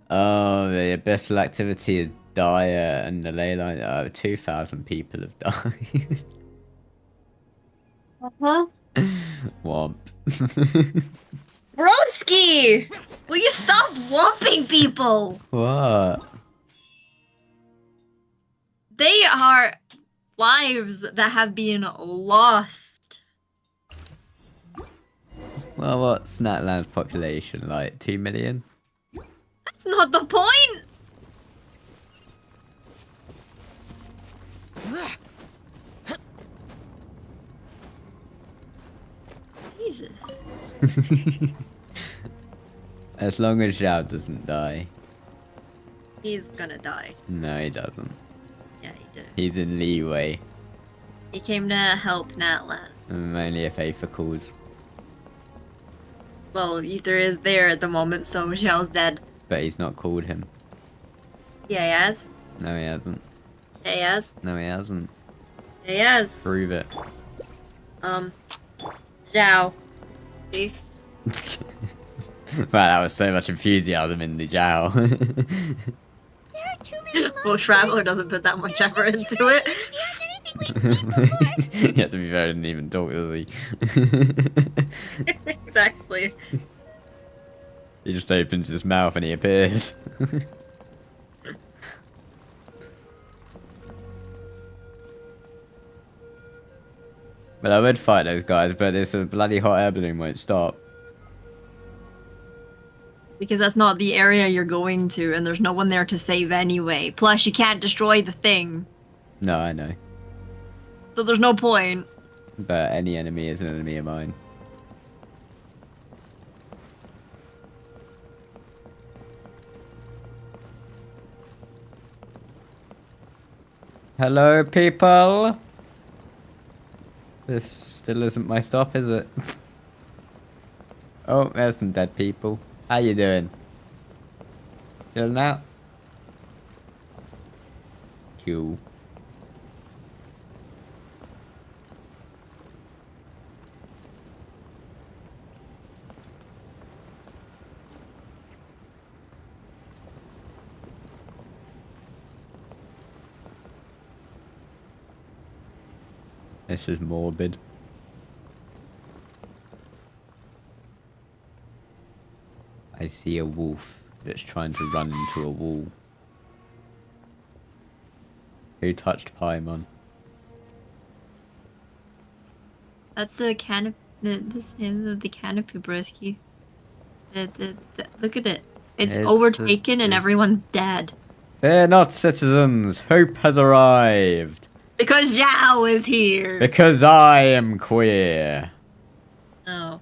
Oh, the abyssal activity is dire, and the ley line. 2,000 people have died. Huh? Womp. Broski! Will you stop whomping people? What? They are lives that have been lost. Well, what's Natlans' population like? 2 million? That's not the point! Jesus. As long as Zhao doesn't die. He's gonna die. No, he doesn't. Yeah, he did. He's in leeway. He came to help Natlan. Only if Aether calls. Well, Ether is there at the moment, so Zhao's dead. But he's not called him. Yeah, he has. No, he hasn't. Yeah, he has. No, he hasn't. Yeah, he has. Prove it. Zhao. See? Wow, that was so much enthusiasm in the Zhao. Well, Traveler doesn't put that much effort into it. He has to be fair, didn't even talk, does he? Exactly. He just opens his mouth and he appears. But I would fight those guys, but this bloody hot air balloon won't stop. Because that's not the area you're going to, and there's no one there to save anyway. Plus, you can't destroy the thing. No, I know. So there's no point. But any enemy is an enemy of mine. Hello, people! This still isn't my stop, is it? Oh, there's some dead people. How you doing? Chilling out? Cool. This is morbid. I see a wolf that's trying to run into a wall. Who touched Paimon? That's the canopy, the canopy brisky. Look at it. It's overtaken and everyone's dead. Fear not, citizens. Hope has arrived. Because Zhao is here. Because I am queer. Oh.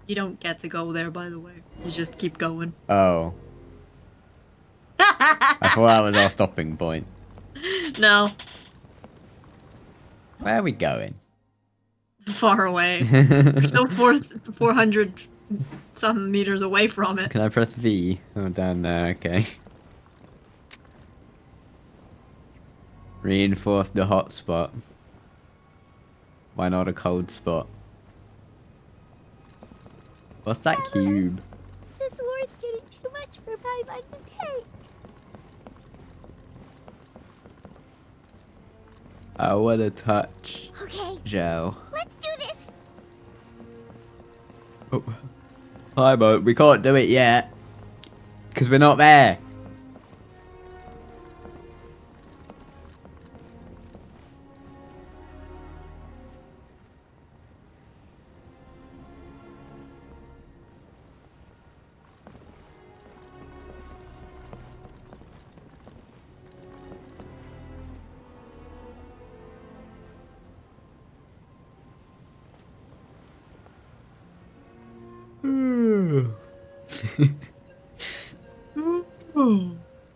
You don't get to go there, by the way. You just keep going. Oh. I thought that was our stopping point. No. Where are we going? Far away. We're still 400 some meters away from it. Can I press V? Oh, down there, okay. Reinforce the hot spot. Why not a cold spot? What's that cube? This war's getting too much for Paimon to take. I wanna touch Okay. Zhao. Let's do this. Oh. Hi, but we can't do it yet. Because we're not there.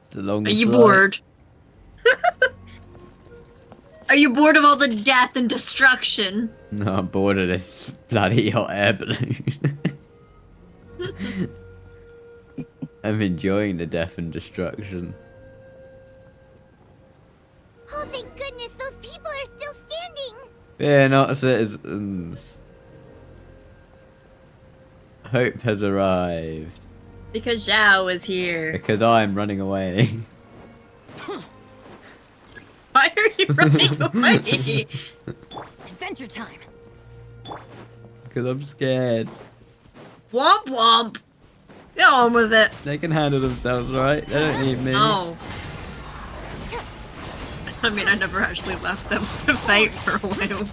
It's a long Are you flight. bored? Are you bored of all the death and destruction? No, I'm bored of this bloody hot air balloon. I'm enjoying the death and destruction. Oh, thank goodness, those people are still standing. Fear not, citizens. Hope has arrived. Because Zhao is here. Because I'm running away. Why are you running away? Adventure time. Because I'm scared. Womp womp. Get on with it. They can handle themselves, right? They don't need me. No. I mean, I never actually left them to fight for a while.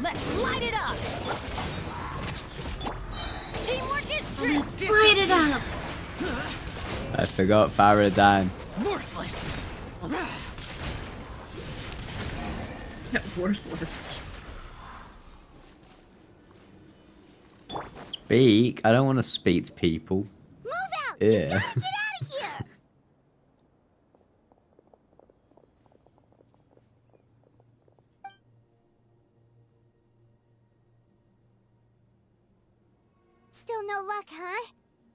Let's light it up. Teamwork is strength. Let's light it up. I forgot Faradan. Worthless. Yeah, worthless. Speak? I don't want to speak to people. Move out. Yeah. Get out of here. Still no luck, huh?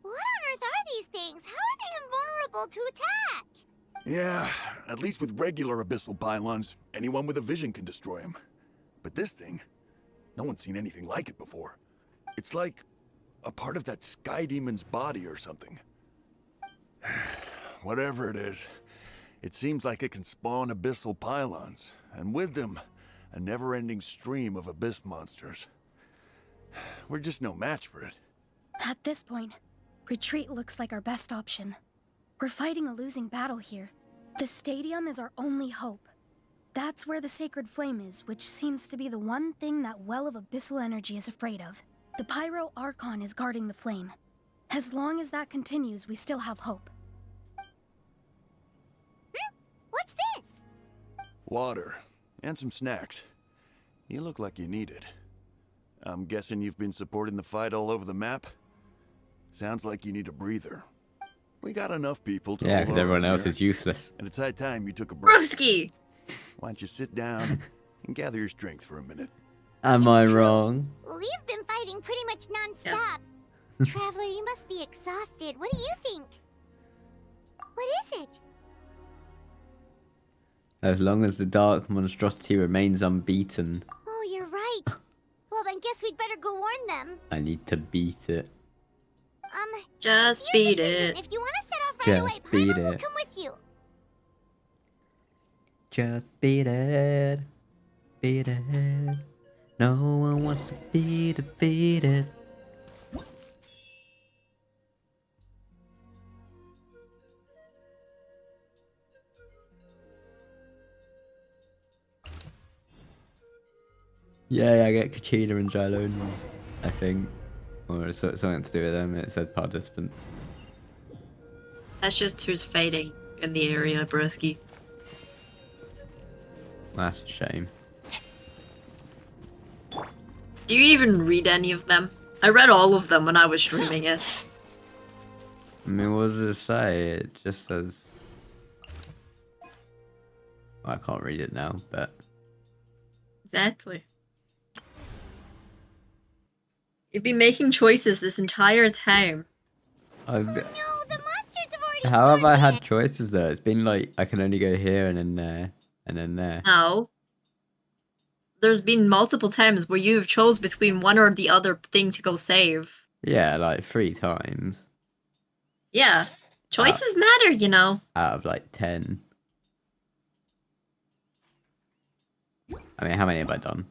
What on earth are these things? How are they invulnerable to attack? Yeah, at least with regular abyssal pylons, anyone with a vision can destroy them. But this thing, no one's seen anything like it before. It's like a part of that sky demon's body or something. Whatever it is, it seems like it can spawn abyssal pylons, and with them, a never-ending stream of abyss monsters. We're just no match for it. At this point, retreat looks like our best option. We're fighting a losing battle here. The stadium is our only hope. That's where the sacred flame is, which seems to be the one thing that well of abyssal energy is afraid of. The Pyro Archon is guarding the flame. As long as that continues, we still have hope. What's this? Water. And some snacks. You look like you need it. I'm guessing you've been supporting the fight all over the map? Sounds like you need a breather. We got enough people to Yeah, hold because our everyone own else here. is useless. And it's high time you took a break. Broski! Why don't you sit down and gather your strength for a minute? Am I wrong? We've been fighting pretty much non-stop. Traveler, you must be exhausted. What do you think? What is it? As long as the dark monstrosity remains unbeaten, Oh, you're right. Well, then guess we'd better go warn them. I need to beat it. Just it's your beat decision. it. If you want to set off right Just away, beat Paimon will it. come with you. Just beat it. Beat it. No one wants to be defeated. Yeah, I get Kachina and Jylon, I think. Or it's something to do with them. It said participants. That's just who's fighting in the area, Broski. That's a shame. Do you even read any of them? I read all of them when I was streaming it. I mean, what does it say? It just says... Well, I can't read it now, but... Exactly. You've been making choices this entire time. I've... No, the monsters have already How have I started. had choices though? It's been like, I can only go here and then there, and then there. No. There's been multiple times where you've chose between one or the other thing to go save. Yeah, like 3 times. Yeah. Choices matter, you know. Out of like 10. I mean, how many have I done?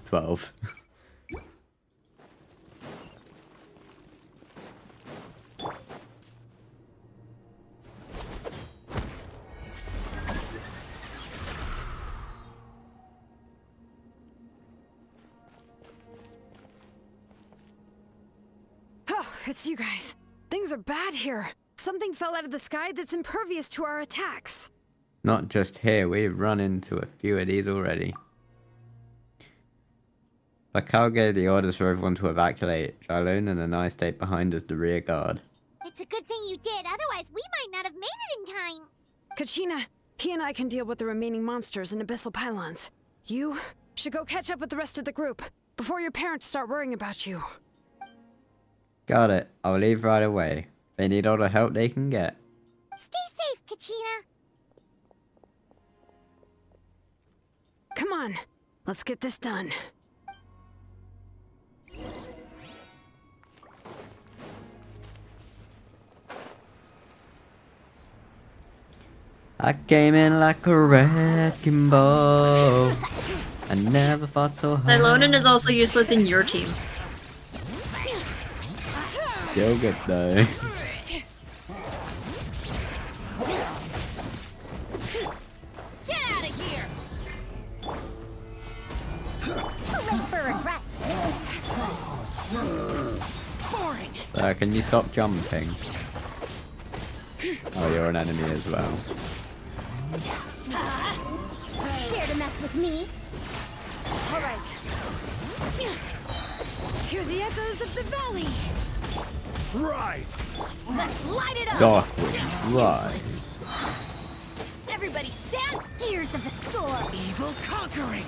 12. Oh, it's you guys. Things are bad here. Something fell out of the sky that's impervious to our attacks. Not just here, we've run into a few of these already. Bakal gave the orders for everyone to evacuate. Jylon and I stayed behind as the rear guard. It's a good thing you did, otherwise we might not have made it in time. Kachina, he and I can deal with the remaining monsters and abyssal pylons. You should go catch up with the rest of the group before your parents start worrying about you. Got it. I'll leave right away. They need all the help they can get. Stay safe, Kachina. Come on, let's get this done. I came in like a wrecking ball. I never fought so hard. Tylonin is also useless in your team. Still good though. Get out of here! Too late for regrets. Boring. Can you stop jumping? Oh, you're an enemy as well. Dare to mess with me? All right. Hear the echoes of the valley. Rise! Let's light it up! Darkwood, rise. Everybody stand! Gears of the storm! Evil conquering!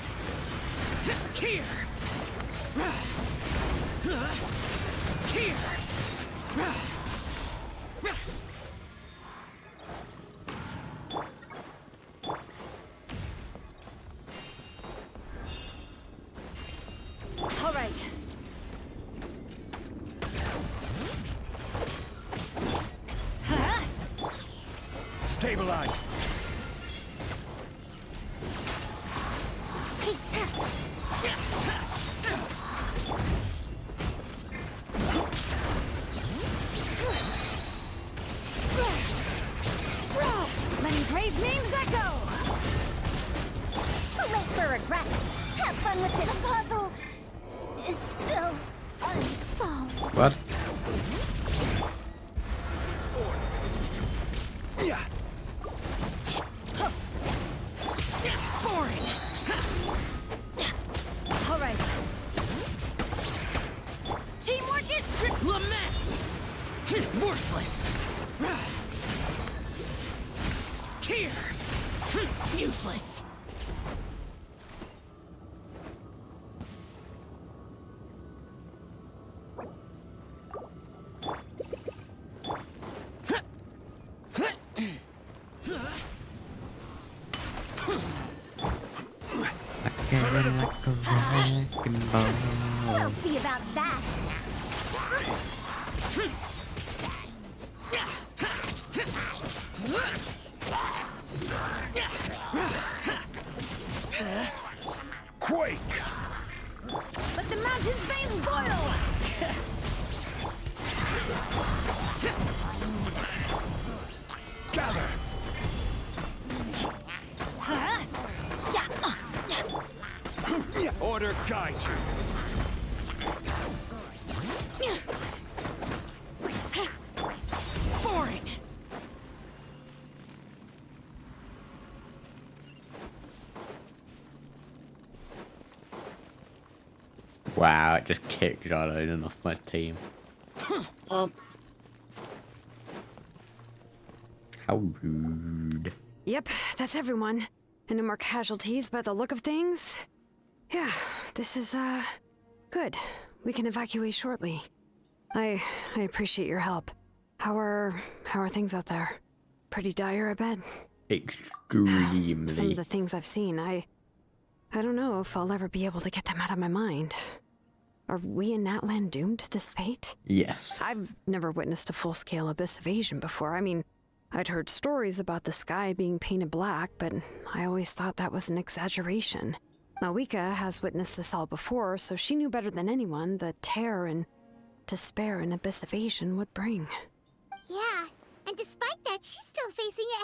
Here! Here! All right. Stabilize! His name's Echo! Too late for regrets. Have fun with it. The puzzle is still unsolved. What? Yeah. Boring. All right. Teamwork is lament. Worthless. Here. Useless. We'll see about that. Quake! Let the mountain's veins boil! Gather! Huh? Order guide you. Boring! Wow, it just kicked Jarlon off my team. How rude. Yep, that's everyone. And no more casualties by the look of things. Yeah, this is, good. We can evacuate shortly. I appreciate your help. How are things out there? Pretty dire, I bet. Extremely. Some of the things I've seen, I don't know if I'll ever be able to get them out of my mind. Are we in Natlan doomed to this fate? Yes. I've never witnessed a full-scale abyss invasion before. I mean, I'd heard stories about the sky being painted black, but I always thought that was an exaggeration. Malika has witnessed this all before, so she knew better than anyone the terror and despair an abyss invasion would bring. Yeah, and despite that, she's still facing it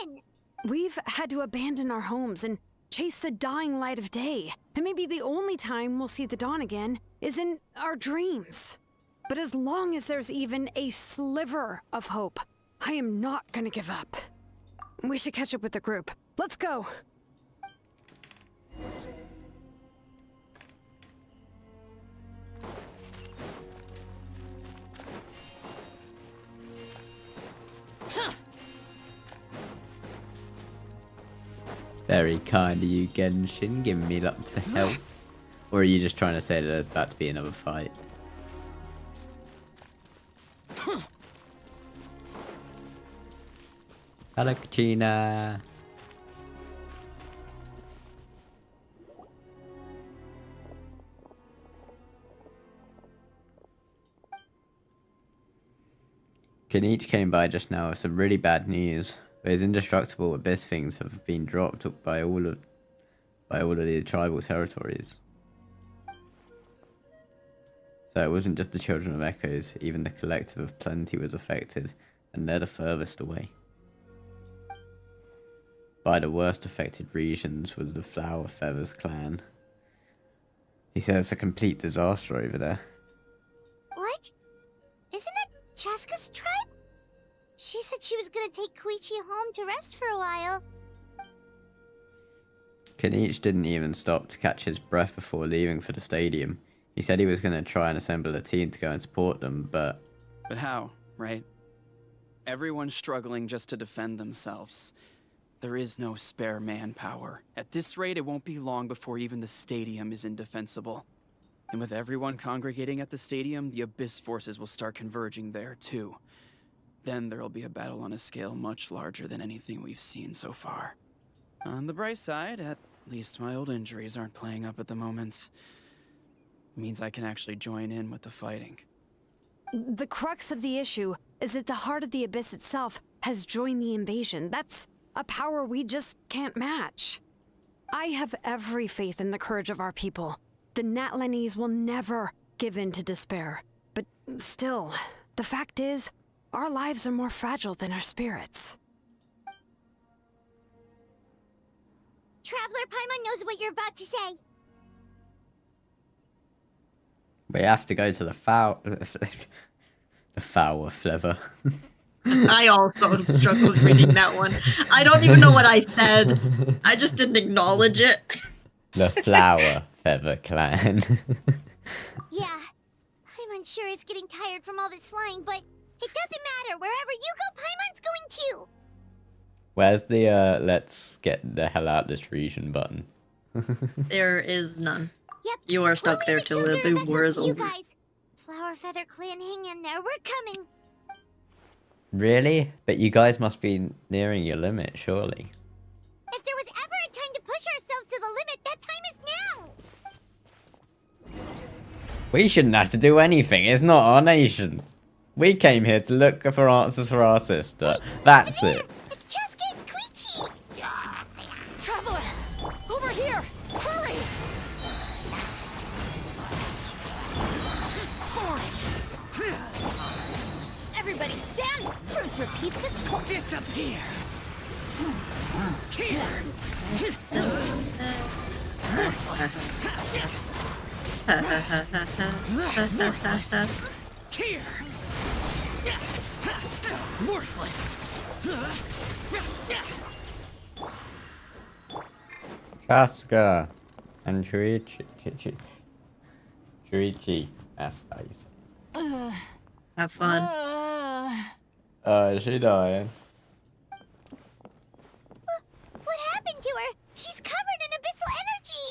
head-on. We've had to abandon our homes and chase the dying light of day. And maybe the only time we'll see the dawn again is in our dreams. But as long as there's even a sliver of hope, I am not gonna give up. We should catch up with the group. Let's go! Very kind of you, Genshin, giving me lots of help. Or are you just trying to say that there's about to be another fight? Hello, Kachina. Kenichi came by just now with some really bad news. Those indestructible abyss things have been dropped by all of the tribal territories. So it wasn't just the Children of Echoes, even the Collective of Plenty was affected, and they're the furthest away. By the worst affected regions was the Flower Feathers clan. He said it's a complete disaster over there. What? Isn't that Chaska's tribe? She said she was gonna take Koichi home to rest for a while. Kenichi didn't even stop to catch his breath before leaving for the stadium. He said he was going to try and assemble a team to go and support them, but... But how, right? Everyone's struggling just to defend themselves. There is no spare manpower. At this rate, it won't be long before even the stadium is indefensible. And with everyone congregating at the stadium, the Abyss forces will start converging there, too. Then there'll be a battle on a scale much larger than anything we've seen so far. On the bright side, at least my old injuries aren't playing up at the moment. Means I can actually join in with the fighting. The crux of the issue is that the heart of the Abyss itself has joined the invasion. That's a power we just can't match. I have every faith in the courage of our people. The Natlanese will never give in to despair. But still, the fact is, our lives are more fragile than our spirits. sure Paimon knows what you're about to say. We have to go to the foul... the foul flavor. I also struggled reading that one. I don't even know what I said. I just didn't acknowledge it. The Flower Feather Clan. Yeah, I'm unsure it's getting tired from all this flying, but it doesn't matter. Wherever you go, Paimon's going too. Where's the let's get the hell out of this region button? There is none. Yep. You are stuck there till the war is You over. guys, Flower Feather Clan, hang in there. We're coming. Really? But you guys must be nearing your limit, surely. If there was ever a time to push ourselves to the limit, that time is now. We shouldn't have to do anything. It's not our nation. We came here to look for answers for our sister. That's it. It's Cheska and Koichi. Traveler! Over here! Hurry! Everybody stand! Truth repeats its course. Disappear! Worthless. Worthless. Here! Worthless! Cheska and Chuichi. That's how you say. Have fun. Is she dying? What happened to her? She's covered in abyssal energy.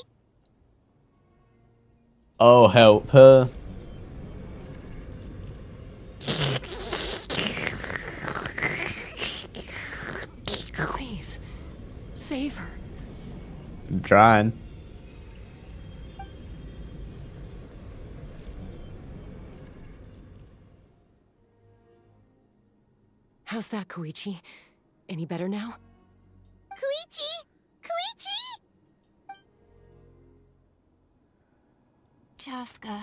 Oh, help her. Please, save her. I'm trying. How's that, Koichi? Any better now? Koichi! Koichi! Cheska,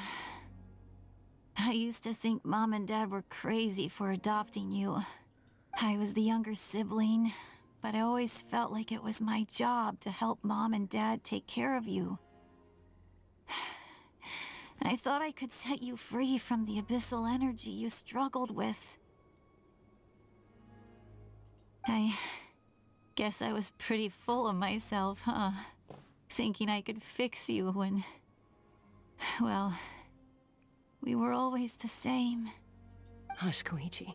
I used to think Mom and Dad were crazy for adopting you. I was the younger sibling, but I always felt like it was my job to help Mom and Dad take care of you. I thought I could set you free from the abyssal energy you struggled with. I guess I was pretty full of myself, huh? Thinking I could fix you when... well, we were always the same. Hush, Koichi.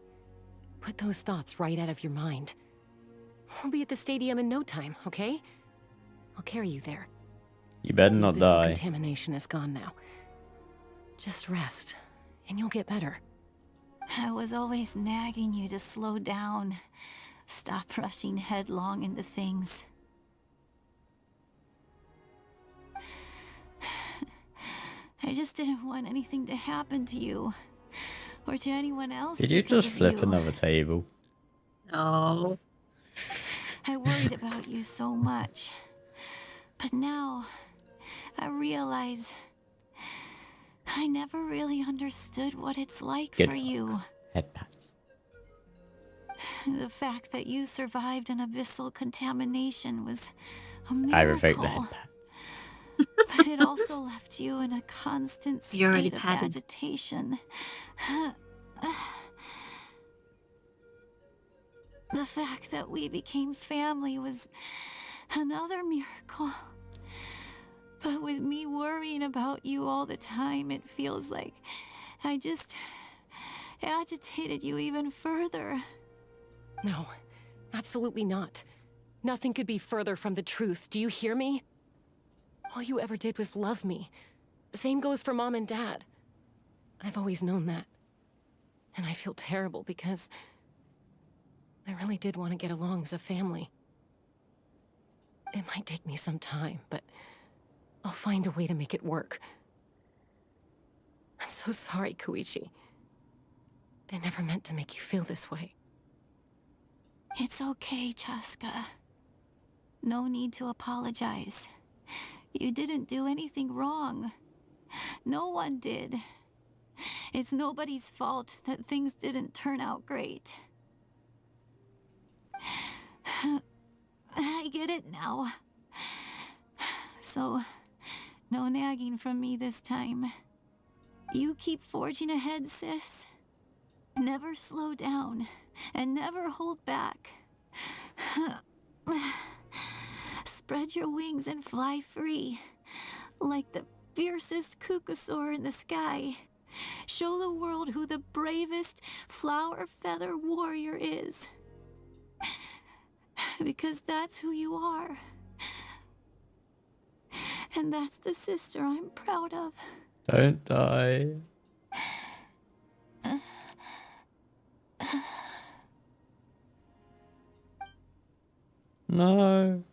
Put those thoughts right out of your mind. We'll be at the stadium in no time, okay? I'll carry you there. You better not The die. contamination is gone now. Just rest, and you'll get better. I was always nagging you to slow down. Stop rushing headlong into things. I just didn't want anything to happen to you. Or to anyone else. Did you because just of flip you. another table? No. I worried about you so much. But now, I realize I never really understood what it's like Good for you. Headpats. The fact that you survived an abyssal contamination was a miracle. I revoked the headpat. But it also left you in a constant You already state of patted. agitation. The fact that we became family was another miracle. But with me worrying about you all the time, it feels like I just agitated you even further. No, absolutely not. Nothing could be further from the truth. Do you hear me? All you ever did was love me. Same goes for Mom and Dad. I've always known that. And I feel terrible because I really did want to get along as a family. It might take me some time, but I'll find a way to make it work. I'm so sorry, Koichi. I never meant to make you feel this way. It's okay, Cheska. No need to apologize. You didn't do anything wrong. No one did. It's nobody's fault that things didn't turn out great. I get it now. so no nagging from me this time. You keep forging ahead, sis. Never slow down, and never hold back. Spread your wings and fly free, like the fiercest cuckoosaur in the sky. Show the world who the bravest flower feather warrior is. Because that's who you are. And that's the sister I'm proud of. Don't die. No.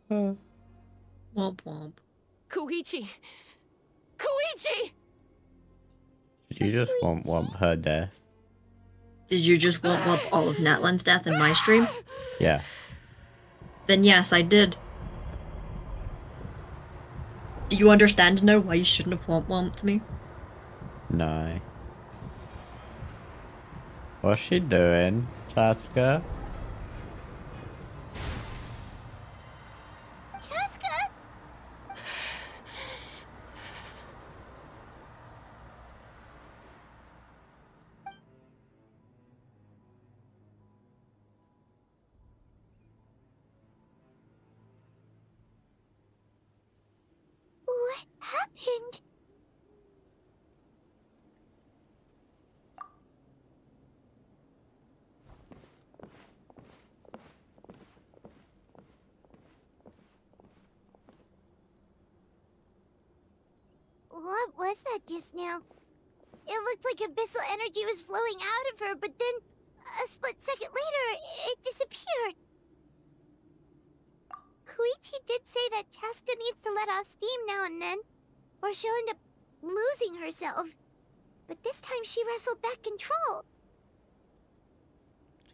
Womp womp. Koichi! Koichi! Did you just want her death? Did you just womp all of Natlans' death in my stream? Yes. Then yes, I did. Do you understand now why you shouldn't have womped me? No. What's she doing, Chaska? Chaska! What happened? What was that just now? It looked like abyssal energy was flowing out of her, but then a split second later, it disappeared. Koichi did say that Chaska needs to let off steam now and then, or she'll end up losing herself. But this time she wrestled back control.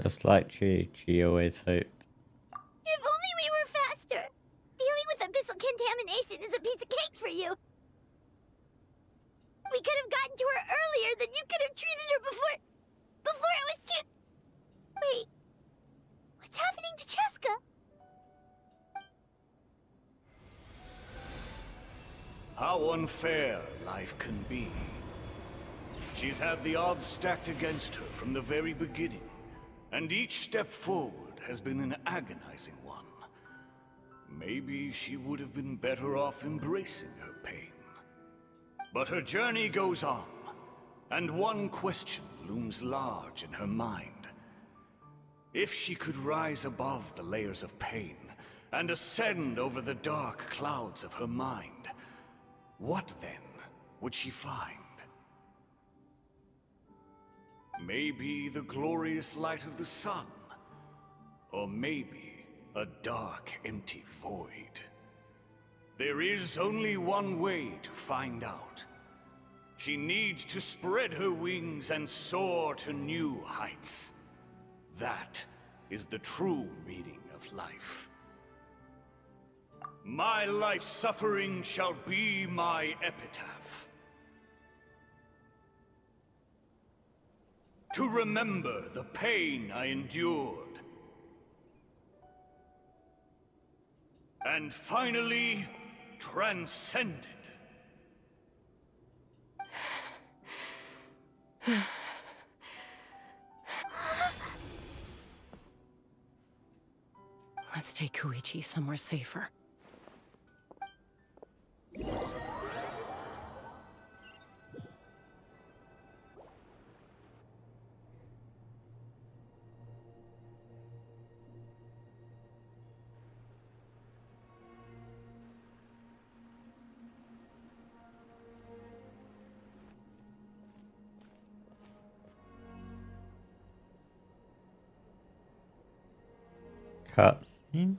Just like she always hoped. If only we were faster! Dealing with abyssal contamination is a piece of cake for you! We could have gotten to her earlier, then you could have treated her before it was too... Wait, what's happening to Chaska? How unfair life can be. She's had the odds stacked against her from the very beginning, and each step forward has been an agonizing one. Maybe she would have been better off embracing her pain. But her journey goes on, and one question looms large in her mind. If she could rise above the layers of pain and ascend over the dark clouds of her mind, what then would she find? Maybe the glorious light of the sun, or maybe a dark, empty void. There is only one way to find out. She needs to spread her wings and soar to new heights. That is the true meaning of life. My life's suffering shall be my epitaph. To remember the pain I endured. And finally, transcended. Let's take Koichi somewhere safer. Cutscene?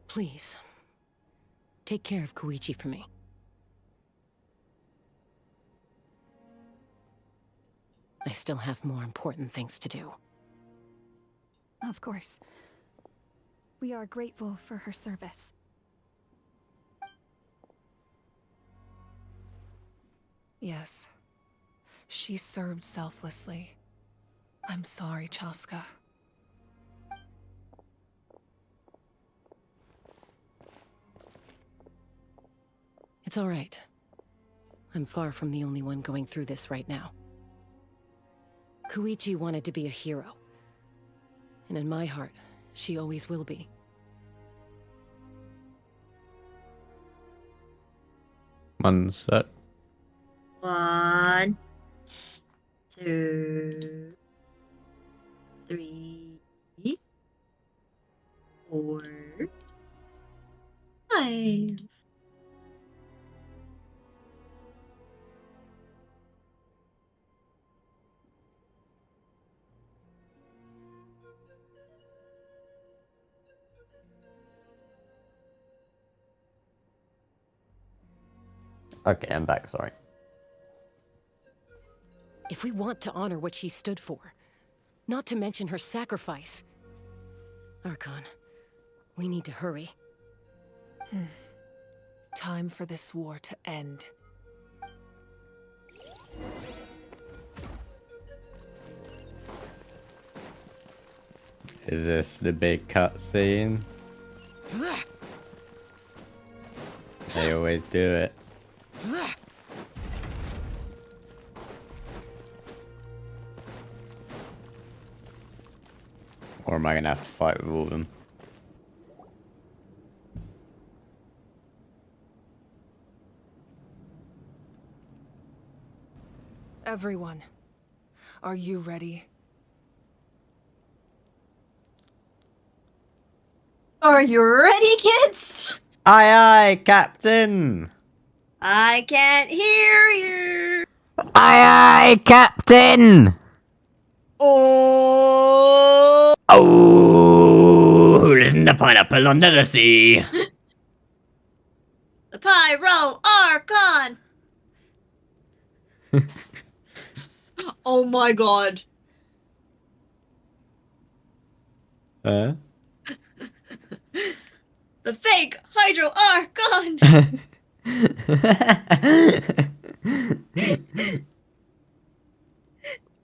Please, take care of Koichi for me. I still have more important things to do. Of course. We are grateful for her service. Yes. She served selflessly. I'm sorry, Chaska. It's all right. I'm far from the only one going through this right now. Koichi wanted to be a hero. And in my heart, she always will be. One sec. 1, 2, 3, 4, 5. Okay, I'm back, sorry. If we want to honor what she stood for, not to mention her sacrifice, Archon, we need to hurry. Time for this war to end. Is this the big cutscene? They always do it. Or am I gonna have to fight with all of them? Everyone, are you ready? Are you ready, kids? Aye aye, Captain! I can't hear you! Aye aye, Captain! Oh! Oh! Who listened to pineapple under the sea? The Pyro Archon! Oh my god. Huh? The fake Hydro Archon!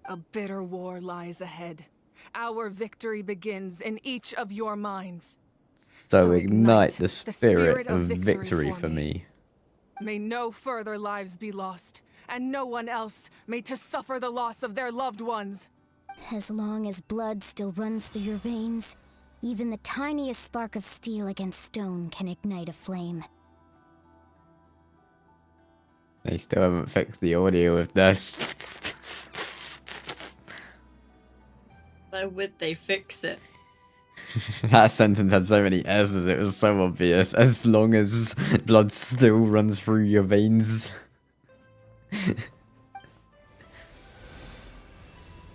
A bitter war lies ahead. Our victory begins in each of your minds. So ignite the spirit of victory victory for me. May no further lives be lost, and no one else may to suffer the loss of their loved ones. As long as blood still runs through your veins, even the tiniest spark of steel against stone can ignite a flame. They still haven't fixed the audio of this. Why would they fix it? That sentence had so many S's, it was so obvious. As long as blood still runs through your veins.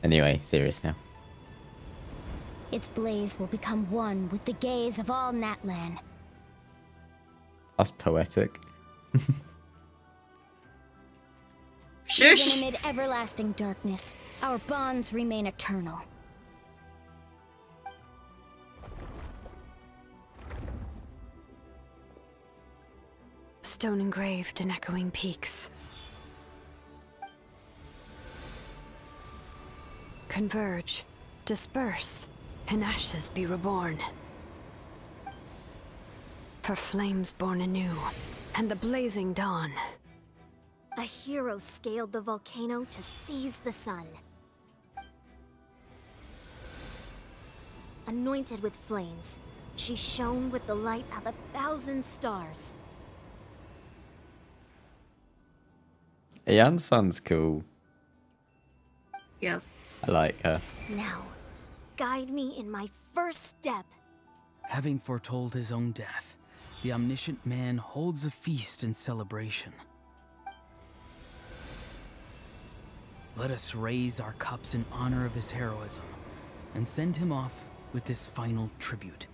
Anyway, serious now. Its blaze will become one with the gaze of all Natlan. That's poetic. Even amid everlasting darkness, our bonds remain eternal. Stone engraved in echoing peaks. Converge, disperse, in ashes be reborn. For flames born anew, and the blazing dawn. A hero scaled the volcano to seize the sun. Anointed with flames, she shone with the light of 1,000 stars. Yansan's cool. Yes. I like her. Now, guide me in my first step. Having foretold his own death, the omniscient man holds a feast in celebration. Let us raise our cups in honor of his heroism and send him off with this final tribute.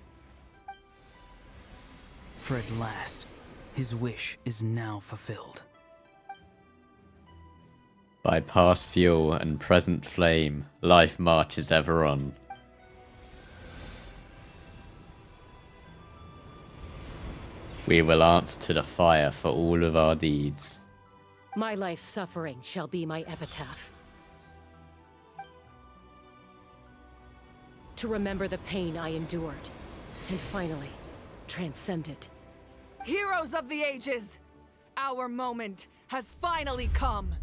For at last, his wish is now fulfilled. By past fuel and present flame, life marches ever on. We will answer to the fire for all of our deeds. My life's suffering shall be my epitaph. To remember the pain I endured, and finally, transcend it. Heroes of the ages! Our moment has finally come!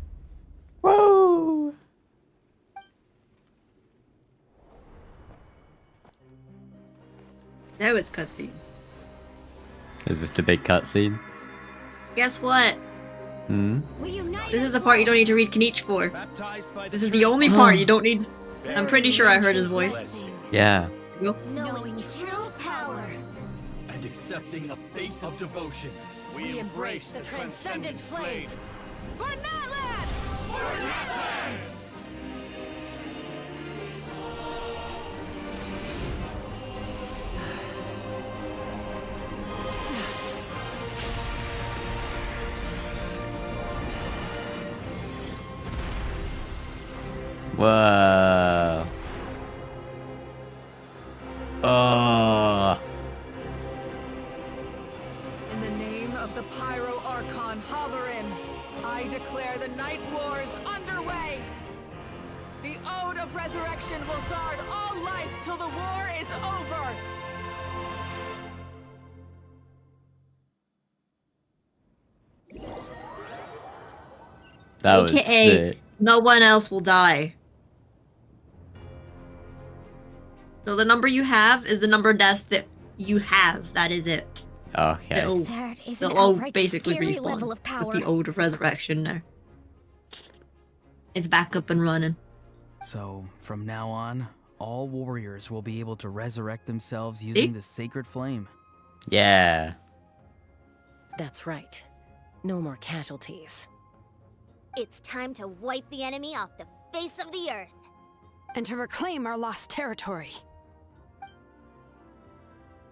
Whoa! Now it's cutscene. Is this the big cutscene? Guess what? Hmm? This is the part you don't need to read Kniech for. This is the only part you don't need. I'm pretty sure I heard his voice. Yeah. Go. Knowing true power. And accepting a fate of devotion. We embrace the transcendent flame. For Natlans! For Natlans! Whoa. Oh. In the name of the Pyro Archon Holorin, I declare the Night Wars underway! The Ode of Resurrection will guard all life till the war is over! That was AKA, sick. no one else will die. So the number you have is the number of deaths that you have. That is it. Okay. That is an They'll all outright basically scary respawn level of with power. the Ode of Resurrection now. It's back up and running. So, from now on, all warriors will be able to resurrect themselves using the sacred flame. Yeah. That's right. No more casualties. It's time to wipe the enemy off the face of the earth. And to reclaim our lost territory.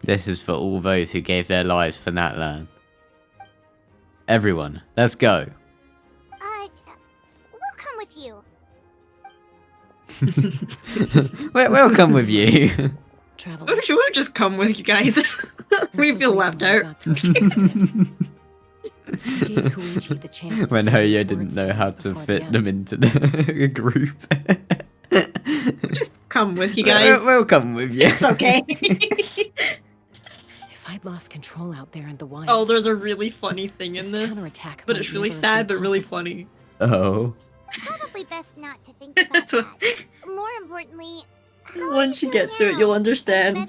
This is for all those who gave their lives for Natlan. Everyone, let's go. We'll come with you. We'll come with you. We'll just come with you guys. We feel left out. When Hoyo didn't know how to fit them into the group. Just come with you guys. We'll come with you. It's okay. If I'd lost control out there in the wild. Oh, there's a really funny thing in this. Counterattack But might it's really never have sad, been but really possible. funny. Oh. Probably best not to think about that. More importantly, Once you get to it, you'll understand.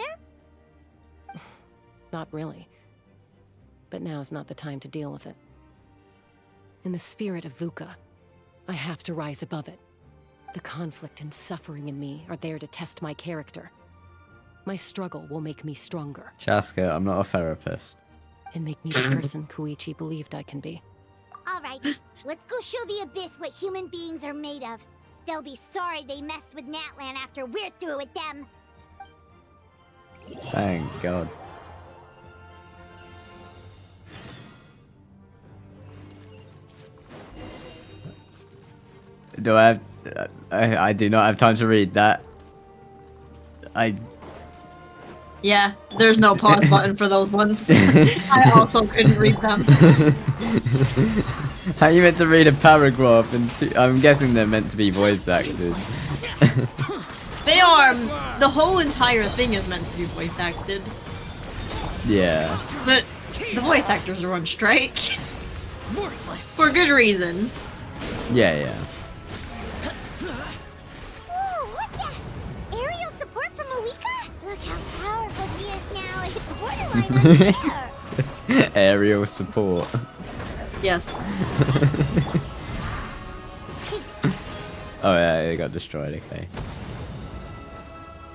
Not really. But now's not the time to deal with it. In the spirit of VUCA, I have to rise above it. The conflict and suffering in me are there to test my character. My struggle will make me stronger. Chaska, I'm not a therapist. And make me the person Koichi believed I can be. all right, let's go show the Abyss what human beings are made of. They'll be sorry they messed with Natlan after we're through with them. Thank God. Do I have... I do not have time to read that. Yeah, there's no pause button for those ones. I also couldn't read them. How are you meant to read a paragraph? And I'm guessing they're meant to be voice acted. They are. The whole entire thing is meant to be voice acted. Yeah. But the voice actors are on strike. For good reason. Yeah, yeah. Whoa, what's that? Aerial support from Awika? Look how powerful she is now. It's borderline unfair. Aerial support. Yes. Oh yeah, they got destroyed, okay.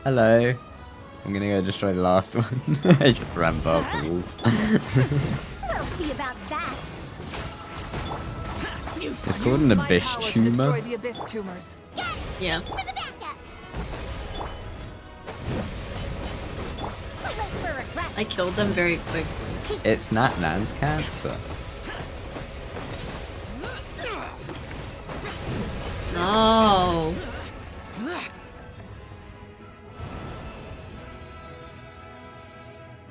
Hello. I'm gonna go destroy the last one. I just ran past the wolf. We'll see about that. It's called an abyss tumor. Destroy the Abyss tumors. Yeah. For the backup. I killed them very quick. It's Natlan's cancer. No.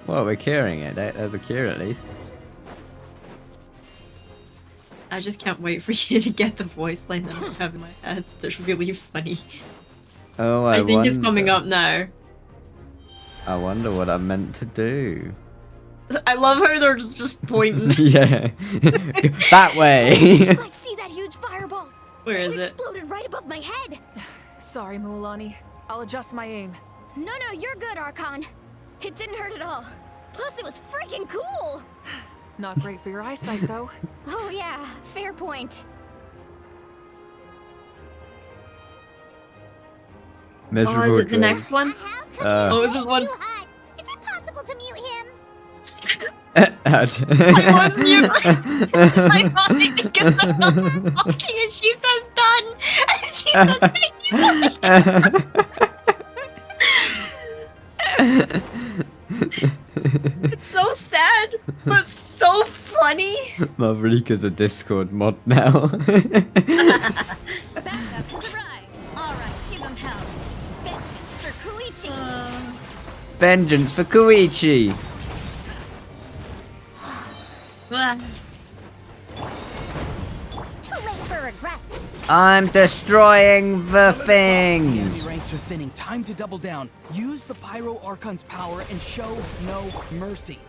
Well, we're curing it. There's a cure at least. I just can't wait for you to get the voice line that I have in my head. That's really funny. Oh, I think it's wonder. coming up now. I wonder what I'm meant to do. I love how they're just pointing. Yeah. That way. Did you guys see that huge fireball? Where is It it? exploded right above my head. Sorry, Mualani. I'll adjust my aim. No, you're good, Archon. It didn't hurt at all. Plus, it was freaking cool. Not great for your eyesight, though. Oh yeah, fair point. Miserable Oh, is it the dream. next one? Oh, is this one? Is it possible to mute him? I was mute. It's ironic because I'm not talking and she says done. And she says thank you. It's so sad, but so funny. Mavrika's a Discord mod now. Backup has arrived. Alright, give them hell. Vengeance for Koichi. Vengeance for Koichi. Too late for regrets. I'm destroying the Enemy things. ranks are thinning. Time to double down. Use the Pyro Archon's power and show no mercy.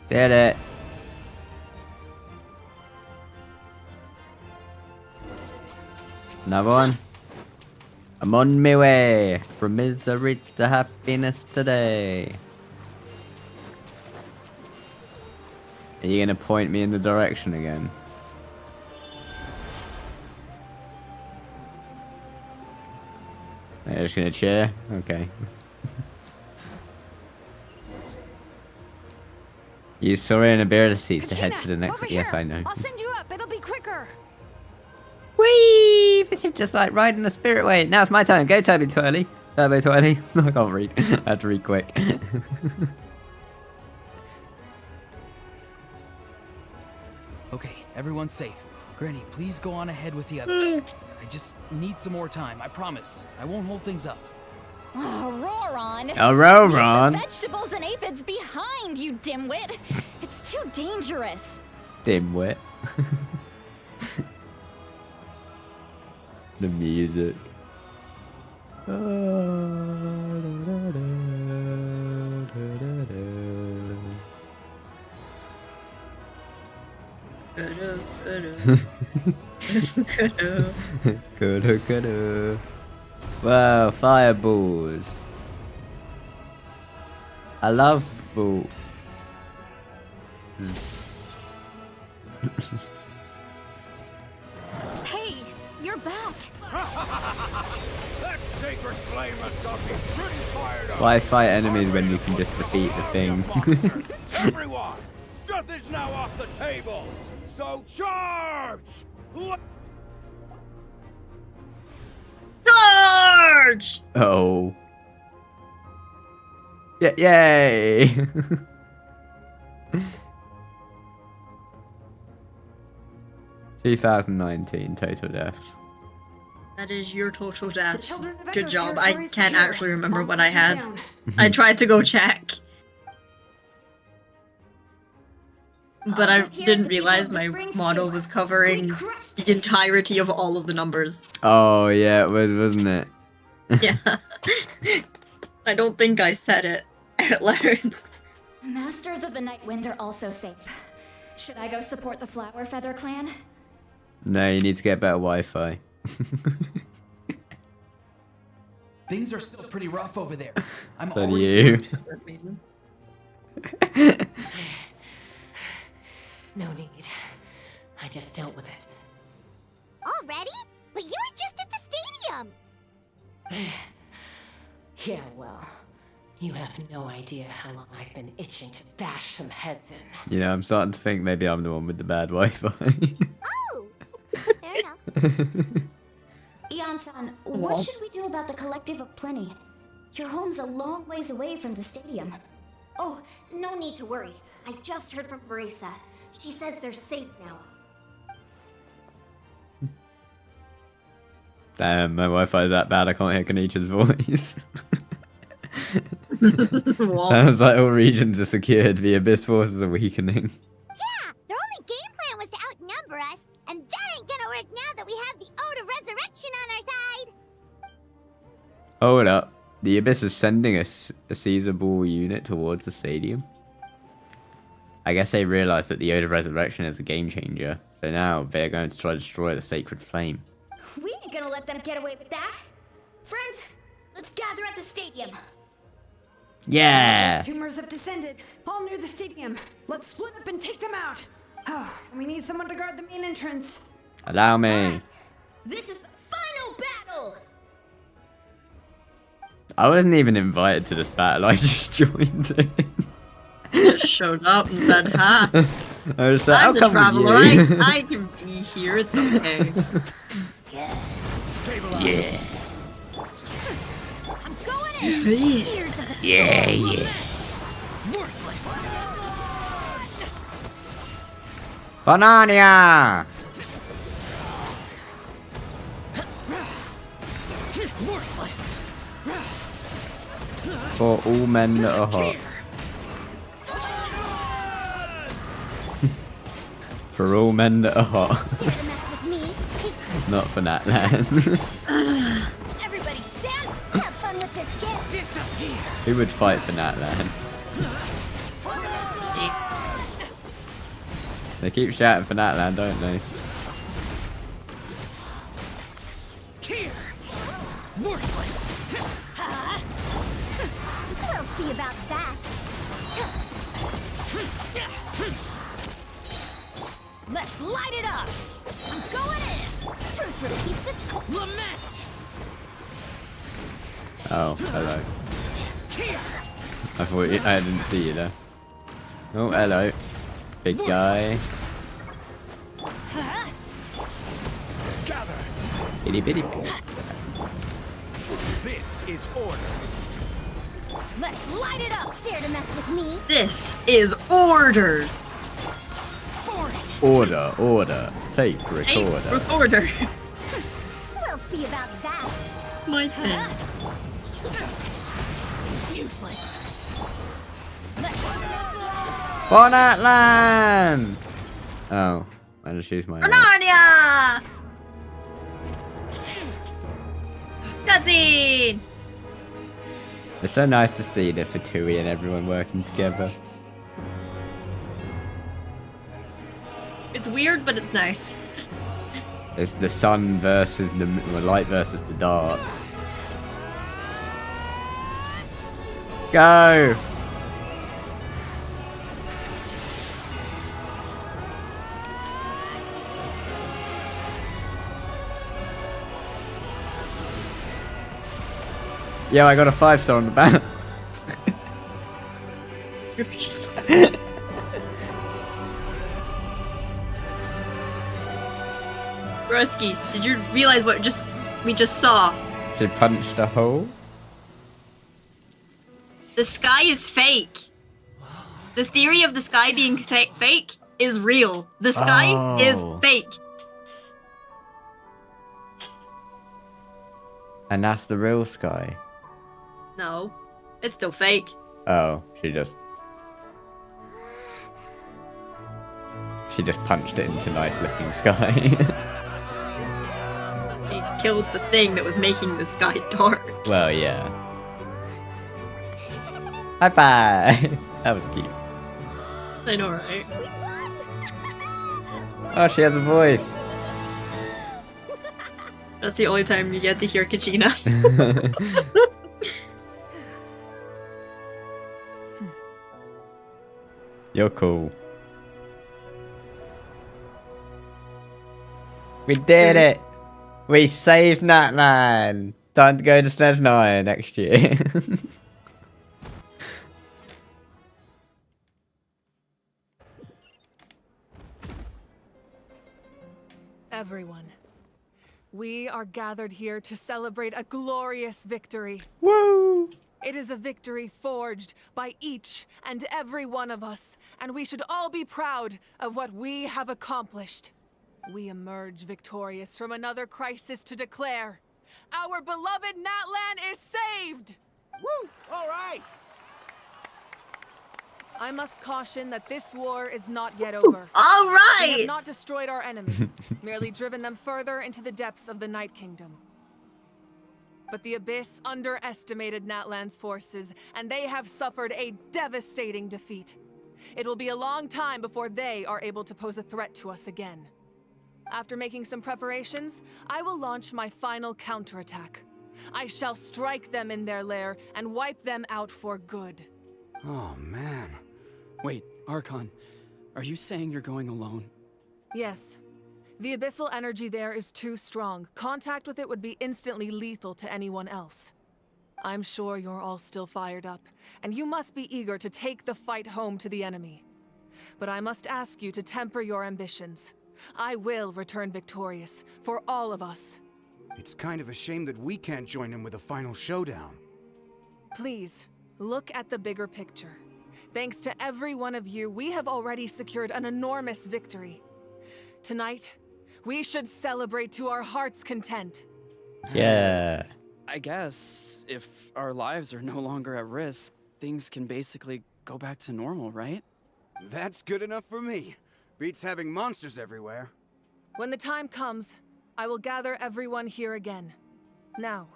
Did it. Another one. I'm on my way from misery to happiness today. Are you gonna point me in the direction again? Are you just gonna cheer? Okay. Use Sora and abilities to head to the next. Yes, I know. I'll send you up. It'll be quicker. Whee! This is just like riding a spirit wave. Now it's my turn. Go, Turbo Twirly. Turbo Twirly. I can't read. I had to read quick. Okay, everyone's safe. Granny, please go on ahead with the others. I just need some more time. I promise. I won't hold things up. Roron! Roron! Leave the vegetables and aphids behind, you dimwit! It's too dangerous. Dimwit. The music. Kudu. Wow, fireballs. I love balls. Hey, you're back. That sacred flame must got me pretty fired up. Why fight enemies when you can just defeat the thing? Everyone, death is now off the table. So charge! Charge! Oh. Yeah, yay! 2019 total deaths. That is your total deaths. children of Good Echo's job. territory I is can't secure. actually remember All what I had. down. I tried to go check. But I didn't realize my model was covering the entirety of all of the numbers. Oh yeah, it was, wasn't it? Yeah. I don't think I said it out loud. Masters of the Night Wind are also safe. Should I go support the Flower Feather clan? No, you need to get better Wi-Fi. Things are still pretty rough over there. I'm But already you. No need. I just dealt with it. Already? But you were just at the stadium. Yeah, well, you have no idea how long I've been itching to bash some heads in. You know, I'm starting to think maybe I'm the one with the bad Wi-Fi. Oh! Fair enough. Ansan, what should we do about the Collective of Plenty? Your home's a long ways away from the stadium. Oh, no need to worry. I just heard from Veresa. She says they're safe now. Damn, my Wi-Fi is that bad I can't hear Kanicha's voice. Sounds like all regions are secured. The Abyss forces are weakening. Yeah, their only game plan was to outnumber us, and that ain't gonna work now that we have the Ode of Resurrection on our side. Hold up. The Abyss is sending a seizable unit towards the stadium. I guess they realized that the Ode of Resurrection is a game changer, so now they're going to try to destroy the Sacred Flame. We ain't gonna let them get away with that. Friends, let's gather at the stadium. Yeah! Those tumors have descended, all near the stadium. Let's split up and take them out. Oh, we need someone to guard the main entrance. Allow me. This is the final battle! I wasn't even invited to this battle, I just joined it. Just showed up and said, "Ha! I was like, I'm the come with traveler. you." I can be here. It's okay." Yeah. I'm going in. Here's the Yeah. Banania! Worthless. For all men that are hot. For all men that are hot. Not for Natlan. Everybody stand. Have fun with this gift. Disappear. Who would fight for Natlan? They keep shouting for Natlan, don't they? Here. Worthless. We'll see about that. Let's light it up. I'm going in. Truth repeats its lament. Oh, hello. Here. I thought I didn't see you there. Oh, hello. Big guy. Gather. Itty bitty bitty. This is order. Let's light it up. Dare to mess with me? This is order. Order, order. Take recorder. Recorder. We'll see about that. My thing. Useless. For Natlan! Oh, I just used my. Narnia! Cutscene! It's so nice to see the Fatui and everyone working together. It's weird, but it's nice. It's the sun versus the light versus the dark. Go! Yo, I got a 5-star on the banner. Rusky, did you realize what we just saw? She punched a hole? The sky is fake. The theory of the sky being fake is real. The sky is fake. And that's the real sky. No, it's still fake. Oh, she just punched it into nice looking sky. She killed the thing that was making the sky dark. Well, yeah. High five! That was cute. I know, right? Oh, she has a voice. That's the only time you get to hear Kachina. You're cool. We did it! We saved Natlan! Time to go to Sledge 9 next year. Everyone, We are gathered here to celebrate a glorious victory. Woo! It is a victory forged by each and every one of us, and we should all be proud of what we have accomplished. We emerge victorious from another crisis to declare, our beloved Natlan is saved! Woo! All right! I must caution that this war is not yet over. All We right! have not destroyed our enemy, merely driven them further into the depths of the Night Kingdom. But the Abyss underestimated Natlan's forces, and they have suffered a devastating defeat. It will be a long time before they are able to pose a threat to us again. After making some preparations, I will launch my final counterattack. I shall strike them in their lair and wipe them out for good. Oh, man. Wait, Archon, are you saying you're going alone? Yes. The abyssal energy there is too strong. Contact with it would be instantly lethal to anyone else. I'm sure you're all still fired up, and you must be eager to take the fight home to the enemy. But I must ask you to temper your ambitions. I will return victorious, for all of us. It's kind of a shame that we can't join him with a final showdown. Please, look at the bigger picture. Thanks to every one of you, we have already secured an enormous victory. Tonight, we should celebrate to our heart's content. Yeah. I guess if our lives are no longer at risk, things can basically go back to normal, right? That's good enough for me. Beats having monsters everywhere. When the time comes, I will gather everyone here again. Now,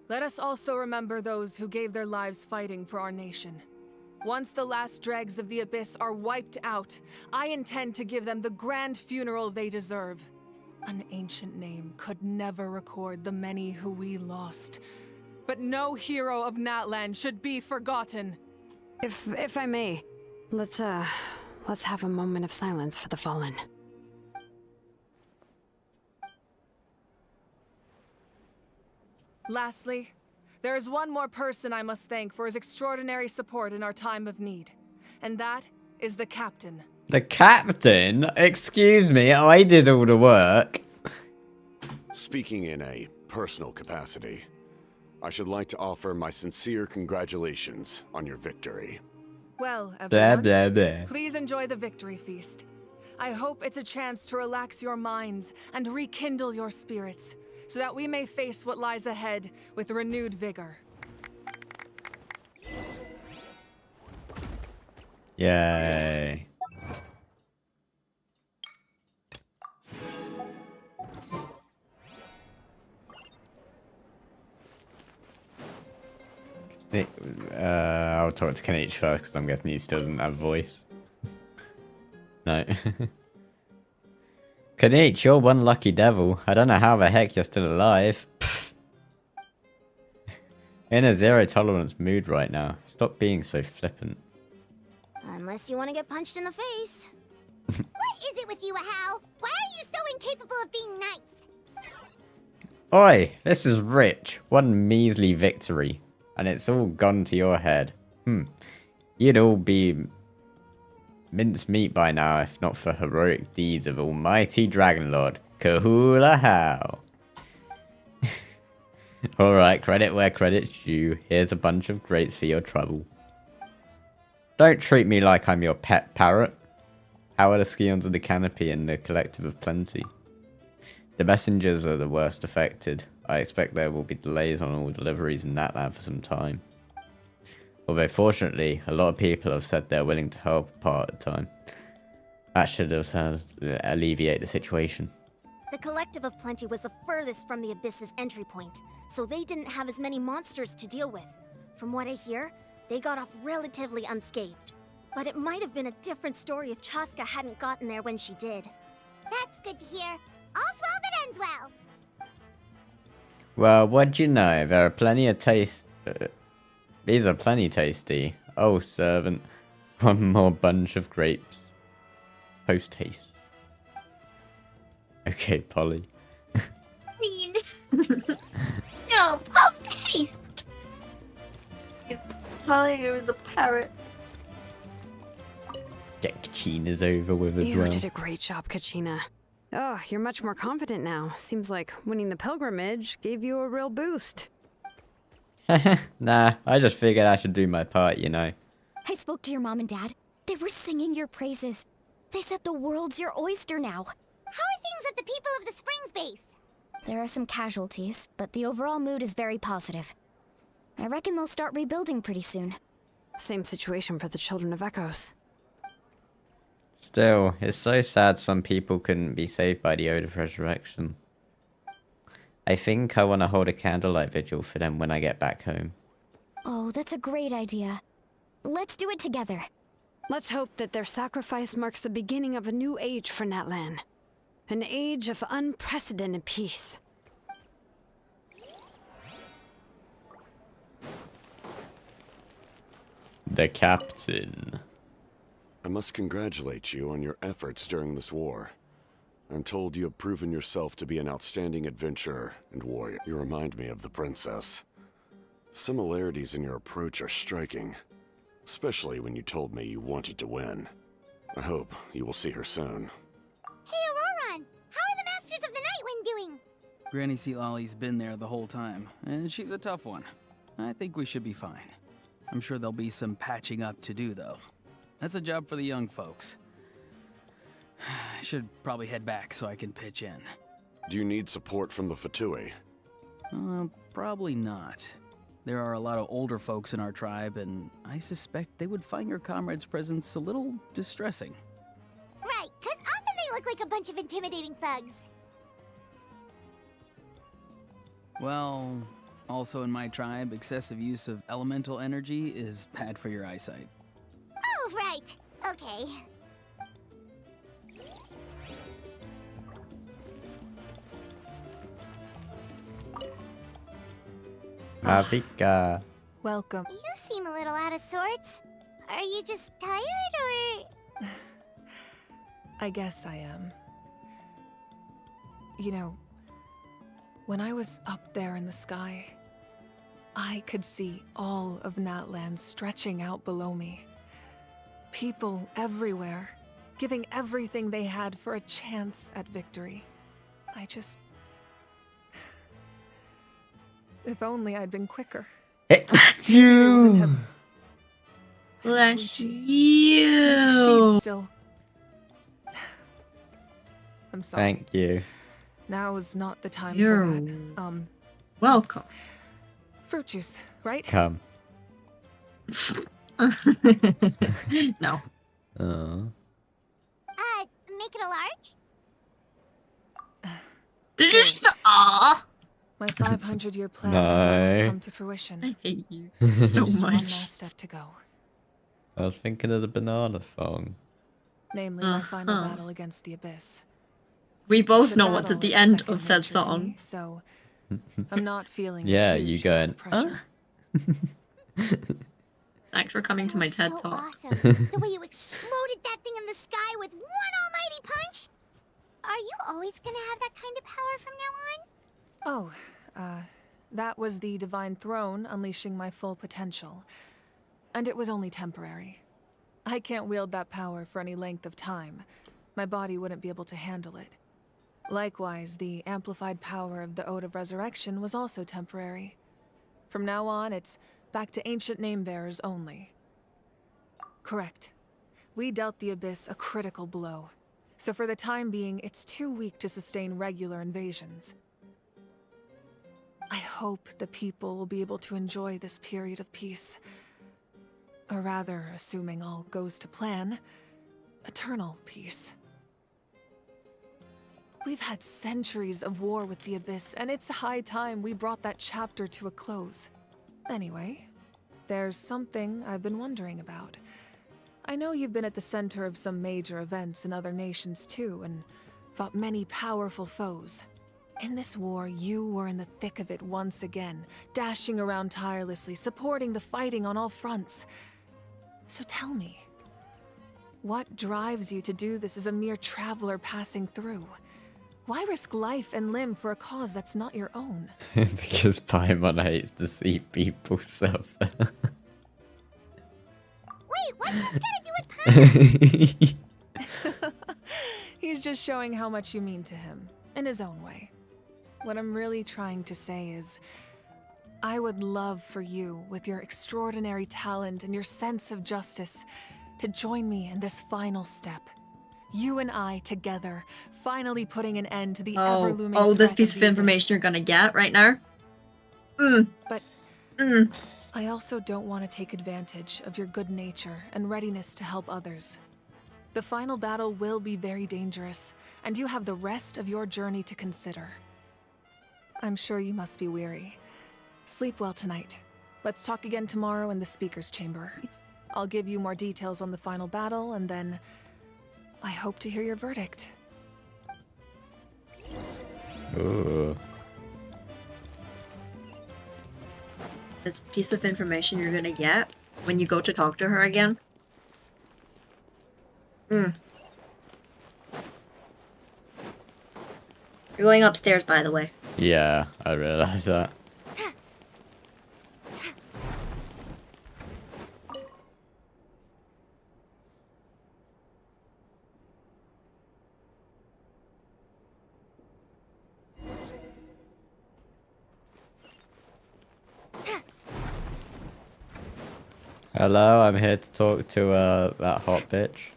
let us also remember those who gave their lives fighting for our nation. Once the last dregs of the Abyss are wiped out, I intend to give them the grand funeral they deserve. An ancient name could never record the many who we lost. But no hero of Natlan should be forgotten. If I may, let's have a moment of silence for the fallen. Lastly, there is one more person I must thank for his extraordinary support in our time of need. And that is the captain. The captain? Excuse me, I did all the work. Speaking in a personal capacity, I should like to offer my sincere congratulations on your victory. Well, Blah, everyone, blah, blah. please enjoy the victory feast. I hope it's a chance to relax your minds and rekindle your spirits, so that we may face what lies ahead with renewed vigor. Yay. I'll talk to Kanich first, because I'm guessing he still doesn't have a voice. No. Kanich, you're one lucky devil. I don't know how the heck you're still alive. Pfft. In a zero tolerance mood right now. Stop being so flippant. Unless you want to get punched in the face. What is it with you, Ahau? Why are you so incapable of being nice? Oi, this is rich. One measly victory. And it's all gone to your head. You'd all be mincemeat by now if not for heroic deeds of almighty Dragonlord, Kahula Hao. Alright, credit where credit's due. Here's a bunch of grapes for your trouble. Don't treat me like I'm your pet parrot. How are the scions of the canopy and the collective of plenty? The messengers are the worst affected. I expect there will be delays on all deliveries in Natlan for some time. Although fortunately, a lot of people have said they're willing to help a part of the time. That should have alleviate the situation. The Collective of Plenty was the furthest from the Abyss's entry point, so they didn't have as many monsters to deal with. From what I hear, they got off relatively unscathed. But it might have been a different story if Chaska hadn't gotten there when she did. That's good to hear. All's well that ends well. Well, what'd you know? There are plenty of taste... these are plenty tasty. Oh, servant. One more bunch of grapes. Post haste. Okay, Polly. Mean. No, post haste. He's telling you the parrot. Get Kachina's over with as You well. did a great job, Kachina. Oh, you're much more confident now. Seems like winning the pilgrimage gave you a real boost. Nah, I just figured I should do my part, you know. I spoke to your mom and dad. They were singing your praises. They said the world's your oyster now. How are things at the People of the Springs base? There are some casualties, but the overall mood is very positive. I reckon they'll start rebuilding pretty soon. Same situation for the Children of Echoes. Still, it's so sad some people couldn't be saved by the Ode of Resurrection. I think I want to hold a candlelight vigil for them when I get back home. Oh, that's a great idea. Let's do it together. Let's hope that their sacrifice marks the beginning of a new age for Natlan. An age of unprecedented peace. The captain. I must congratulate you on your efforts during this war. I'm told you have proven yourself to be an outstanding adventurer and warrior. You remind me of the princess. Similarities in your approach are striking, especially when you told me you wanted to win. I hope you will see her soon. Hey, Auroron! How are the Masters of the Night Wind doing? Granny Sealolly's been there the whole time, and she's a tough one. I think we should be fine. I'm sure there'll be some patching up to do, though. That's a job for the young folks. I should probably head back so I can pitch in. Do you need support from the Fatui? Probably not. There are a lot of older folks in our tribe, and I suspect they would find your comrade's presence a little distressing. Right, because often they look like a bunch of intimidating thugs. Well, also in my tribe, excessive use of elemental energy is bad for your eyesight. Oh, right. Okay. Mavika. Welcome. You seem a little out of sorts. Are you just tired, or...? I guess I am. You know, when I was up there in the sky, I could see all of Natlans stretching out below me. People everywhere, giving everything they had for a chance at victory. I just... If only I'd been quicker. You. Bless you. Still. I'm sorry. Thank you. Now is not the time You're for that. welcome. Fruit juice, right? Come. No. Make it a large? Did you just... Aww. My 500-year plan has almost No. come to fruition. I hate you So so One much. last step to go. I was thinking of the banana song. Namely, my final battle against the Abyss. We both The know what's at battle the is end second of said nature to song. me, so I'm not feeling Yeah, a you huge amount going, of pressure. Thanks for coming to my TED So Talk. awesome. The way you exploded that thing in the sky with one almighty punch? Are you always gonna have that kind of power from now on? Oh, that was the Divine Throne unleashing my full potential. And it was only temporary. I can't wield that power for any length of time. My body wouldn't be able to handle it. Likewise, the amplified power of the Ode of Resurrection was also temporary. From now on, it's back to ancient name-bearers only. Correct. We dealt the Abyss a critical blow. So for the time being, it's too weak to sustain regular invasions. I hope the people will be able to enjoy this period of peace. Or rather, assuming all goes to plan, eternal peace. We've had centuries of war with the Abyss, and it's high time we brought that chapter to a close. Anyway, there's something I've been wondering about. I know you've been at the center of some major events in other nations too, and fought many powerful foes. In this war, you were in the thick of it once again, dashing around tirelessly, supporting the fighting on all fronts. So tell me, what drives you to do this as a mere traveler passing through? Why risk life and limb for a cause that's not your own? Because Paimon hates to see people suffer. Wait, what's this got to do with Paimon? He He's just showing how much you mean to him, in his own way. What I'm really trying to say is, I would love for you, with your extraordinary talent and your sense of justice, to join me in this final step. You and I together, finally putting an end to the ever-looming Oh, this threat piece of the information you're gonna get right now? But I also don't want to take advantage of your good nature and readiness to help others. The final battle will be very dangerous, and you have the rest of your journey to consider. I'm sure you must be weary. Sleep well tonight. Let's talk again tomorrow in the speaker's chamber. I'll give you more details on the final battle, and then I hope to hear your verdict. Ooh. This piece of information you're gonna get when you go to talk to her again. You're going upstairs, by the way. Yeah, I realize that. Hello, I'm here to talk to that hot bitch.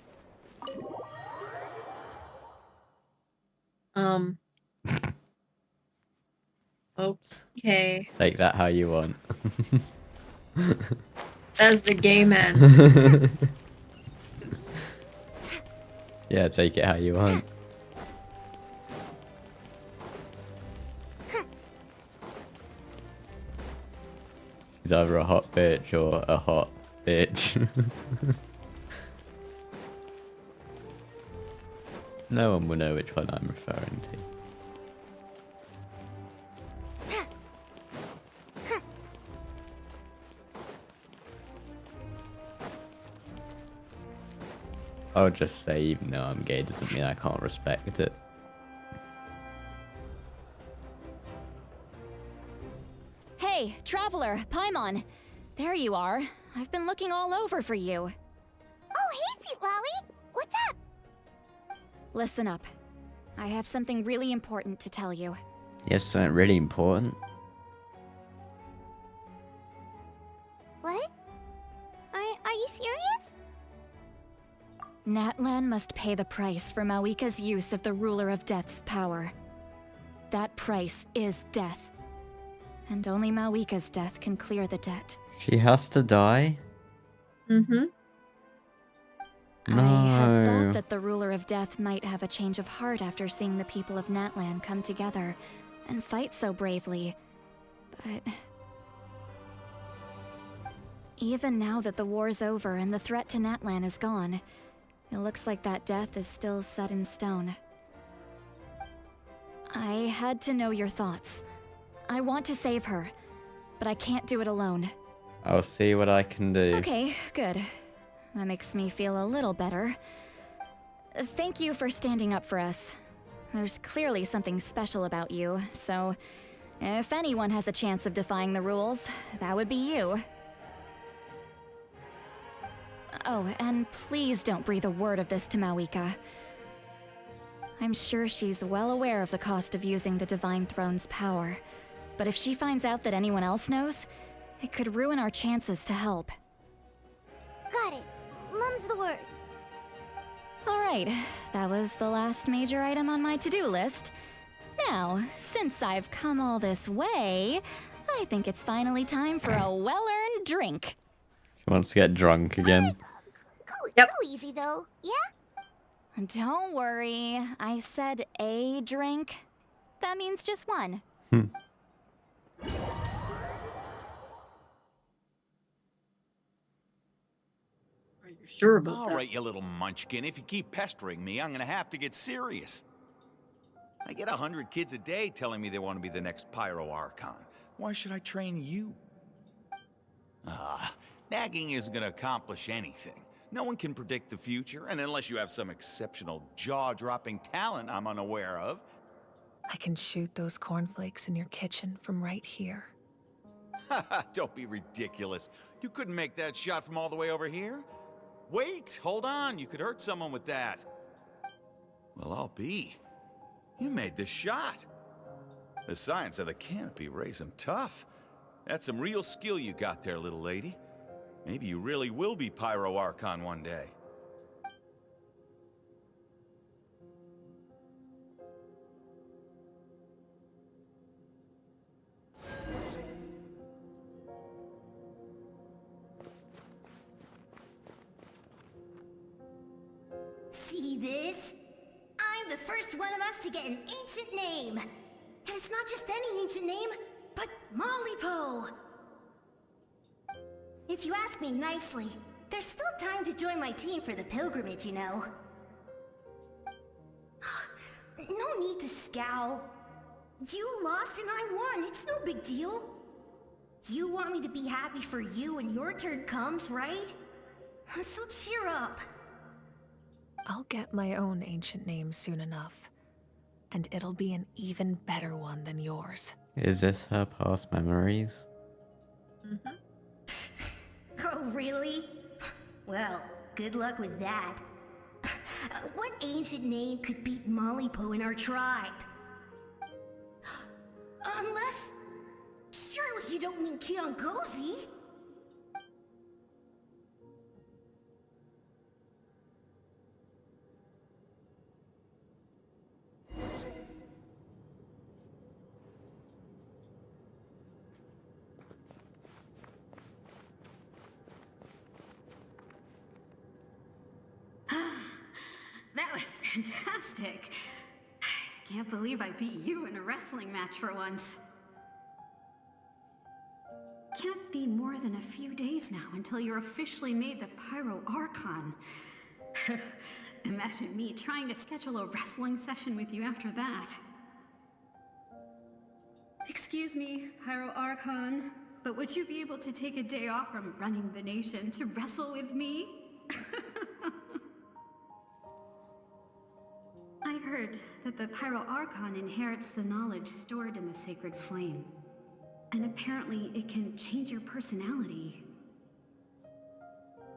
Okay. Take that how you want. Says the gay man. Yeah, take it how you want. He's either a hot bitch or a hot bitch. No one will know which one I'm referring to. I'll just say, even though I'm gay, doesn't mean I can't respect it. Hey, Traveler, Paimon. There you are. I've been looking all over for you. Oh, hey, Sweet Lolly. What's up? Listen up. I have something really important to tell you. Yes, something really important. What? Are you serious? Natlan must pay the price for Mawika's use of the Ruler of Death's power. That price is death. And only Mawika's death can clear the debt. She has to die? Mm-hmm. No. I had thought that the Ruler of Death might have a change of heart after seeing the people of Natlan come together and fight so bravely. But even now that the war's over and the threat to Natlan is gone, it looks like that death is still set in stone. I had to know your thoughts. I want to save her, but I can't do it alone. I'll see what I can do. Okay, good. That makes me feel a little better. Thank you for standing up for us. There's clearly something special about you, so if anyone has a chance of defying the rules, that would be you. Oh, and please don't breathe a word of this to Mawika. I'm sure she's well aware of the cost of using the Divine Throne's power, but if she finds out that anyone else knows, it could ruin our chances to help. Got it. Mum's the word. Alright, that was the last major item on my to-do list. Now, since I've come all this way, I think it's finally time for a well-earned drink. She wants to get drunk again. Go easy, though, yeah? Don't worry, I said a drink. That means just one. Are you sure about All that? right, you little munchkin. If you keep pestering me, I'm gonna have to get serious. I get 100 kids a day telling me they want to be the next Pyro Archon. Why should I train you? Nagging isn't gonna accomplish anything. No one can predict the future, and unless you have some exceptional jaw-dropping talent I'm unaware of. I can shoot those cornflakes in your kitchen from right here. Don't be ridiculous. You couldn't make that shot from all the way over here? Wait, hold on. You could hurt someone with that. Well, I'll be. You made this shot. The science of the canopy raised him tough. That's some real skill you got there, little lady. Maybe you really will be Pyro Archon one day. See this? I'm the first one of us to get an ancient name. And it's not just any ancient name, but Mollypo. If you ask me nicely, there's still time to join my team for the pilgrimage, you know. No need to scowl. You lost and I won, it's no big deal. You want me to be happy for you when your turn comes, right? So cheer up. I'll get my own ancient name soon enough. And it'll be an even better one than yours. Is this her past memories? Oh, really? Well, good luck with that. What ancient name could beat Mollypo in our tribe? Unless... surely you don't mean Kiangozi? That was fantastic. Can't believe I beat you in a wrestling match for once. Can't be more than a few days now until you're officially made the Pyro Archon. Imagine me trying to schedule a wrestling session with you after that. Excuse me, Pyro Archon, but would you be able to take a day off from running the nation to wrestle with me? I heard that the Pyro Archon inherits the knowledge stored in the sacred flame. And apparently it can change your personality.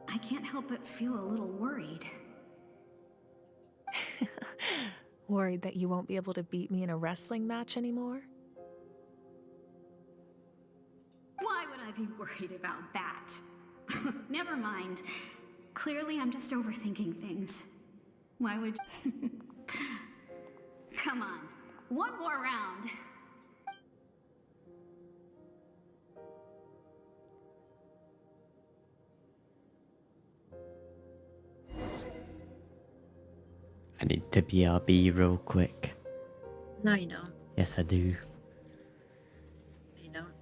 I can't help but feel a little worried. Worried that you won't be able to beat me in a wrestling match anymore? Why would I be worried about that? Never mind. Clearly I'm just overthinking things. Why would... Come on, one more round. I need to BRB real quick. No, you don't. Yes, I do. You don't.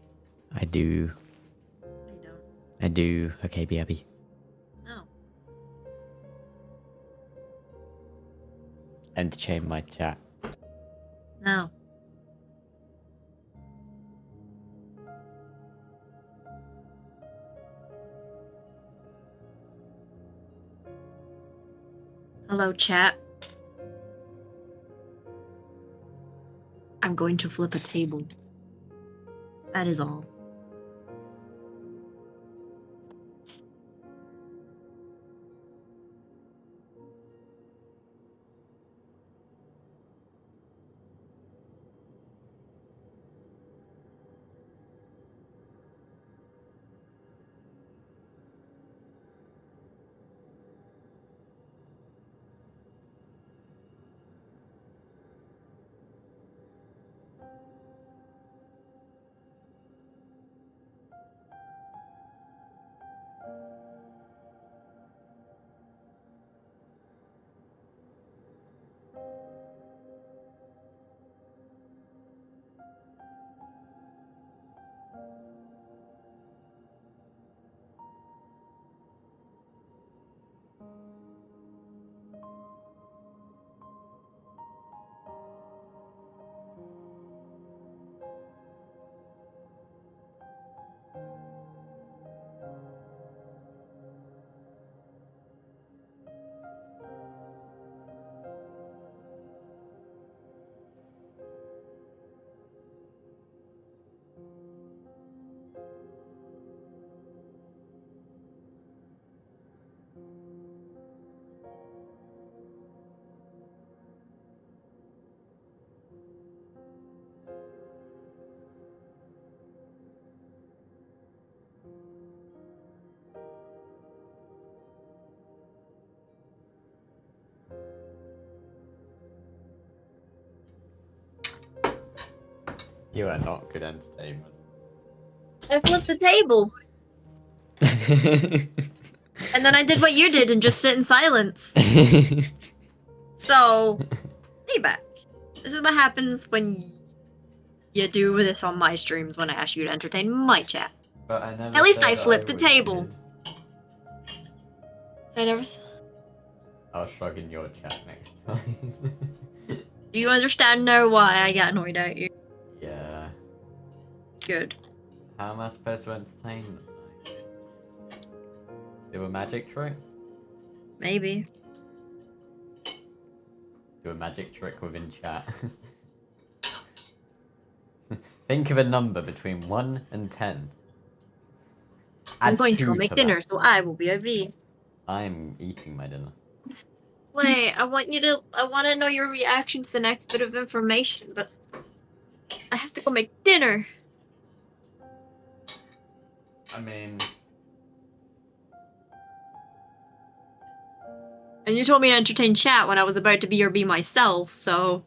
I do. You don't. I do. Okay, BRB. No. Entertain my chat. No. Hello, chat. I'm going to flip a table. That is all. You are not good entertainment. I flipped the table. And then I did what you did and just sit in silence. So, payback. This is what happens when you do this on my streams when I ask you to entertain my chat. But I never At least said I flipped the was table. good. I never. I'll shrug in your chat next time. Do you understand now why I got annoyed at you? Yeah. Good. How am I supposed to entertain them? Do a magic trick? Maybe. Do a magic trick within chat. Think of a number between 1 and 10. I'm Add going to go 2 make to dinner, that. so I will be a V. I'm eating my dinner. Wait, I want to know your reaction to the next bit of information, but I have to go make dinner. I mean... And you told me to entertain chat when I was about to be or be myself, so...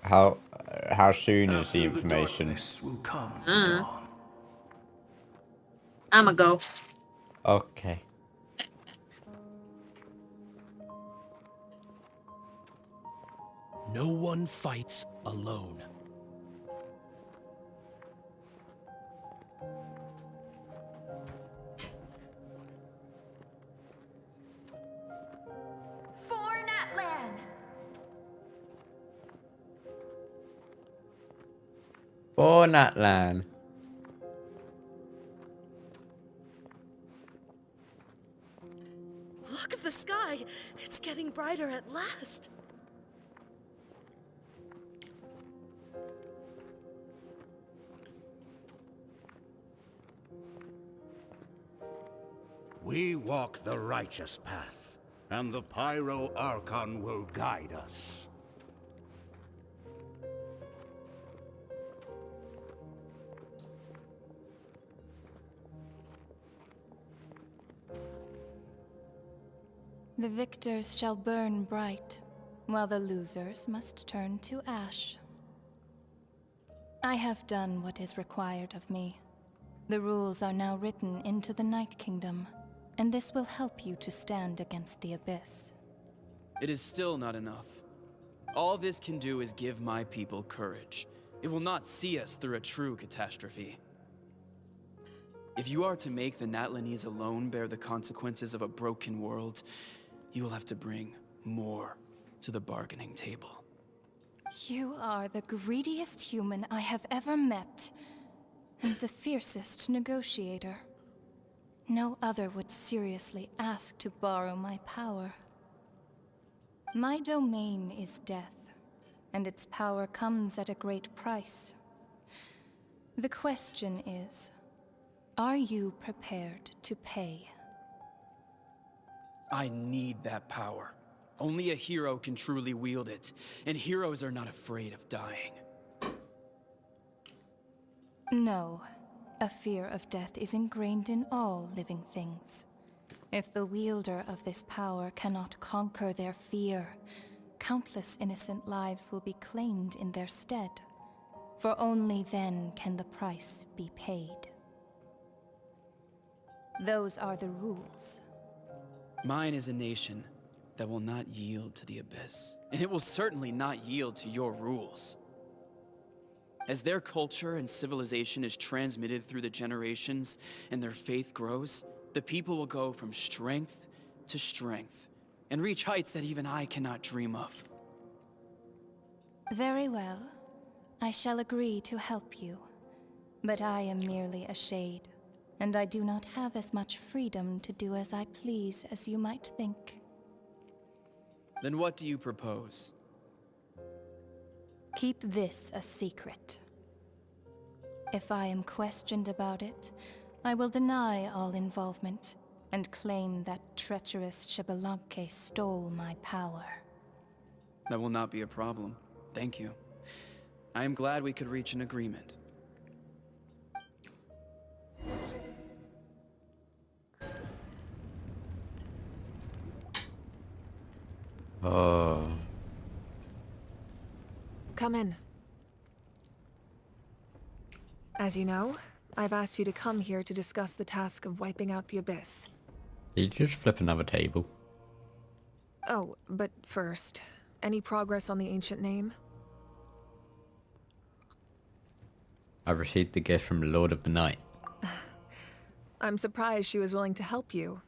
How soon is the information? I'ma go. Okay. No one fights alone. For Natlan! For Natlan. Look at the sky. It's getting brighter at last. We walk the righteous path, and the Pyro Archon will guide us. The victors shall burn bright, while the losers must turn to ash. I have done what is required of me. The rules are now written into the Night Kingdom, and this will help you to stand against the Abyss. It is still not enough. All this can do is give my people courage. It will not see us through a true catastrophe. If you are to make the Natlanese alone bear the consequences of a broken world, you will have to bring more to the bargaining table. You are the greediest human I have ever met, and the fiercest negotiator. No other would seriously ask to borrow my power. My domain is death, and its power comes at a great price. The question is, are you prepared to pay? I need that power. Only a hero can truly wield it, and heroes are not afraid of dying. No. A fear of death is ingrained in all living things. If the wielder of this power cannot conquer their fear, countless innocent lives will be claimed in their stead. For only then can the price be paid. Those are the rules. Mine is a nation that will not yield to the Abyss, and it will certainly not yield to your rules. As their culture and civilization is transmitted through the generations and their faith grows, the people will go from strength to strength and reach heights that even I cannot dream of. Very well. I shall agree to help you. But I am merely a shade, and I do not have as much freedom to do as I please as you might think. Then what do you propose? Keep this a secret. If I am questioned about it, I will deny all involvement and claim that treacherous Xbalanque stole my power. That will not be a problem. Thank you. I am glad we could reach an agreement. Oh. Come in. As you know, I've asked you to come here to discuss the task of wiping out the Abyss. Did you just flip another table? Oh, but first, any progress on the ancient name? I've received the gift from the Lord of the Night. I'm surprised she was willing to help you.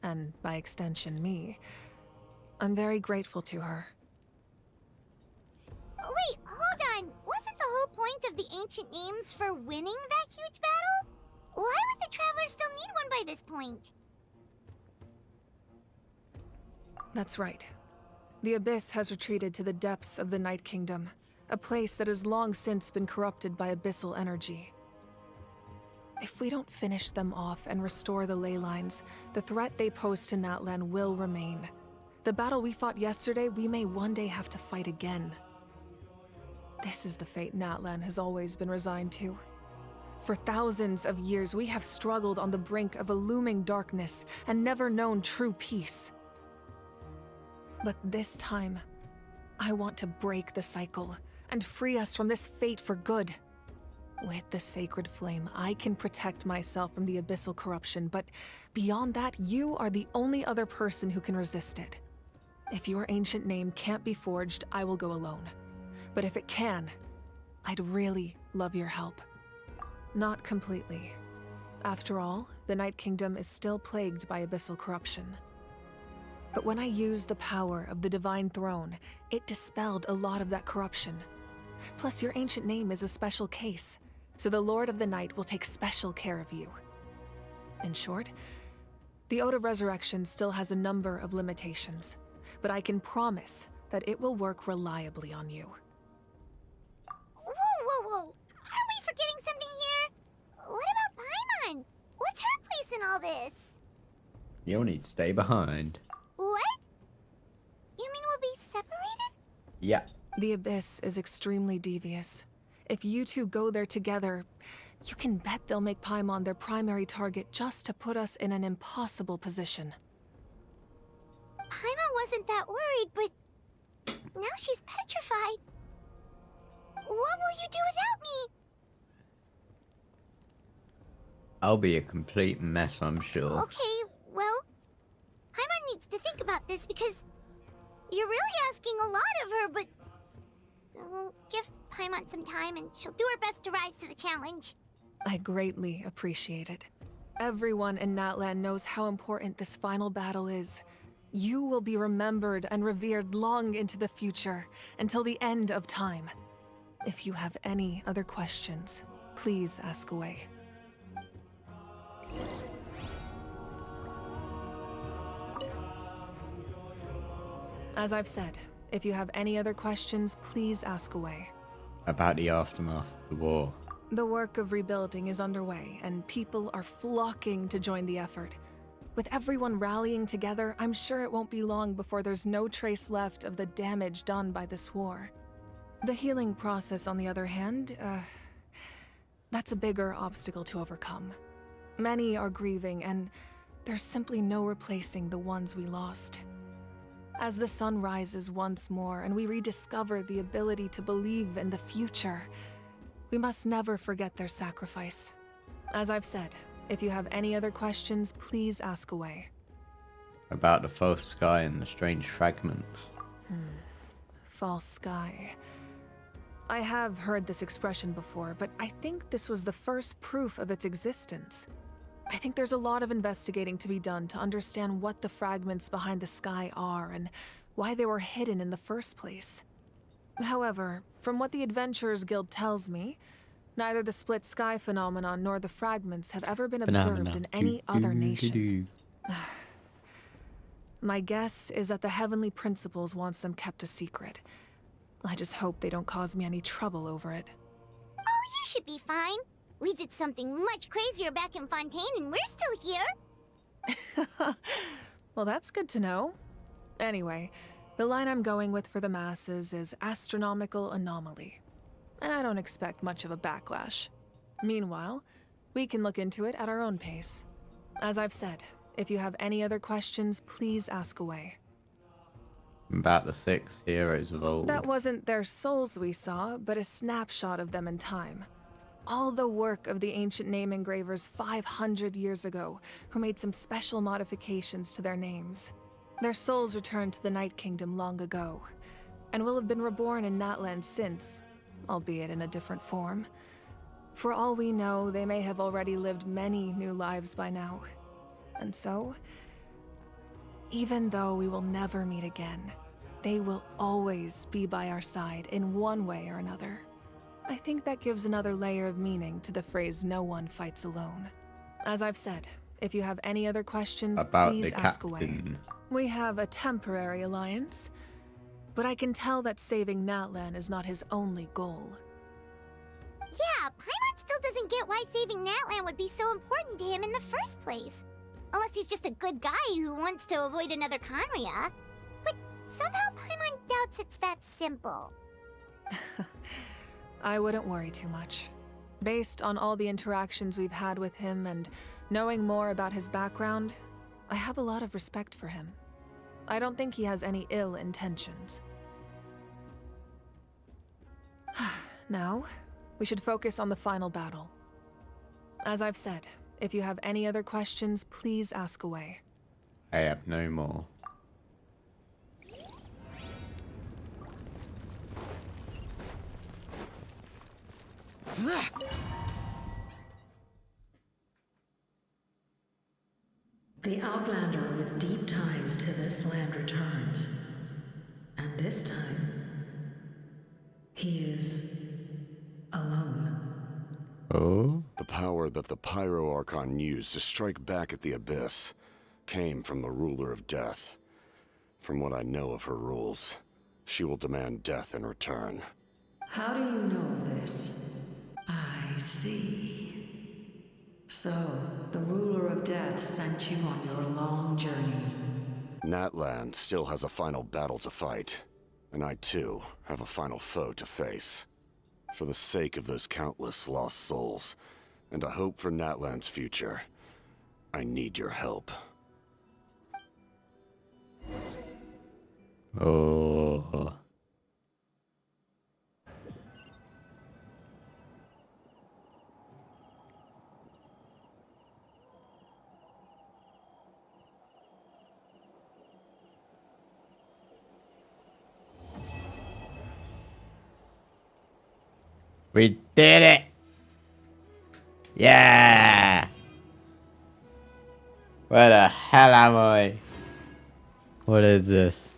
And by extension, me. I'm very grateful to her. Wait, hold on. Wasn't the whole point of the ancient names for winning that huge battle? Why would the Travelers still need one by this point? That's right. The Abyss has retreated to the depths of the Night Kingdom, a place that has long since been corrupted by abyssal energy. If we don't finish them off and restore the ley lines, the threat they pose to Natlan will remain. The battle we fought yesterday, we may one day have to fight again. This is the fate Natlan has always been resigned to. For thousands of years, we have struggled on the brink of a looming darkness and never known true peace. But this time, I want to break the cycle and free us from this fate for good. With the sacred flame, I can protect myself from the abyssal corruption, but beyond that, you are the only other person who can resist it. If your ancient name can't be forged, I will go alone. But if it can, I'd really love your help. Not completely. After all, the Night Kingdom is still plagued by abyssal corruption. But when I used the power of the Divine Throne, it dispelled a lot of that corruption. Plus, your ancient name is a special case, so the Lord of the Night will take special care of you. In short, the Ode of Resurrection still has a number of limitations, but I can promise that it will work reliably on you. Whoa! Are we forgetting something here? What about Paimon? What's her place in all this? You'll need to stay behind. What? You mean we'll be separated? Yeah. The Abyss is extremely devious. If you two go there together, you can bet they'll make Paimon their primary target just to put us in an impossible position. Paimon wasn't that worried, but now she's petrified. What will you do without me? I'll be a complete mess, I'm sure. Okay, well, Paimon needs to think about this because you're really asking a lot of her, but we'll give Paimon some time and she'll do her best to rise to the challenge. I greatly appreciate it. Everyone in Natlan knows how important this final battle is. You will be remembered and revered long into the future, until the end of time. If you have any other questions, please ask away. As I've said, if you have any other questions, please ask away. About the aftermath of the war. The work of rebuilding is underway, and people are flocking to join the effort. With everyone rallying together, I'm sure it won't be long before there's no trace left of the damage done by this war. The healing process, on the other hand, that's a bigger obstacle to overcome. Many are grieving, and there's simply no replacing the ones we lost. As the sun rises once more and we rediscover the ability to believe in the future, we must never forget their sacrifice. As I've said, if you have any other questions, please ask away. About the false sky and the strange fragments. False sky. I have heard this expression before, but I think this was the first proof of its existence. I think there's a lot of investigating to be done to understand what the fragments behind the sky are and why they were hidden in the first place. However, from what the Adventurers Guild tells me, neither the split sky phenomenon nor the fragments have ever been observed in any other nation. My guess is that the Heavenly Principles wants them kept a secret. I just hope they don't cause me any trouble over it. Oh, you should be fine. We did something much crazier back in Fontaine and we're still here. Well, that's good to know. Anyway, the line I'm going with for the masses is astronomical anomaly. And I don't expect much of a backlash. Meanwhile, we can look into it at our own pace. As I've said, if you have any other questions, please ask away. About the 6 heroes of old. That wasn't their souls we saw, but a snapshot of them in time. All the work of the ancient name engravers 500 years ago, who made some special modifications to their names. Their souls returned to the Night Kingdom long ago, and will have been reborn in Natlans since, albeit in a different form. For all we know, they may have already lived many new lives by now. And so, even though we will never meet again, they will always be by our side in one way or another. I think that gives another layer of meaning to the phrase "no one fights alone." As I've said, if you have any other questions, About please the ask away. captain. We have a temporary alliance, but I can tell that saving Natlan is not his only goal. Yeah, Paimon still doesn't get why saving Natlan would be so important to him in the first place. Unless he's just a good guy who wants to avoid another Conria. But somehow Paimon doubts it's that simple. I wouldn't worry too much. Based on all the interactions we've had with him and knowing more about his background, I have a lot of respect for him. I don't think he has any ill intentions. Now, we should focus on the final battle. As I've said, if you have any other questions, please ask away. I have no more. The Outlander with deep ties to this land returns. And this time, he is alone. Oh? The power that the Pyro Archon used to strike back at the Abyss came from the Ruler of Death. From what I know of her rules, she will demand death in return. How do you know this? I see. So, the Ruler of Death sent you on your long journey. Natlan still has a final battle to fight, and I too have a final foe to face. For the sake of those countless lost souls, and a hope for Natlan's future, I need your help. Oh. We did it! Yeah! Where the hell am I? What is this?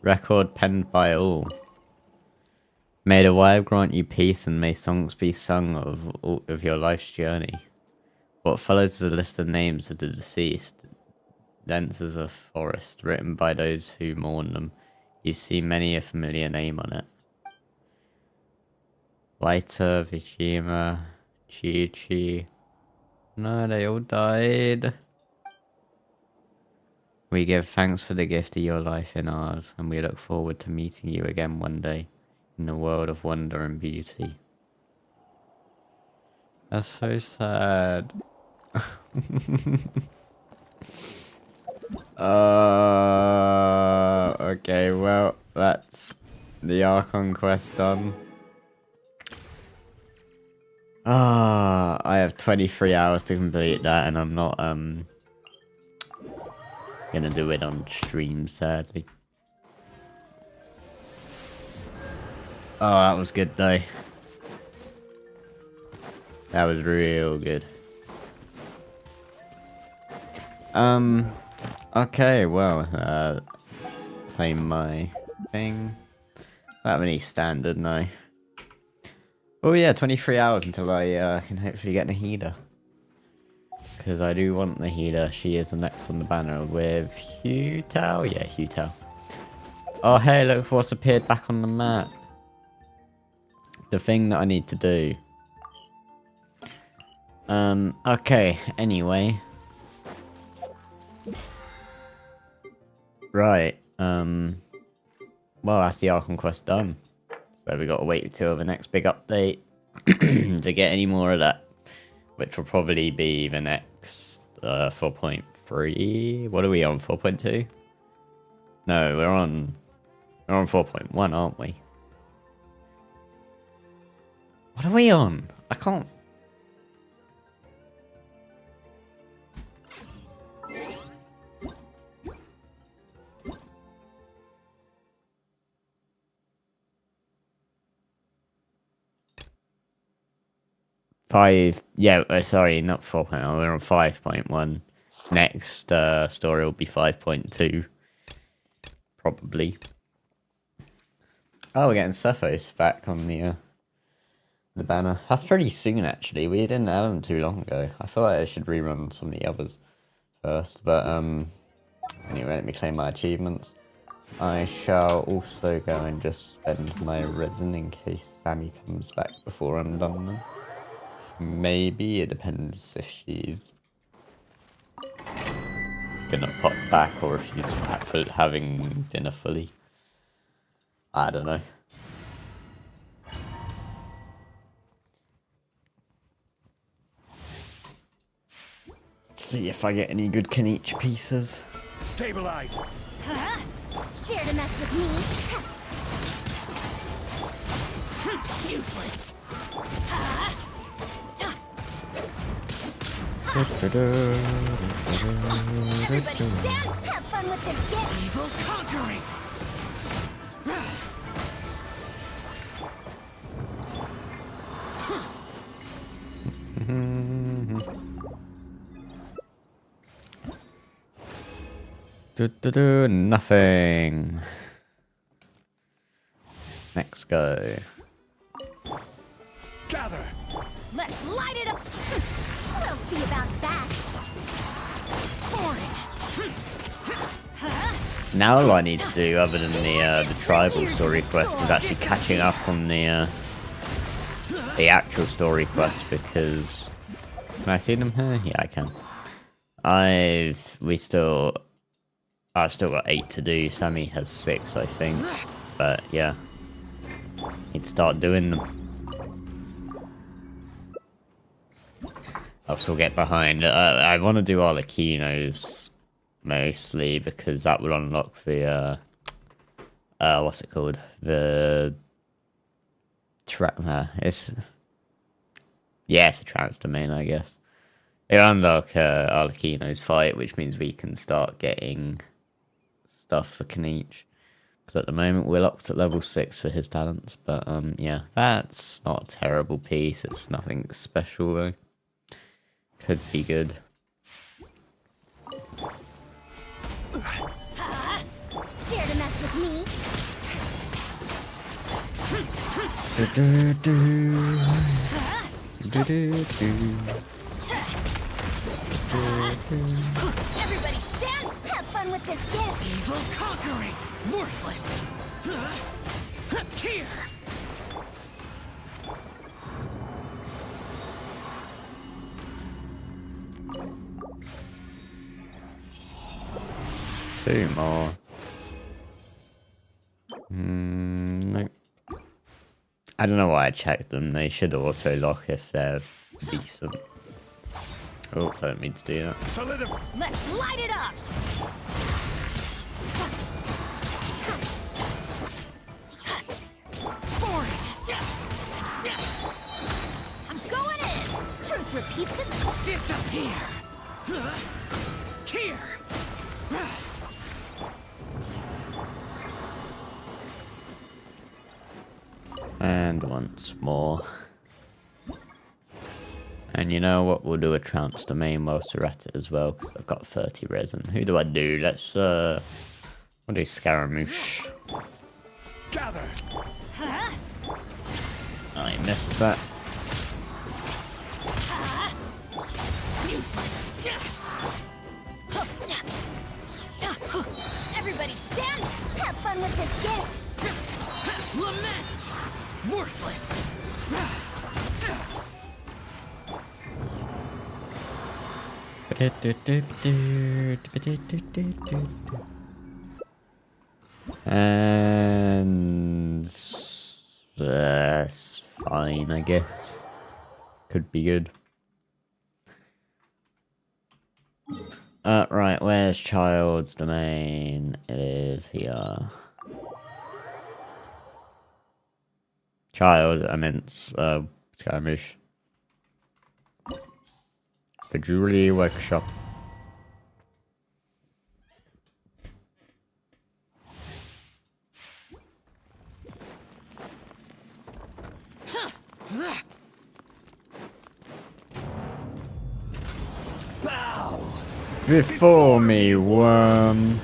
Record penned by all. May the wire grant you peace and may songs be sung of your life's journey. What follows is a list of names of the deceased. Dense as a forest, written by those who mourn them. You see many a familiar name on it. Waita, Vishima, Chi-Chi. No, they all died. We give thanks for the gift of your life in ours, and we look forward to meeting you again one day in the world of wonder and beauty. That's so sad. Okay, well, that's the Archon quest done. I have 23 hours to complete that, and I'm not, gonna do it on stream, sadly. Oh, that was good, though. That was real good. Okay, well, play my thing. I don't have any standard, no. Oh yeah, 23 hours until I can hopefully get Nahida. Because I do want Nahida. She is the next on the banner with Hu Tao. Yeah, Hu Tao. Oh hey, look what's appeared back on the map. The thing that I need to do. Okay, anyway. Right, well, that's the Archon quest done. So we gotta wait until the next big update to get any more of that. Which will probably be the next 4.5 4.3. What are we on? 4.2? No, we're on 4.1, aren't we? What are we on? I can't. Sorry, not 4.0, we're on 5.1. Next story will be 5.2. Probably. Oh, we're getting Cephos back on the banner. That's pretty soon, actually. We didn't add them too long ago. I feel like I should rerun some of the others first, but anyway, let me claim my achievements. I shall also go and just spend my resin in case Sammy comes back before I'm done then. Maybe, it depends if she's gonna pop back or if she's having dinner fully. I don't know. See if I get any good Kenichi pieces. Stabilize! Huh? Dare to mess with me? Useless! Everybody stand! Have fun with this gift! Evil conquering! Nothing. Next go. Gather! Let's light it up! We'll see about that! Now all I need to do, other than the tribal story quest, is actually catching up on the actual story quest, because... Can I see them here? Yeah, I can. I've still got 8 to do. Sammy has 6, I think. But yeah, need to start doing them. I'll still get behind. I want to do Arlecchino's mostly because that will unlock the what's it called? The it's a trans domain, I guess. It'll unlock Arlecchino's fight, which means we can start getting stuff for Kenichi. Because at the moment we're locked at level 6 for his talents, but yeah, that's not a terrible piece. It's nothing special though. Could be good. Dare to mess with me? Everybody stand! Have fun with this gift! Evil conquering! Worthless! Here! 2 more. Nope. I don't know why I checked them. They should auto lock if they're decent. Oops, I don't mean to do that. Let's light it up! I'm going in! Truth repeats itself! Disappear! Here! And once more. And you know what? We'll do a trance domain whilst we're at it as well, because I've got 30 resin. Who do I do? Let's we'll do Scaramouche. Gather. I missed that. Useless. Everybody stand! Have fun with this gift! Lament! Worthless! And that's fine, I guess. Could be good. Right. Where's child's domain? It is here. Child, I meant skirmish. The jewelry workshop. Before me, worm.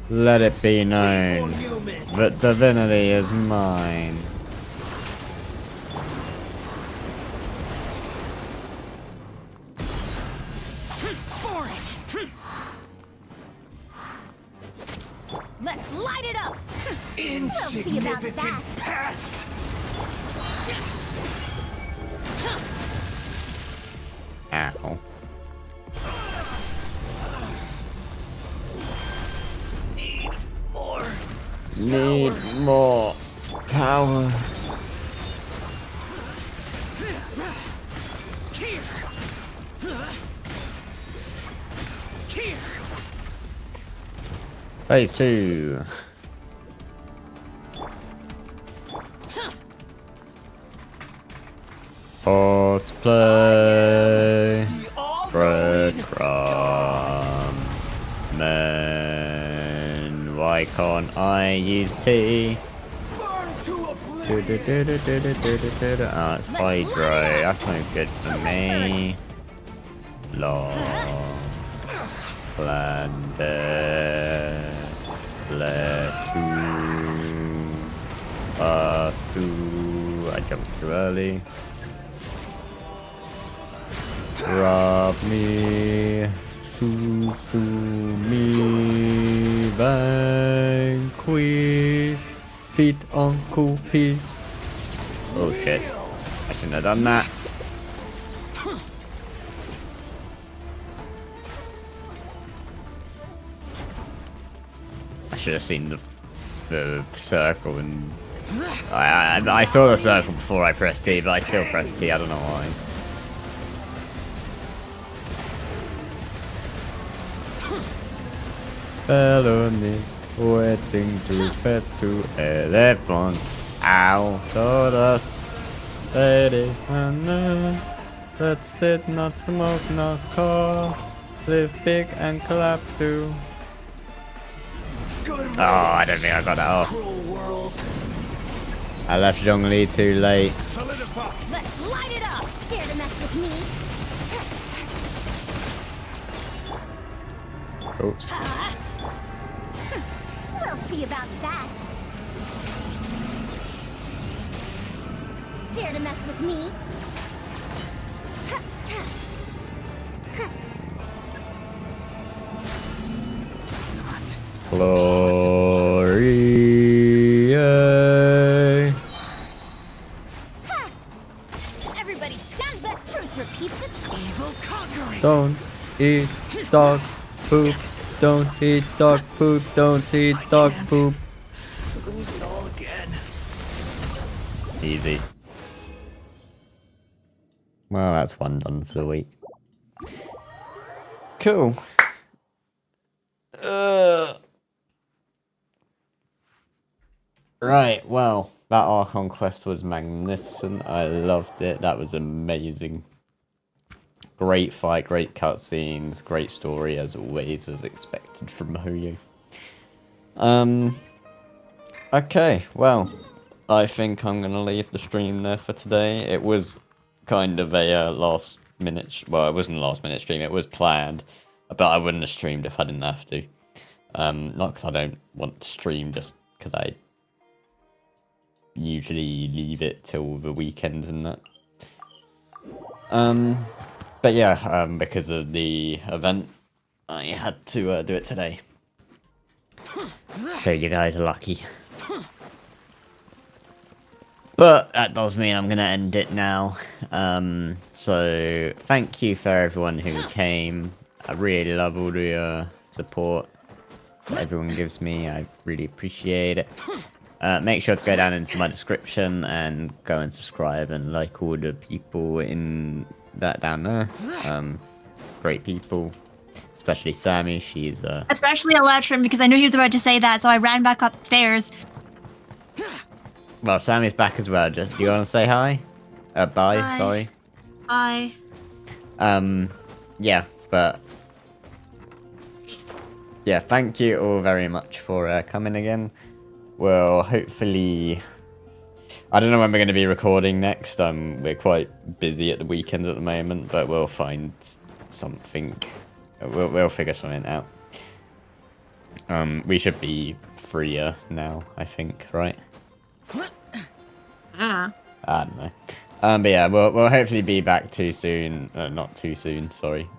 Let it be known that divinity is mine. Let's light it up! Insignificant pest! Ow. Need more power. Phase 2. Horseplay. Breadcrumb. Man, why can't I use tea? Oh, it's hydro. That's no good for me. Long. Planet. I jumped too early. Rob me. Susu me. Vanquish. Feet on cool piece. Oh shit. I shouldn't have done that. I should have seen the circle and I saw the circle before I pressed T, but I still pressed T, I don't know why. Felonies waiting to pet to elephants out of us. Lady and let's sit, not smoke, not call. Live big and clap too. Oh, I don't think I got that off. I left Zhongli too late. Let's light it up! Dare to mess with me? Oops. We'll see about that. Dare to mess with me? Glory. Everybody stand back. Truth repeats its evil conquering. Don't eat dog poop. Don't eat dog poop. Don't eat dog poop. Lose it all again. Easy. Well, that's one done for the week. Cool. Right, well, that Archon quest was magnificent. I loved it. That was amazing. Great fight, great cutscenes, great story as always, as expected from Hoyo. Okay, well, I think I'm gonna leave the stream there for today. It was kind of a last minute, well, it wasn't a last minute stream, it was planned, but I wouldn't have streamed if I didn't have to. Not because I don't want to stream, just because I usually leave it till the weekends and that. But yeah, because of the event, I had to do it today. So you guys are lucky. But that does mean I'm going to end it now. So thank you for everyone who came. I really love all the support that everyone gives me. I really appreciate it. Make sure to go down into my description and go and subscribe and like all the people in that down there. great people, especially Sammy. She's Especially Eletrin, because I knew he was about to say that, so I ran back upstairs. well, Sammy's back as well. Just do you want to say hi? Bye. Hi. Sorry. Bye. Yeah, but yeah, thank you all very much for coming again. Well, hopefully, I don't know when we're going to be recording next. We're quite busy at the weekends at the moment, but we'll find something. We'll figure something out. We should be freer now, I think, right? I don't know. But yeah, we'll hopefully be back too soon. Not too soon, sorry.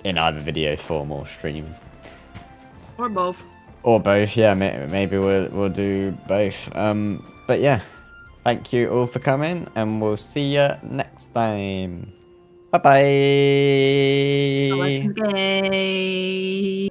In either video form or stream. Or both. Or both, yeah. Maybe we'll do both. But yeah, thank you all for coming, and we'll see you next time. Bye bye. Gay.